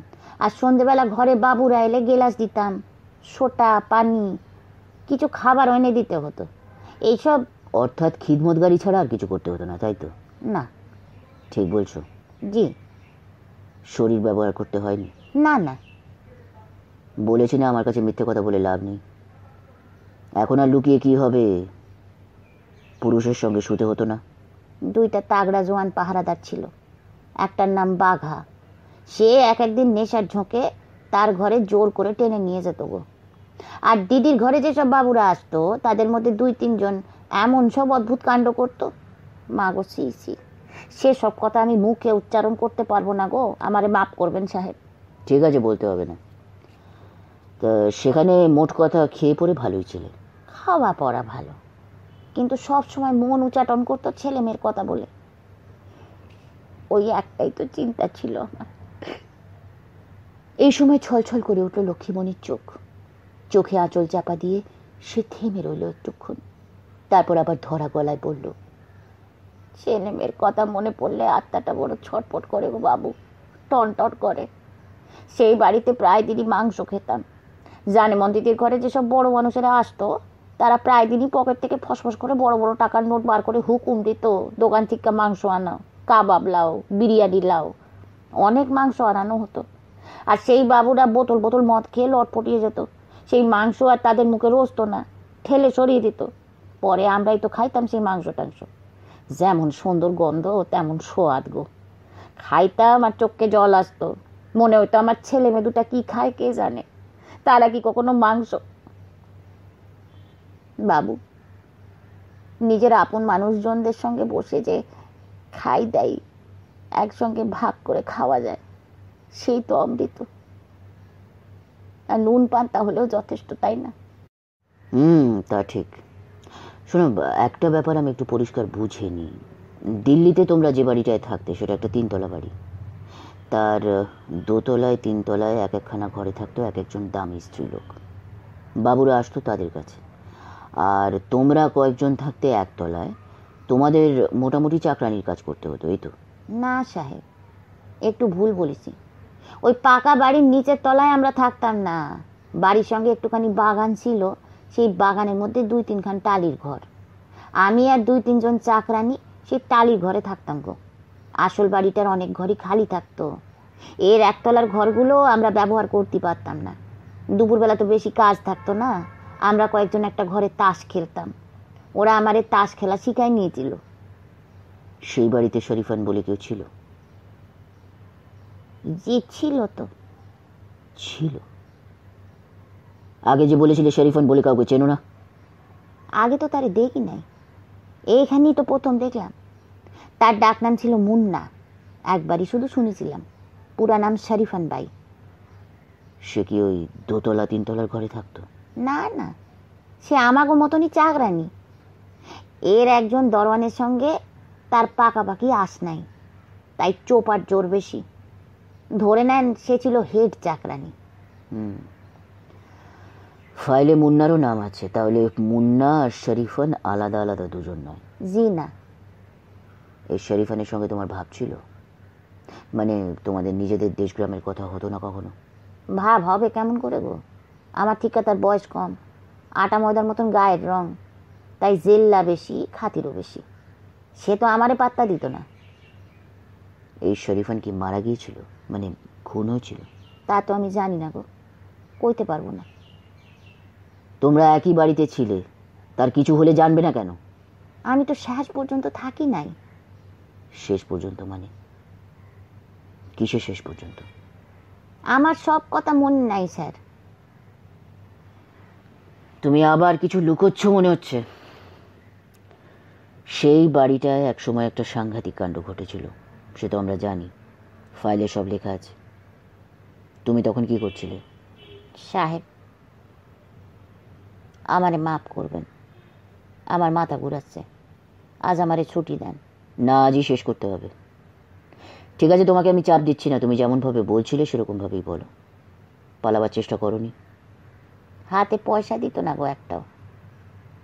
আর সন্ধেবেলা ঘরে বাবুরা এলে গেলাস দিতাম, সোটা, পানি, কিছু খাবার এনে দিতে হতো। এইসব। অর্থাৎ খিদমতগারি ছাড়া আর কিছু করতে হতো না, তাই তো? না। ঠিক বলছো? জি। শরীর ব্যবহার করতে হয়নি? না না। বলেছি না আমার কাছে মিথ্যে কথা বলে লাভ নেই। এখন আর লুকিয়ে কি হবে? পুরুষের সঙ্গে শুতে হতো না? 2টা তাগড়া জোয়ান পাহারাদার ছিল, একটার নাম বাঘা। সে এক একদিন নেশার ঝোঁকে তার ঘরে জোর করে টেনে নিয়ে যেত গো। আর দিদির ঘরে যেসব বাবুরা আসতো তাদের মধ্যে 2-3 জন এমন সব অদ্ভুত কাণ্ড করতো, মা গো সি সি, সেসব কথা আমি মুখে উচ্চারণ করতে পারবো না গো, আমারে মাফ করবেন সাহেব। ঠিক আছে, বলতে হবে না। তা সেখানে মোট কথা খেয়ে পড়ে ভালোই ছিলে? খাওয়া পড়া ভালো, কিন্তু সব সময় মন উচ্চাটন করতো ছেলে মেয়ের কথা বলে। ওই একটাই তো চিন্তা ছিল আমার। এই সময় ছলছল করে উঠল লক্ষ্মীমণির চোখ। চোখে আঁচল চাপা দিয়ে সে থেমে রইল একটুক্ষণ, তারপর আবার ধরা গলায় বলল, ছেলে মেয়ের কথা মনে পড়লে আত্মাটা বড় ছটপট করে গো বাবু, টনটন করে। সেই বাড়িতে প্রায় দিনই মাংস খেতাম। জানেমন দিদির ঘরে যেসব বড় মানুষেরা আসতো তারা প্রায় দিনই পকেট থেকে ফসফস করে বড় বড় টাকার নোট বার করে হুকুম দিত, দোকান থেকে মাংস আনাও, কাবাব লাও, বিরিয়ানি লাও। অনেক মাংস আনানো হতো। আর সেই বাবুরা বোতল বোতল মদ খেয়ে লটপটিয়ে যেত, সেই মাংস আর তাদের মুখে রোজতো না, ঠেলে সরিয়ে দিত। পরে আমরাই তো খাইতাম সেই মাংস টাংস, যেমন সুন্দর গন্ধ তেমন সোয়াদ গো। খাইতাম আর চোখে জল আসতো, মনে হইতো আমার ছেলে মেয়ে দুটা কি খায় কে জানে, তারা কি কখনো মাংস। বাবু নিজের আপন মানুষজনদের সঙ্গে বসে যে খাই দেয়, একসঙ্গে ভাগ করে খাওয়া যায়, সেই তো অমৃত। আর নুন পান্তা হলেও যথেষ্ট, তাই না? তা ঠিক। শোনো, একটা ব্যাপার আমি একটু পরিষ্কার বুঝে নিই। দিল্লিতে তোমরা যে বাড়িটায় থাকতে সেটা একটা 3 তলা বাড়ি। তার 2 তলায় 3 তলায় এক একখানা ঘরে থাকতো এক একজন দামি স্ত্রীলোক। বাবুরা আসতো তাদের কাছে। আর তোমরা কয়েকজন থাকতে 1 তলায়, তোমাদের মোটামুটি চাকরানির কাজ করতে হতো, এই তো? না সাহেব, একটু ভুল বলেছি। ওই পাকা বাড়ির নিচের তলায় আমরা থাকতাম না, বাড়ির সঙ্গে একটুখানি বাগান ছিল, সেই বাগানের মধ্যে 2-3খান টালির ঘর। আমি আর 2-3জন চাকরানি সেই টালির ঘরে থাকতাম গো। আসল বাড়িটার অনেক ঘরই খালি থাকতো। এর 1 তলার ঘরগুলো আমরা ব্যবহার করতে পারতাম না, দুপুরবেলা তো বেশি কাজ থাকতো না। আমরা কয়েকজন একটা ঘরে তাস খেলতাম, ওরা আমারে তাস খেলা শিখাই নিয়েছিল। সেই বাড়িতে শরীফান বলে কেউ ছিল? জি ছিল তো। ছিল? আগে যে বলেছিলে শরীফান বলে কাউকে চেনো না? আগে তো তারে দেখি নাই, এইখানেই তো প্রথম দেখলাম। তার ডাক নাম ছিল মুন্না, একবারই শুধু শুনেছিলাম, পুরা নাম শরীফান বাই। সে কি ওই 2তলা 3তলার ঘরে থাকতো? না না, সে আমাগো মতনই চাকরানি। এর একজন দরওয়ানের সঙ্গে তার পাকাপাকি আস নাই, তাই চোপার জোর বেশি। ধরে নেন সে ছিল হেড চাকরানি। ফাইলে মুন্নারও নাম আছে, তাহলে মুন্না আর শরীফান আলাদা আলাদা দুজন নয়? জি না। এই শরীফানের সঙ্গে তোমার ভাব ছিল? মানে তোমাদের নিজেদের দেশগ্রামের কথা হতো না কখনো? ভাব হবে কেমন করে গো, আমার ঠিক তার বয়স কম, আটা ময়দার মতন গায়ের রং, তাই জেল্লা বেশি, খাতিরও বেশি। সে তো আমারে পাত্তা দিত না। এই শরীফান কি মারা গিয়েছিল, মানে খুন হয়েছিল? তা তো আমি জানি না গো, কইতে পারবো না। তোমরা একই বাড়িতে ছিলে, তার কিছু হলে জানবে না কেন? আমি তো শেষ পর্যন্ত থাকি নাই। শেষ পর্যন্ত মানে কিসে শেষ পর্যন্ত? আমার সব কথা মনে নাই স্যার। তুমি আবার কিছু লুকোচ্ছ মনে হচ্ছে। সেই বাড়িটায় একসময় একটা সাংঘাতিক কাণ্ড ঘটেছিল, সে তো আমরা জানি, ফাইলে সব লেখা আছে। তুমি তখন কি করছিলে? সাহেব আমারে মাফ করবেন, আমার মাথা ঘুরাচ্ছে, আজ আমারে ছুটি দেন। না, আজই শেষ করতে হবে। ঠিক আছে, তোমাকে আমি চাপ দিচ্ছি না, তুমি যেমনভাবে বলছিলে সেরকমভাবেই বলো। পালাবার চেষ্টা করোনি? হাতে পয়সা দিত না গো একটাও,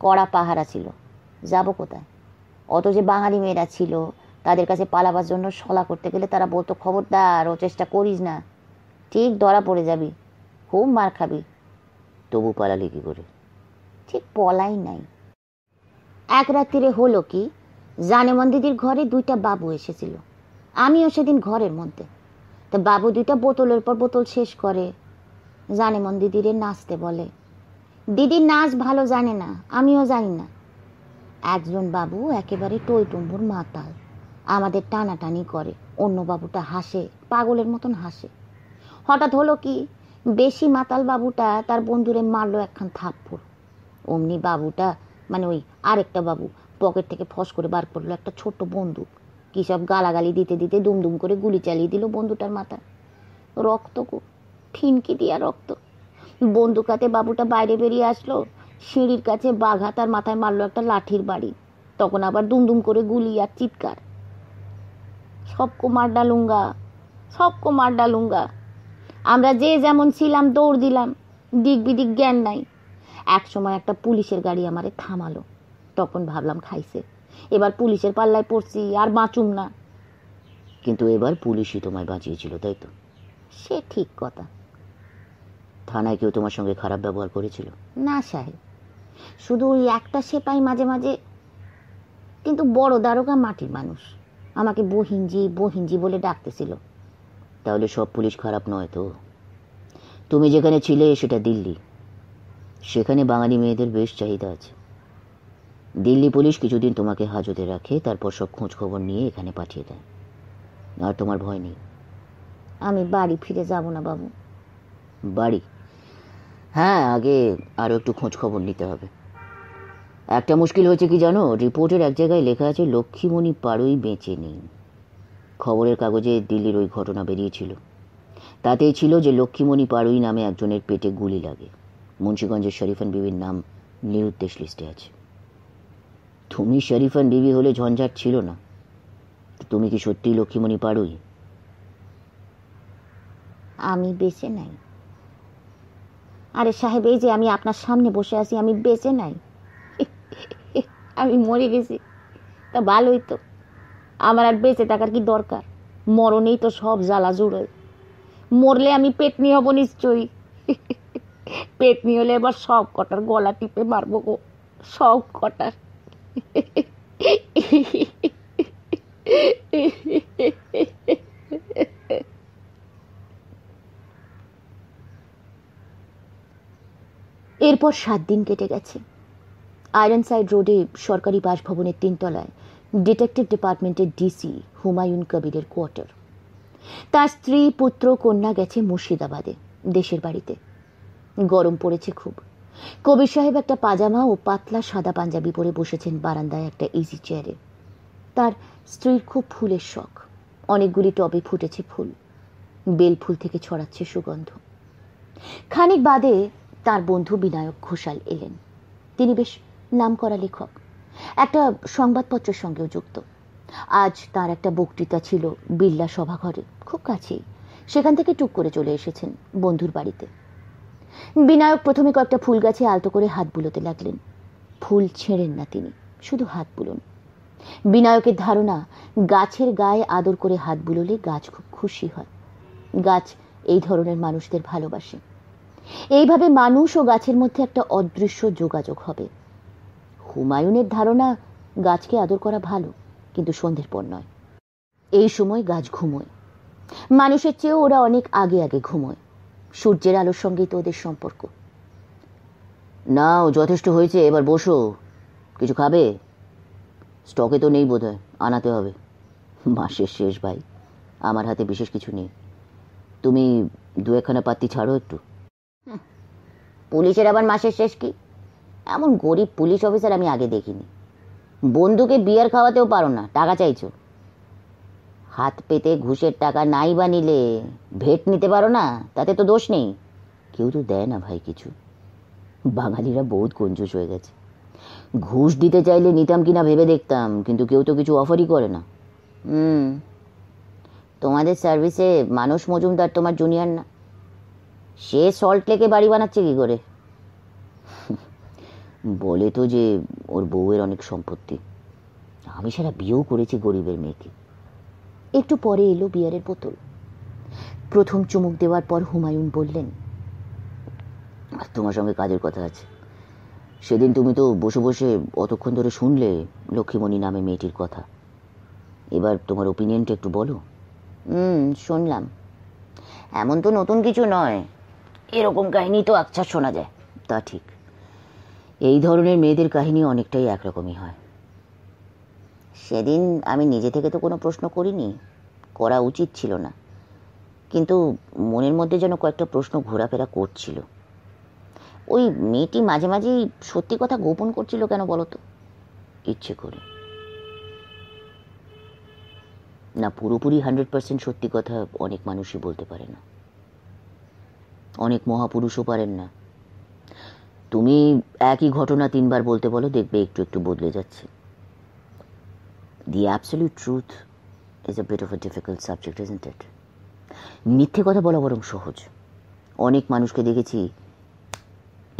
কড়া পাহারা ছিল, যাব কোথায়? অত যে বাঙালি মেয়েরা ছিল, তাদের কাছে পালাবার জন্য সলা করতে গেলে তারা বলতো, খবরদার ও চেষ্টা করিস না, ঠিক ধরা পড়ে যাবি, খুব মার খাবি। তবু পালালে কি করে? ঠিক পলাই নাই। এক রাত্রিরে হলো কি, জানেমন দিদির ঘরে 2টা বাবু এসেছিল, আমিও সেদিন ঘরের মধ্যে। তা বাবু 2টা বোতলের পর বোতল শেষ করে জানেমন দিদিরে নাচতে বলে। দিদির নাচ ভালো জানে না, আমিও জানি না। একজন বাবু একেবারে টইটুম্বুর মাতাল, আমাদের টানাটানি করে, অন্য বাবুটা হাসে, পাগলের মতন হাসে। হঠাৎ হলো কি, বেশি মাতাল বাবুটা তার বন্ধুরে মারলো একখান থাপ্পড়। অমনি বাবুটা, মানে ওই আরেকটা বাবু, পকেট থেকে ফস করে বার করলো একটা ছোট্ট বন্দুক, কী সব গালাগালি দিতে দিতে দুমদুম করে গুলি চালিয়ে দিল বন্ধুটার মাথায়। রক্ত গো, ফিনকি দিয়া রক্ত। বন্দুক হাতে বাবুটা বাইরে বেরিয়ে আসলো, সিঁড়ির কাছে বাঘা তার মাথায় মারলো একটা লাঠির বাড়ি। তখন আবার দুমদুম করে গুলি আর চিৎকার, সবকো মার ডালুঙ্গা, সবকো মার ডালুঙ্গা। আমরা যে যেমন ছিলাম দৌড় দিলাম, দিক বিদিক জ্ঞান নাই। এক সময় একটা পুলিশের গাড়ি আমারে থামালো, তখন ভাবলাম খাইছে, এবার পুলিশের পাল্লায় পড়ছি, আর বাঁচুম না। কিন্তু এবার পুলিশই তোমায় বাঁচিয়েছিল, তাই তো? সে ঠিক কথা। থানায় কেউ তোমার সঙ্গে খারাপ ব্যবহার করেছিল? না সাহেব, শুধু ওই একটা সেপাই মাঝে মাঝে, কিন্তু বড় দারোগা মাটির মানুষ, আমাকে বহিনজি বহিনজি বলে ডাকতেছিল। তাহলে সব পুলিশ খারাপ নয় তো। তুমি যেখানে ছিলে সেটা দিল্লি, সেখানে বাঙালি মেয়েদের বেশ চাহিদা আছে। দিল্লি পুলিশ কিছুদিন তোমাকে হাজতে রাখে, তারপর সব খোঁজ খবর নিয়ে এখানে পাঠিয়ে দেয়। আর তোমার ভয় নেই। আমি বাড়ি ফিরে যাব না বাবু। বাড়ি? হ্যাঁ, আগে আরও একটু খোঁজ খবর নিতে হবে। একটা মুশকিল হয়েছে কি জানো, রিপোর্টের এক জায়গায় লেখা আছে লক্ষ্মীমণি পাড়ুই বেঁচে নেই। খবরের কাগজে দিল্লির ওই ঘটনা বেরিয়েছিল, তাতেই ছিল যে লক্ষ্মীমণি পাড়ুই নামে একজনের পেটে গুলি লাগে। মুন্সিগঞ্জের শরীফান বিবির নাম নিরুদ্দেশ লিস্টে আছে। তুমি শরীফান বিবি হলে ঝঞ্ঝাট ছিল না। তুমি কি সত্যিই লক্ষ্মীমণি পাড়ুই? আমি বেঁচে নাই। আরে সাহেব, এই যে আমি আপনার সামনে বসে আছি, আমি বেঁচে নাই। আমি মরে গেছি। তা ভালোই তো, আমার আর বেঁচে থাকার কি দরকার? মরণেই তো সব জ্বালা জুড়োয়। মরলে আমি পেটনি হব নিশ্চয়ই। পেটনি হলে এবার সব কটার গলা টিপে মারবো গো, সব কটার। এরপর 7 দিন কেটে গেছে। আয়রনসাইড রোডে সরকারি বাসভবনের 3 তলায় ডিটেকটিভ ডিপার্টমেন্টের ডিসি হুমায়ুন কবিরের কোয়ার্টার। তার স্ত্রী, পুত্র, কন্যা গেছে মুর্শিদাবাদে, দেশের বাড়িতে। গরম পড়েছে খুব। কবির সাহেব একটা পাজামা ও পাতলা সাদা পাঞ্জাবি পরে বসেছেন বারান্দায় একটা ইজি চেয়ারে। তার স্ত্রীর খুব ফুলের শখ। অনেকগুলি টবে ফুটেছে ফুল, বেল ফুল থেকে ছড়াচ্ছে সুগন্ধ। খানিক বাদে তার বন্ধু বিনায়ক ঘোষাল এলেন। তিনি বেশ নামকরা লেখক, একটা সংবাদপত্রের সঙ্গেও যুক্ত। আজ তার একটা বক্তৃতা ছিল বিড়লা সভাঘরে, খুব কাছেই। সেখান থেকে টুক করে চলে এসেছেন বন্ধুর বাড়িতে। বিনায়ক প্রথমে কয়েকটা ফুল গাছে আলতো করে হাত বুলোতে লাগলেন। ফুল ছেড়েন না তিনি, শুধু হাত বুলোন। বিনায়কের ধারণা, গাছের গায়ে আদর করে হাত বুলোলে গাছ খুব খুশি হয়। গাছ এই ধরনের মানুষদের ভালোবাসে। এইভাবে মানুষ ও গাছের মধ্যে একটা অদৃশ্য যোগাযোগ হবে। হুমায়ুনের ধারণা, গাছকে আদর করা ভালো, কিন্তু সন্ধ্যের পর নয়। এই সময় গাছ ঘুমোয়। মানুষের চেয়েও ওরা অনেক আগে আগে ঘুমোয়। সূর্যের আলোর সঙ্গেই তো ওদের সম্পর্ক। নাও, যথেষ্ট হয়েছে, এবার বসো। কিছু খাবে? স্টকে তো নেই বোধহয়, আনাতে হবে। মাসের শেষ ভাই, আমার হাতে বিশেষ কিছু নেই। তুমি 2-1খানা পাত্তি ছাড়ো একটু। পুলিশের আবার মাসের শেষ কি? এমন গরিব পুলিশ অফিসার আমি আগে দেখিনি। বন্ধুকে বিয়ার খাওয়াতেও পারো না, টাকা চাইছো। হাত পেতে ঘুষের টাকা নাই বা নিলে ভেট নিতে পারো না, তাতে তো দোষ নেই। কেউ তো দেয় না ভাই কিছু। বাঙালিরা বহুত কঞ্জুস হয়ে গেছে। ঘুষ দিতে চাইলে নিতাম কিনা ভেবে দেখতাম, কিন্তু কেউ তো কিছু অফারই করে না। তোমাদের সার্ভিসে মানুষ মজুমদার তোমার জুনিয়র না? সে সল্ট লেকে বাড়ি বানাচ্ছে কি করে? বলে তো যে ওর বউয়ের অনেক সম্পত্তি। আমি সারা বিয়েও করেছি গরিবের মেয়েকে। একটু পরে এলো বিয়ারের বোতল। প্রথম চুমুক দেওয়ার পর হুমায়ুন বললেন, তোমার সঙ্গে কাজের কথা আছে। সেদিন তুমি তো বসে বসে অতক্ষণ ধরে শুনলে লক্ষ্মীমণি নামে মেয়েটির কথা। এবার তোমার ওপিনিয়নটা একটু বলো। শুনলাম। এমন তো নতুন কিছু নয়, এরকম কাহিনী তো আচ্ছা শোনা যায়। তা ঠিক, এই ধরনের মেয়েদের কাহিনী অনেকটাই একরকমই হয়। সেদিন আমি নিজে থেকে তো কোনো প্রশ্ন করিনি, করা উচিত ছিল না, কিন্তু মনের মধ্যে যেন কয়েকটা প্রশ্ন ঘোরাফেরা করছিল। ওই মেয়েটি মাঝে মাঝেই সত্যি কথা গোপন করছিল কেন বলো তো? ইচ্ছে করে না, পুরোপুরি 100% সত্যি কথা অনেক মানুষই বলতে পারে না। অনেক মহাপুরুষও পারেন না। তুমি একই ঘটনা 3 বার বলতে বলো, দেখবে একটু একটু বদলে যাচ্ছে। The absolute truth is a bit of a difficult subject, isn't it? মিথ্যে কথা বলা বরং সহজ। অনেক মানুষকে দেখেছি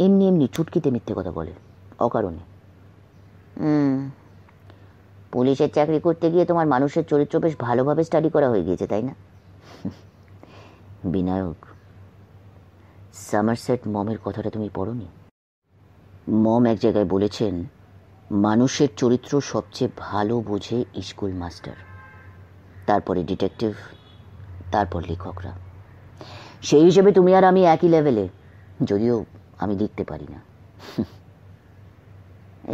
এমনি এমনি চুটকিতে মিথ্যে কথা বলে, অকারণে। পুলিশের চাকরি করতে গিয়ে তোমার মানুষের চরিত্র বেশ ভালোভাবে স্টাডি করা হয়ে গিয়েছে, তাই না? বিনায়ক, সামারসেট মমের কথাটা তুমি পড়োনি? মম এক জায়গায় বলেছেন, মানুষের চরিত্র সবচেয়ে ভালো বোঝে স্কুল মাস্টার, তারপরে ডিটেকটিভ, তারপর লেখকরা। সেই হিসেবে তুমি আর আমি একই লেভেলে, যদিও আমি লিখতে পারি না।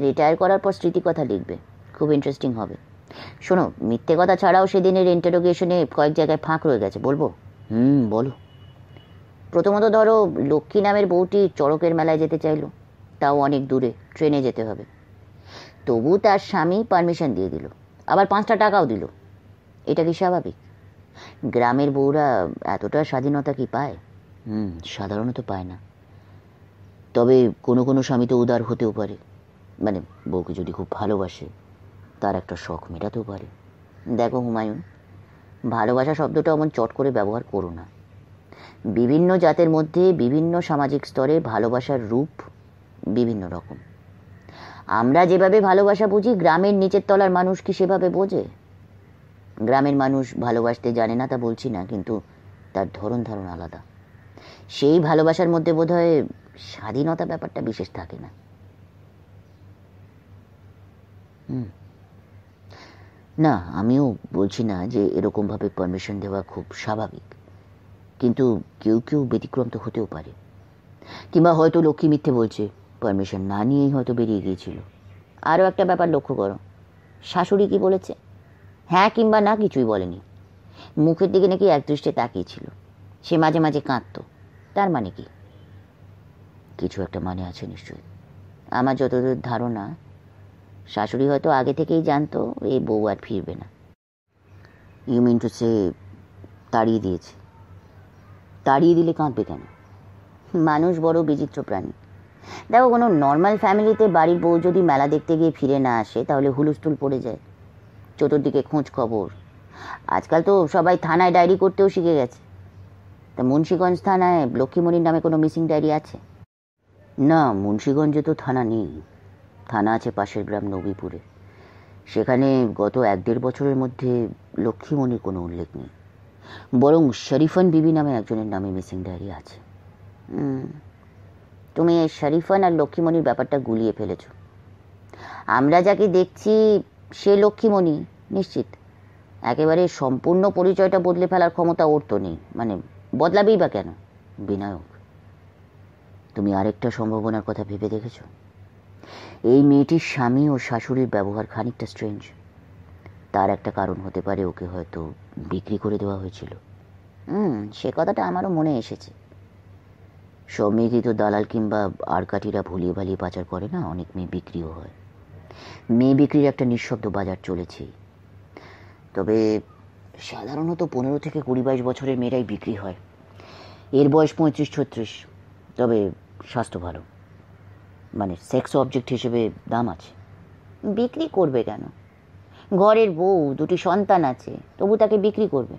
রিটায়ার করার পর স্মৃতিকথা লিখবে, খুব ইন্টারেস্টিং হবে। শোনো, মিথ্যে কথা ছাড়াও সেদিনের ইন্টারোগেশনে কয়েক জায়গায় ফাঁক রয়ে গেছে, বলবো? বলো। প্রথমত ধরো, লক্ষ্মী নামের বউটি চড়কের মেলায় যেতে চাইলো, তাও অনেক দূরে, ট্রেনে যেতে হবে। তবু তার স্বামী পারমিশন দিয়ে দিল, আবার 5টা টাকাও দিল। এটা কি স্বাভাবিক? গ্রামের বউরা এতটা স্বাধীনতা কি পায়? সাধারণত পায় না। তবে কোনো কোনো স্বামী তো উদার হতেও পারে, মানে বউকে যদি খুব ভালোবাসে তার একটা শখ মেটাতেও পারে। দেখো হুমায়ুন, ভালোবাসা শব্দটা অমন চট করে ব্যবহার করো না। বিভিন্ন জাতের মধ্যে বিভিন্ন সামাজিক স্তরে ভালোবাসার রূপ বিভিন্ন রকম। আমরা যেভাবে ভালোবাসা বুঝি, গ্রামের নিচের তলার মানুষ কি সেভাবে বোঝে? গ্রামের মানুষ ভালোবাসতে জানে না তা বলছি না, কিন্তু তার ধরন ধারণা আলাদা। সেই ভালোবাসার মধ্যে বোধহয় স্বাধীনতা ব্যাপারটা বিশেষ থাকে না। না, আমিও বলছি না যে এরকমভাবে পারমিশন দেওয়া খুব স্বাভাবিক, কিন্তু কেউ কেউ ব্যতিক্রম তো হতেও পারে। কিংবা হয়তো লক্ষ্মী মিথ্যে বলছে, পারমিশন না নিয়েই হয়তো বেরিয়ে গিয়েছিল। আরও একটা ব্যাপার লক্ষ্য করো, শাশুড়ি কি বলেছে? হ্যাঁ কিংবা না কিছুই বলেনি। মুখের দিকে নাকি একদৃষ্টে তাকিয়েছিল। সে মাঝে মাঝে কাঁদত। তার মানে কি? কিছু একটা মানে আছে নিশ্চয়ই। আমার যতদূর ধারণা, শাশুড়ি হয়তো আগে থেকেই জানতো এই বউ আর ফিরবে না। ইউ মিন টু সে তাড়িয়ে দিয়েছে? তাড়িয়ে দিলে কাঁদবে কেন? মানুষ বড় বিচিত্র প্রাণী। দেখো, কোনো নর্মাল ফ্যামিলিতে বাড়ির বউ যদি মেলা দেখতে গিয়ে ফিরে না আসে, তাহলে হুলস্থুল পড়ে যায়, চতুর্দিকে খোঁজ খবর। আজকাল তো সবাই থানায় ডায়েরি করতেও শিখে গেছে। তা মুন্সিগঞ্জ থানায় লক্ষ্মীমণির নামে কোনো মিসিং ডায়েরি আছে? না, মুন্সিগঞ্জে তো থানা নেই। থানা আছে পাশের গ্রাম নবীপুরে। সেখানে গত 1-1.5 বছরের মধ্যে লক্ষ্মীমণির কোনো উল্লেখ নেই। বরং শরীফান বিবি নামে একজনের নামে মিসিং ডায়েরি আছে। তুমি এই শরীফান আর লক্ষ্মীমণির ব্যাপারটা গুলিয়ে ফেলেছ। আমরা যাকে দেখছি সে লক্ষ্মীমণি নিশ্চিত। একেবারে সম্পূর্ণ পরিচয়টা বদলে ফেলার ক্ষমতা ওর তো নেই, মানে বদলাবেই বা কেন? বিনায়ক, তুমি আরেকটা সম্ভাবনার কথা ভেবে দেখেছ? এই মেয়েটির স্বামী ও শাশুড়ির ব্যবহার খানিকটা স্ট্রেঞ্জ। তার একটা কারণ হতে পারে ওকে হয়তো বিক্রি করে দেওয়া হয়েছিল। সে কথাটা আমারও মনে এসেছে। সব মেয়েকেই তো দালাল কিংবা আরকাঠিরা ভুলিয়ে ভালিয়ে পাচার করে না, অনেক মেয়ে বিক্রিও হয়। মেয়ে বিক্রির একটা নিঃশব্দ বাজার চলেছে। তবে সাধারণত 15 থেকে 20-22 বছরের মেয়েরাই বিক্রি হয়। এর বয়স 35-36, তবে স্বাস্থ্য ভালো, মানে সেক্স অবজেক্ট হিসেবে দাম আছে। বিক্রি করবে কেন? ঘরের বউ, 2টি সন্তান আছে, তবু তাকে বিক্রি করবে?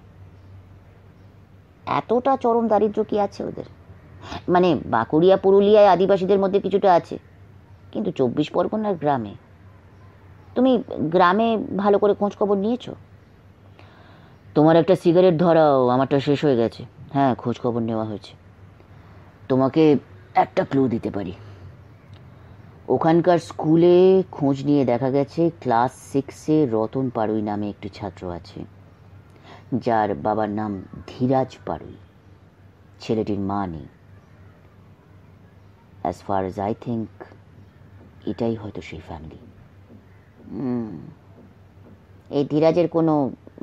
এতটা চরম দারিদ্র্য কি আছে ওদের? মানে বাঁকুড়িয়া পুরুলিয়ায় আদিবাসীদের মধ্যে কিছুটা আছে, কিন্তু 24 পরগনার গ্রামে? তুমি গ্রামে ভালো করে খোঁজ খবর নিয়েছো? তোমার একটা সিগারেট ধরাও, আমারটা শেষ হয়ে গেছে। হ্যাঁ, খোঁজ খবর নেওয়া হয়েছে। তোমাকে একটা ক্লু দিতে পারি। ওখানকার স্কুলে খোঁজ নিয়ে দেখা গেছে ক্লাস 6-এ রতন পাড়ুই নামে একটি ছাত্র আছে, যার বাবার নাম ধীরাজ পাড়ুই। ছেলেটির মা নেই। As far age I think, এটাই হয়তো সেই ফ্যামিলি। এই ধীরাজের কোনো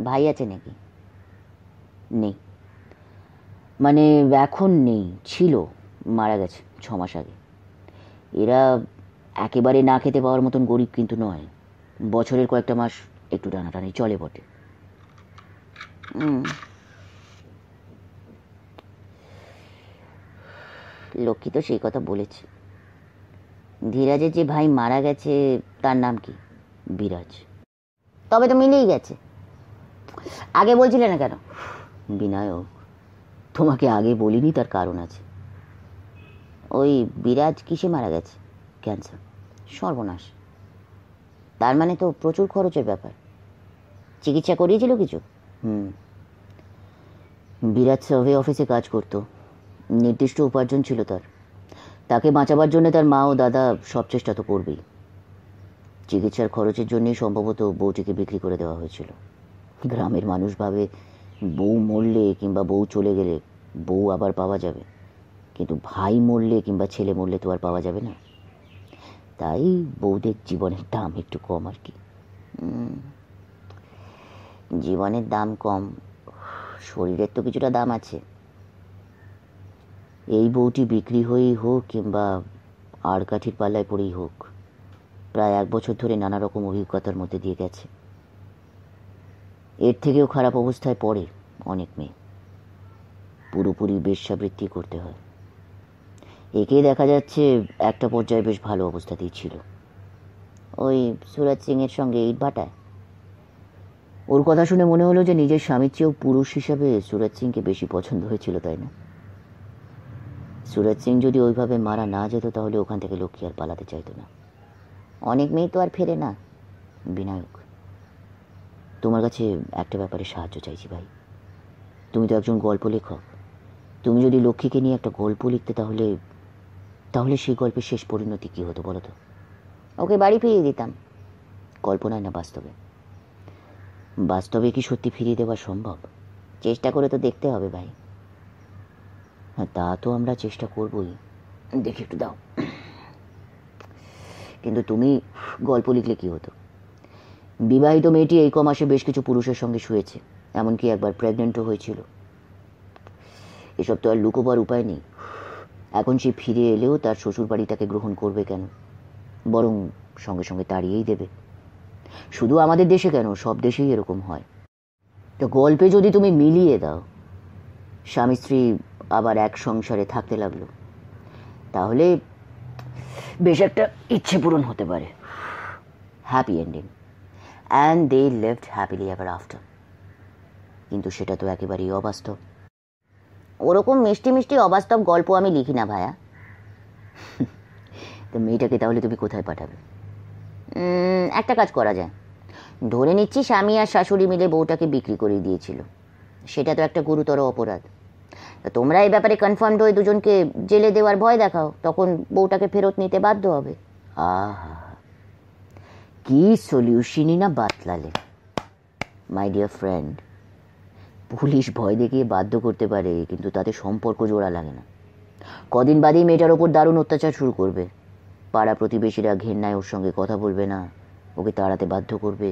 ভাই আছে নাকি? নেই, মানে এখন নেই, ছিল, মারা গেছে 6 মাস আগে। এরা একেবারে না খেতে পাওয়ার মতন গরিব কিন্তু নয়। বছরের কয়েকটা মাস একটু টানাটানি চলে বটে। লক্ষ্মী তো সেই কথা বলেছে। ধীরাজের যে ভাই মারা গেছে তার নাম কি? বিরাজ। তবে তো মিলেই গেছে। আগে বলছিলে না কেন? বিনায়ক, তোমাকে আগে বলিনি, তার কারণ আছে। ওই বিরাজ কিসে মারা গেছে? ক্যান্সার। সর্বনাশ। তার মানে তো প্রচুর খরচের ব্যাপার। চিকিৎসা করিয়েছিল কিছু? বিরাজ সার্ভে অফিসে কাজ করত, নির্দিষ্ট উপার্জন ছিল তার। তাকে বাঁচাবার জন্য তার মা ও দাদা সব চেষ্টা তো করবেই। চিকিৎসার খরচের জন্যই সম্ভবত বউটিকে বিক্রি করে দেওয়া হয়েছিল। গ্রামের মানুষ ভাবে বউ মরলে কিংবা বউ চলে গেলে বউ আবার পাওয়া যাবে, কিন্তু ভাই মরলে কিংবা ছেলে মরলে তো আর পাওয়া যাবে না। তাই বউদের জীবনের দাম একটু কম আর কি। জীবনের দাম কম, শরীরের তো কিছুটা দাম আছে। এই বউটি বিক্রি হয়েই হোক কিংবা আর কাঠির পাল্লায় পড়েই হোক, প্রায় 1 বছর ধরে নানা রকম অভিজ্ঞতার মধ্যে দিয়ে গেছে। এর থেকেও খারাপ অবস্থায় পড়ে অনেক মেয়ে, পুরোপুরি বেশ্যাবৃত্তি করতে হয়। একে দেখা যাচ্ছে একটা পর্যায়ে বেশ ভালো অবস্থাতেই ছিল, ওই সুরজ সিং এর সঙ্গে ইট ভাটায়। ওর কথা শুনে মনে হলো যে নিজের স্বামীর চেয়েও পুরুষ হিসাবে সুরজ সিংকে বেশি পছন্দ হয়েছিল, তাই না? সুরজ সিং যদি ওইভাবে মারা না যেত তাহলে ওখান থেকে লক্ষ্মী আর পালাতে চাইতো না। অনেক মেয়ে তো আর ফেরে না। বিনায়ক, তোমার কাছে একটা ব্যাপারে সাহায্য চাইছি ভাই। তুমি তো একজন গল্প লেখক, তুমি যদি লক্ষ্মীকে নিয়ে একটা গল্প লিখতে তাহলে তাহলে সেই গল্পের শেষ পরিণতি কি হতো বলো তো? ওকে বাড়ি ফিরিয়ে দিতাম। কল্পনায় না বাস্তবে? বাস্তবে কি সত্যি ফিরিয়ে দেওয়া সম্ভব? চেষ্টা করে তো দেখতে হবে ভাই। হ্যাঁ, তা তো আমরা চেষ্টা করবই। দেখি একটু দাও। কিন্তু তুমি গল্প লিখলে কি হতো? বিবাহিত মেয়েটি এই কমাসে বেশ কিছু পুরুষের সঙ্গে শুয়েছে, এমনকি একবার প্রেগনেন্টও হয়েছিল। এসব তো আর লুকোবার উপায় নেই। এখন সে ফিরে এলেও তার শ্বশুর বাড়ি তাকে গ্রহণ করবে কেন, বরং সঙ্গে সঙ্গে তাড়িয়েই দেবে। শুধু আমাদের দেশে কেন, সব দেশেই এরকম হয়। তো গল্পে যদি তুমি মিলিয়ে দাও, স্বামী স্ত্রী আবার এক সংসারে থাকতে লাগলো, তাহলে বেশ একটা ইচ্ছে পূরণ হতে পারে। Happy ending, and they lived happily ever after. কিন্তু সেটা তো একেবারেই অবাস্তব। ওরকম মিষ্টি মিষ্টি অবাস্তব গল্প আমি লিখি না ভাইয়া। তো মেয়েটাকে তাহলে তুমি কোথায় পাঠাবে? একটা কাজ করা যায়। ধরে নিচ্ছি স্বামী আর শাশুড়ি মিলে বউটাকে বিক্রি করে দিয়েছিল, সেটা তো একটা গুরুতর অপরাধ। তা তোমরা এই ব্যাপারে কনফার্মড হয়ে দুজনকে জেলে দেওয়ার ভয় দেখাও, তখন বউটাকে ফেরত নিতে বাধ্য হবে। আহা, কি সলিউশনই না বাতলালে মাই ডিয়ার ফ্রেন্ড। পুলিশ ভয় দেখিয়ে বাধ্য করতে পারে, কিন্তু তাতে সম্পর্ক জোড়া লাগে না। কদিন বাদেই মেয়েটার ওপর দারুণ অত্যাচার শুরু করবে। পাড়া প্রতিবেশীরা ঘেন্নায় ওর সঙ্গে কথা বলবে না, ওকে তাড়াতে বাধ্য করবে।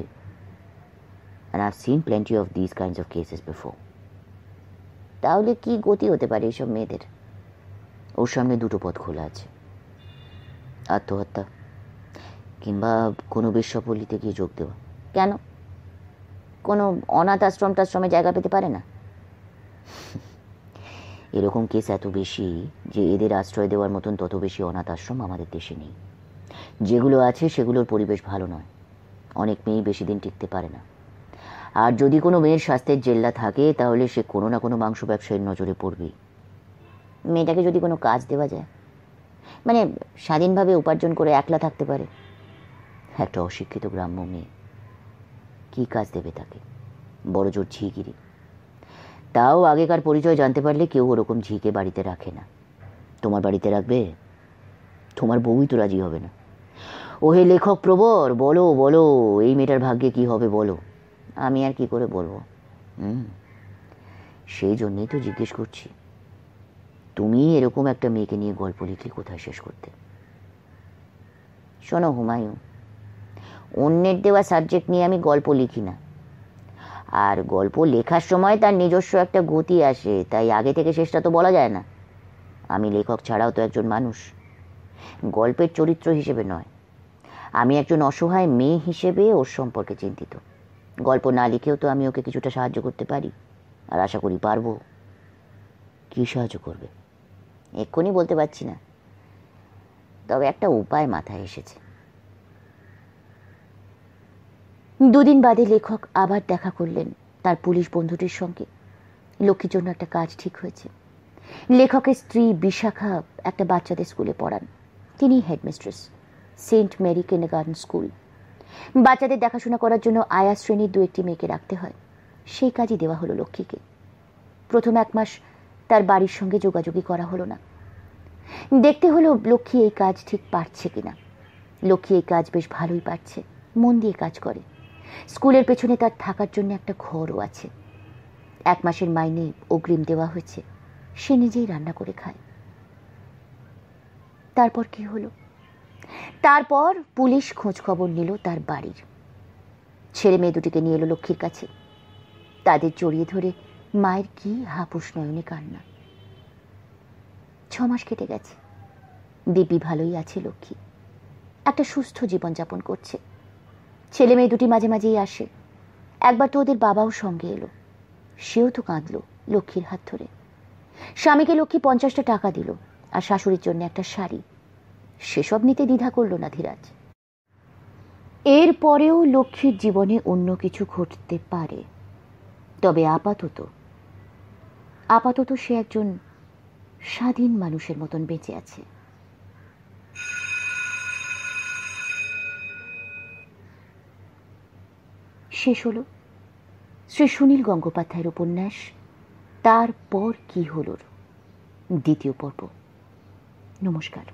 And I've seen plenty of these kinds of cases before. তাহলে কি গতি হতে পারে এইসব মেয়েদের? ওর সামনে দুটো পথ খোলা আছে, আত্মহত্যা কিংবা কোনো বেশ্যাপল্লীতে গিয়ে যোগ দেওয়া। কেন, কোনো অনাথ আশ্রম টাশ্রমে জায়গা পেতে পারে না? এরকম কেস এত বেশি যে এদের আশ্রয় দেওয়ার মতন তত বেশি অনাথ আশ্রম আমাদের দেশে নেই। যেগুলো আছে সেগুলোর পরিবেশ ভালো নয়, অনেক মেয়েই বেশি দিন টিকতে পারে না। আর যদি কোনো মেয়ের স্বাস্থ্যের জেল্লা থাকে তাহলে সে কোনো না কোনো মাংস ব্যবসায়ীর নজরে পড়বেই। মেয়েটাকে যদি কোনো কাজ দেওয়া যায়, মানে স্বাধীনভাবে উপার্জন করে একলা থাকতে পারে। একটা অশিক্ষিত গ্রাম্য মেয়ে, কী কাজ দেবে তাকে? বড় জোর ঝিগিরি। তাও আগেকার পরিচয় জানতে পারলে কেউ ওরকম ঝিকে বাড়িতে রাখে না। তোমার বাড়িতে রাখবে? তোমার বউই তো রাজি হবে না। ওহে লেখক প্রবর, বলো বলো, এই মেয়েটার ভাগ্যে কি হবে বলো। আমি আর কি করে বলবো? সেই জন্যই তো জিজ্ঞেস করছি। তুমি এরকম একটা মেয়েকে নিয়ে গল্প লিখলে কোথায় শেষ করতে? শোনো হুমায়ুন, অন্যের দেওয়া সাবজেক্ট নিয়ে আমি গল্প লিখি না। আর গল্প লেখার সময় তার নিজস্ব একটা গতি আসে, তাই আগে থেকে শেষটা তো বলা যায় না। আমি লেখক ছাড়াও তো একজন মানুষ, গল্পের চরিত্র হিসেবে নয়। আমি একজন অসহায় মেয়ে হিসেবে ওর সম্পর্কে চিন্তিত। গল্প না লিখেও তো আমি ওকে কিছুটা সাহায্য করতে পারি, আর আশা করি পারবো। কী সাহায্য করবে? এক্ষুনি বলতে পারছি না, তবে একটা উপায় মাথায় এসেছে। 2 দিন বাদে লেখক আবার দেখা করলেন তার পুলিশ বন্ধুটির সঙ্গে। লক্ষ্মীর জন্য একটা কাজ ঠিক হয়েছে। লেখকের স্ত্রী বিশাখা একটা বাচ্চাদের স্কুলে পড়ান। তিনি headmistress, saint Mary kindergarten school. বাচ্চাদের দেখাশোনা করার জন্য আয়া শ্রেণীর 2-1টি মেয়েকে রাখতে হয়। সেই কাজই দেওয়া হলো লক্ষ্মীকে। প্রথম 1 মাস তার বাড়ির সঙ্গে যোগাযোগই করা হলো না। দেখতে হলো লক্ষ্মী এই কাজ ঠিক পারছে কিনা। লক্ষ্মী এই কাজ বেশ ভালোই পারছে, মন দিয়ে কাজ করে। স্কুলের পেছনে তার থাকার জন্য একটা ঘরও আছে। 1 মাসের মাইনে অগ্রিম দেওয়া হয়েছে, সে নিজেই রান্না করে খায়। তারপর কি হলো? তারপর পুলিশ খোঁজ খবর নিল তার বাড়ির। ছেলে মেয়ে দুটিকে নিয়ে এলো লক্ষ্মীর কাছে। তাদের জড়িয়ে ধরে মায়ের কি হাপুস নয়নে কান্না। 6 মাস কেটে গেছে। দিব্যি ভালোই আছে লক্ষ্মী, একটা সুস্থ জীবনযাপন করছে। ছেলে মেয়ে দুটি মাঝে মাঝেই আসে। একবার তো ওদের বাবাও সঙ্গে এলো, সেও তো কাঁদলো লক্ষ্মীর হাত ধরে। স্বামীকে লক্ষ্মী 50টা টাকা দিল আর শাশুড়ির জন্য একটা শাড়ি। সেসব নিতে দ্বিধা করলো না ধীরাজ। এর পরেও লক্ষ্মীর জীবনে অন্য কিছু ঘটতে পারে, তবে আপাতত সে একজন স্বাধীন মানুষের মতন বেঁচে আছে। শেষ হলো শ্রী সুনীল গঙ্গোপাধ্যায়ের উপন্যাস তারপর কি হলোর 2য় পর্ব। নমস্কার।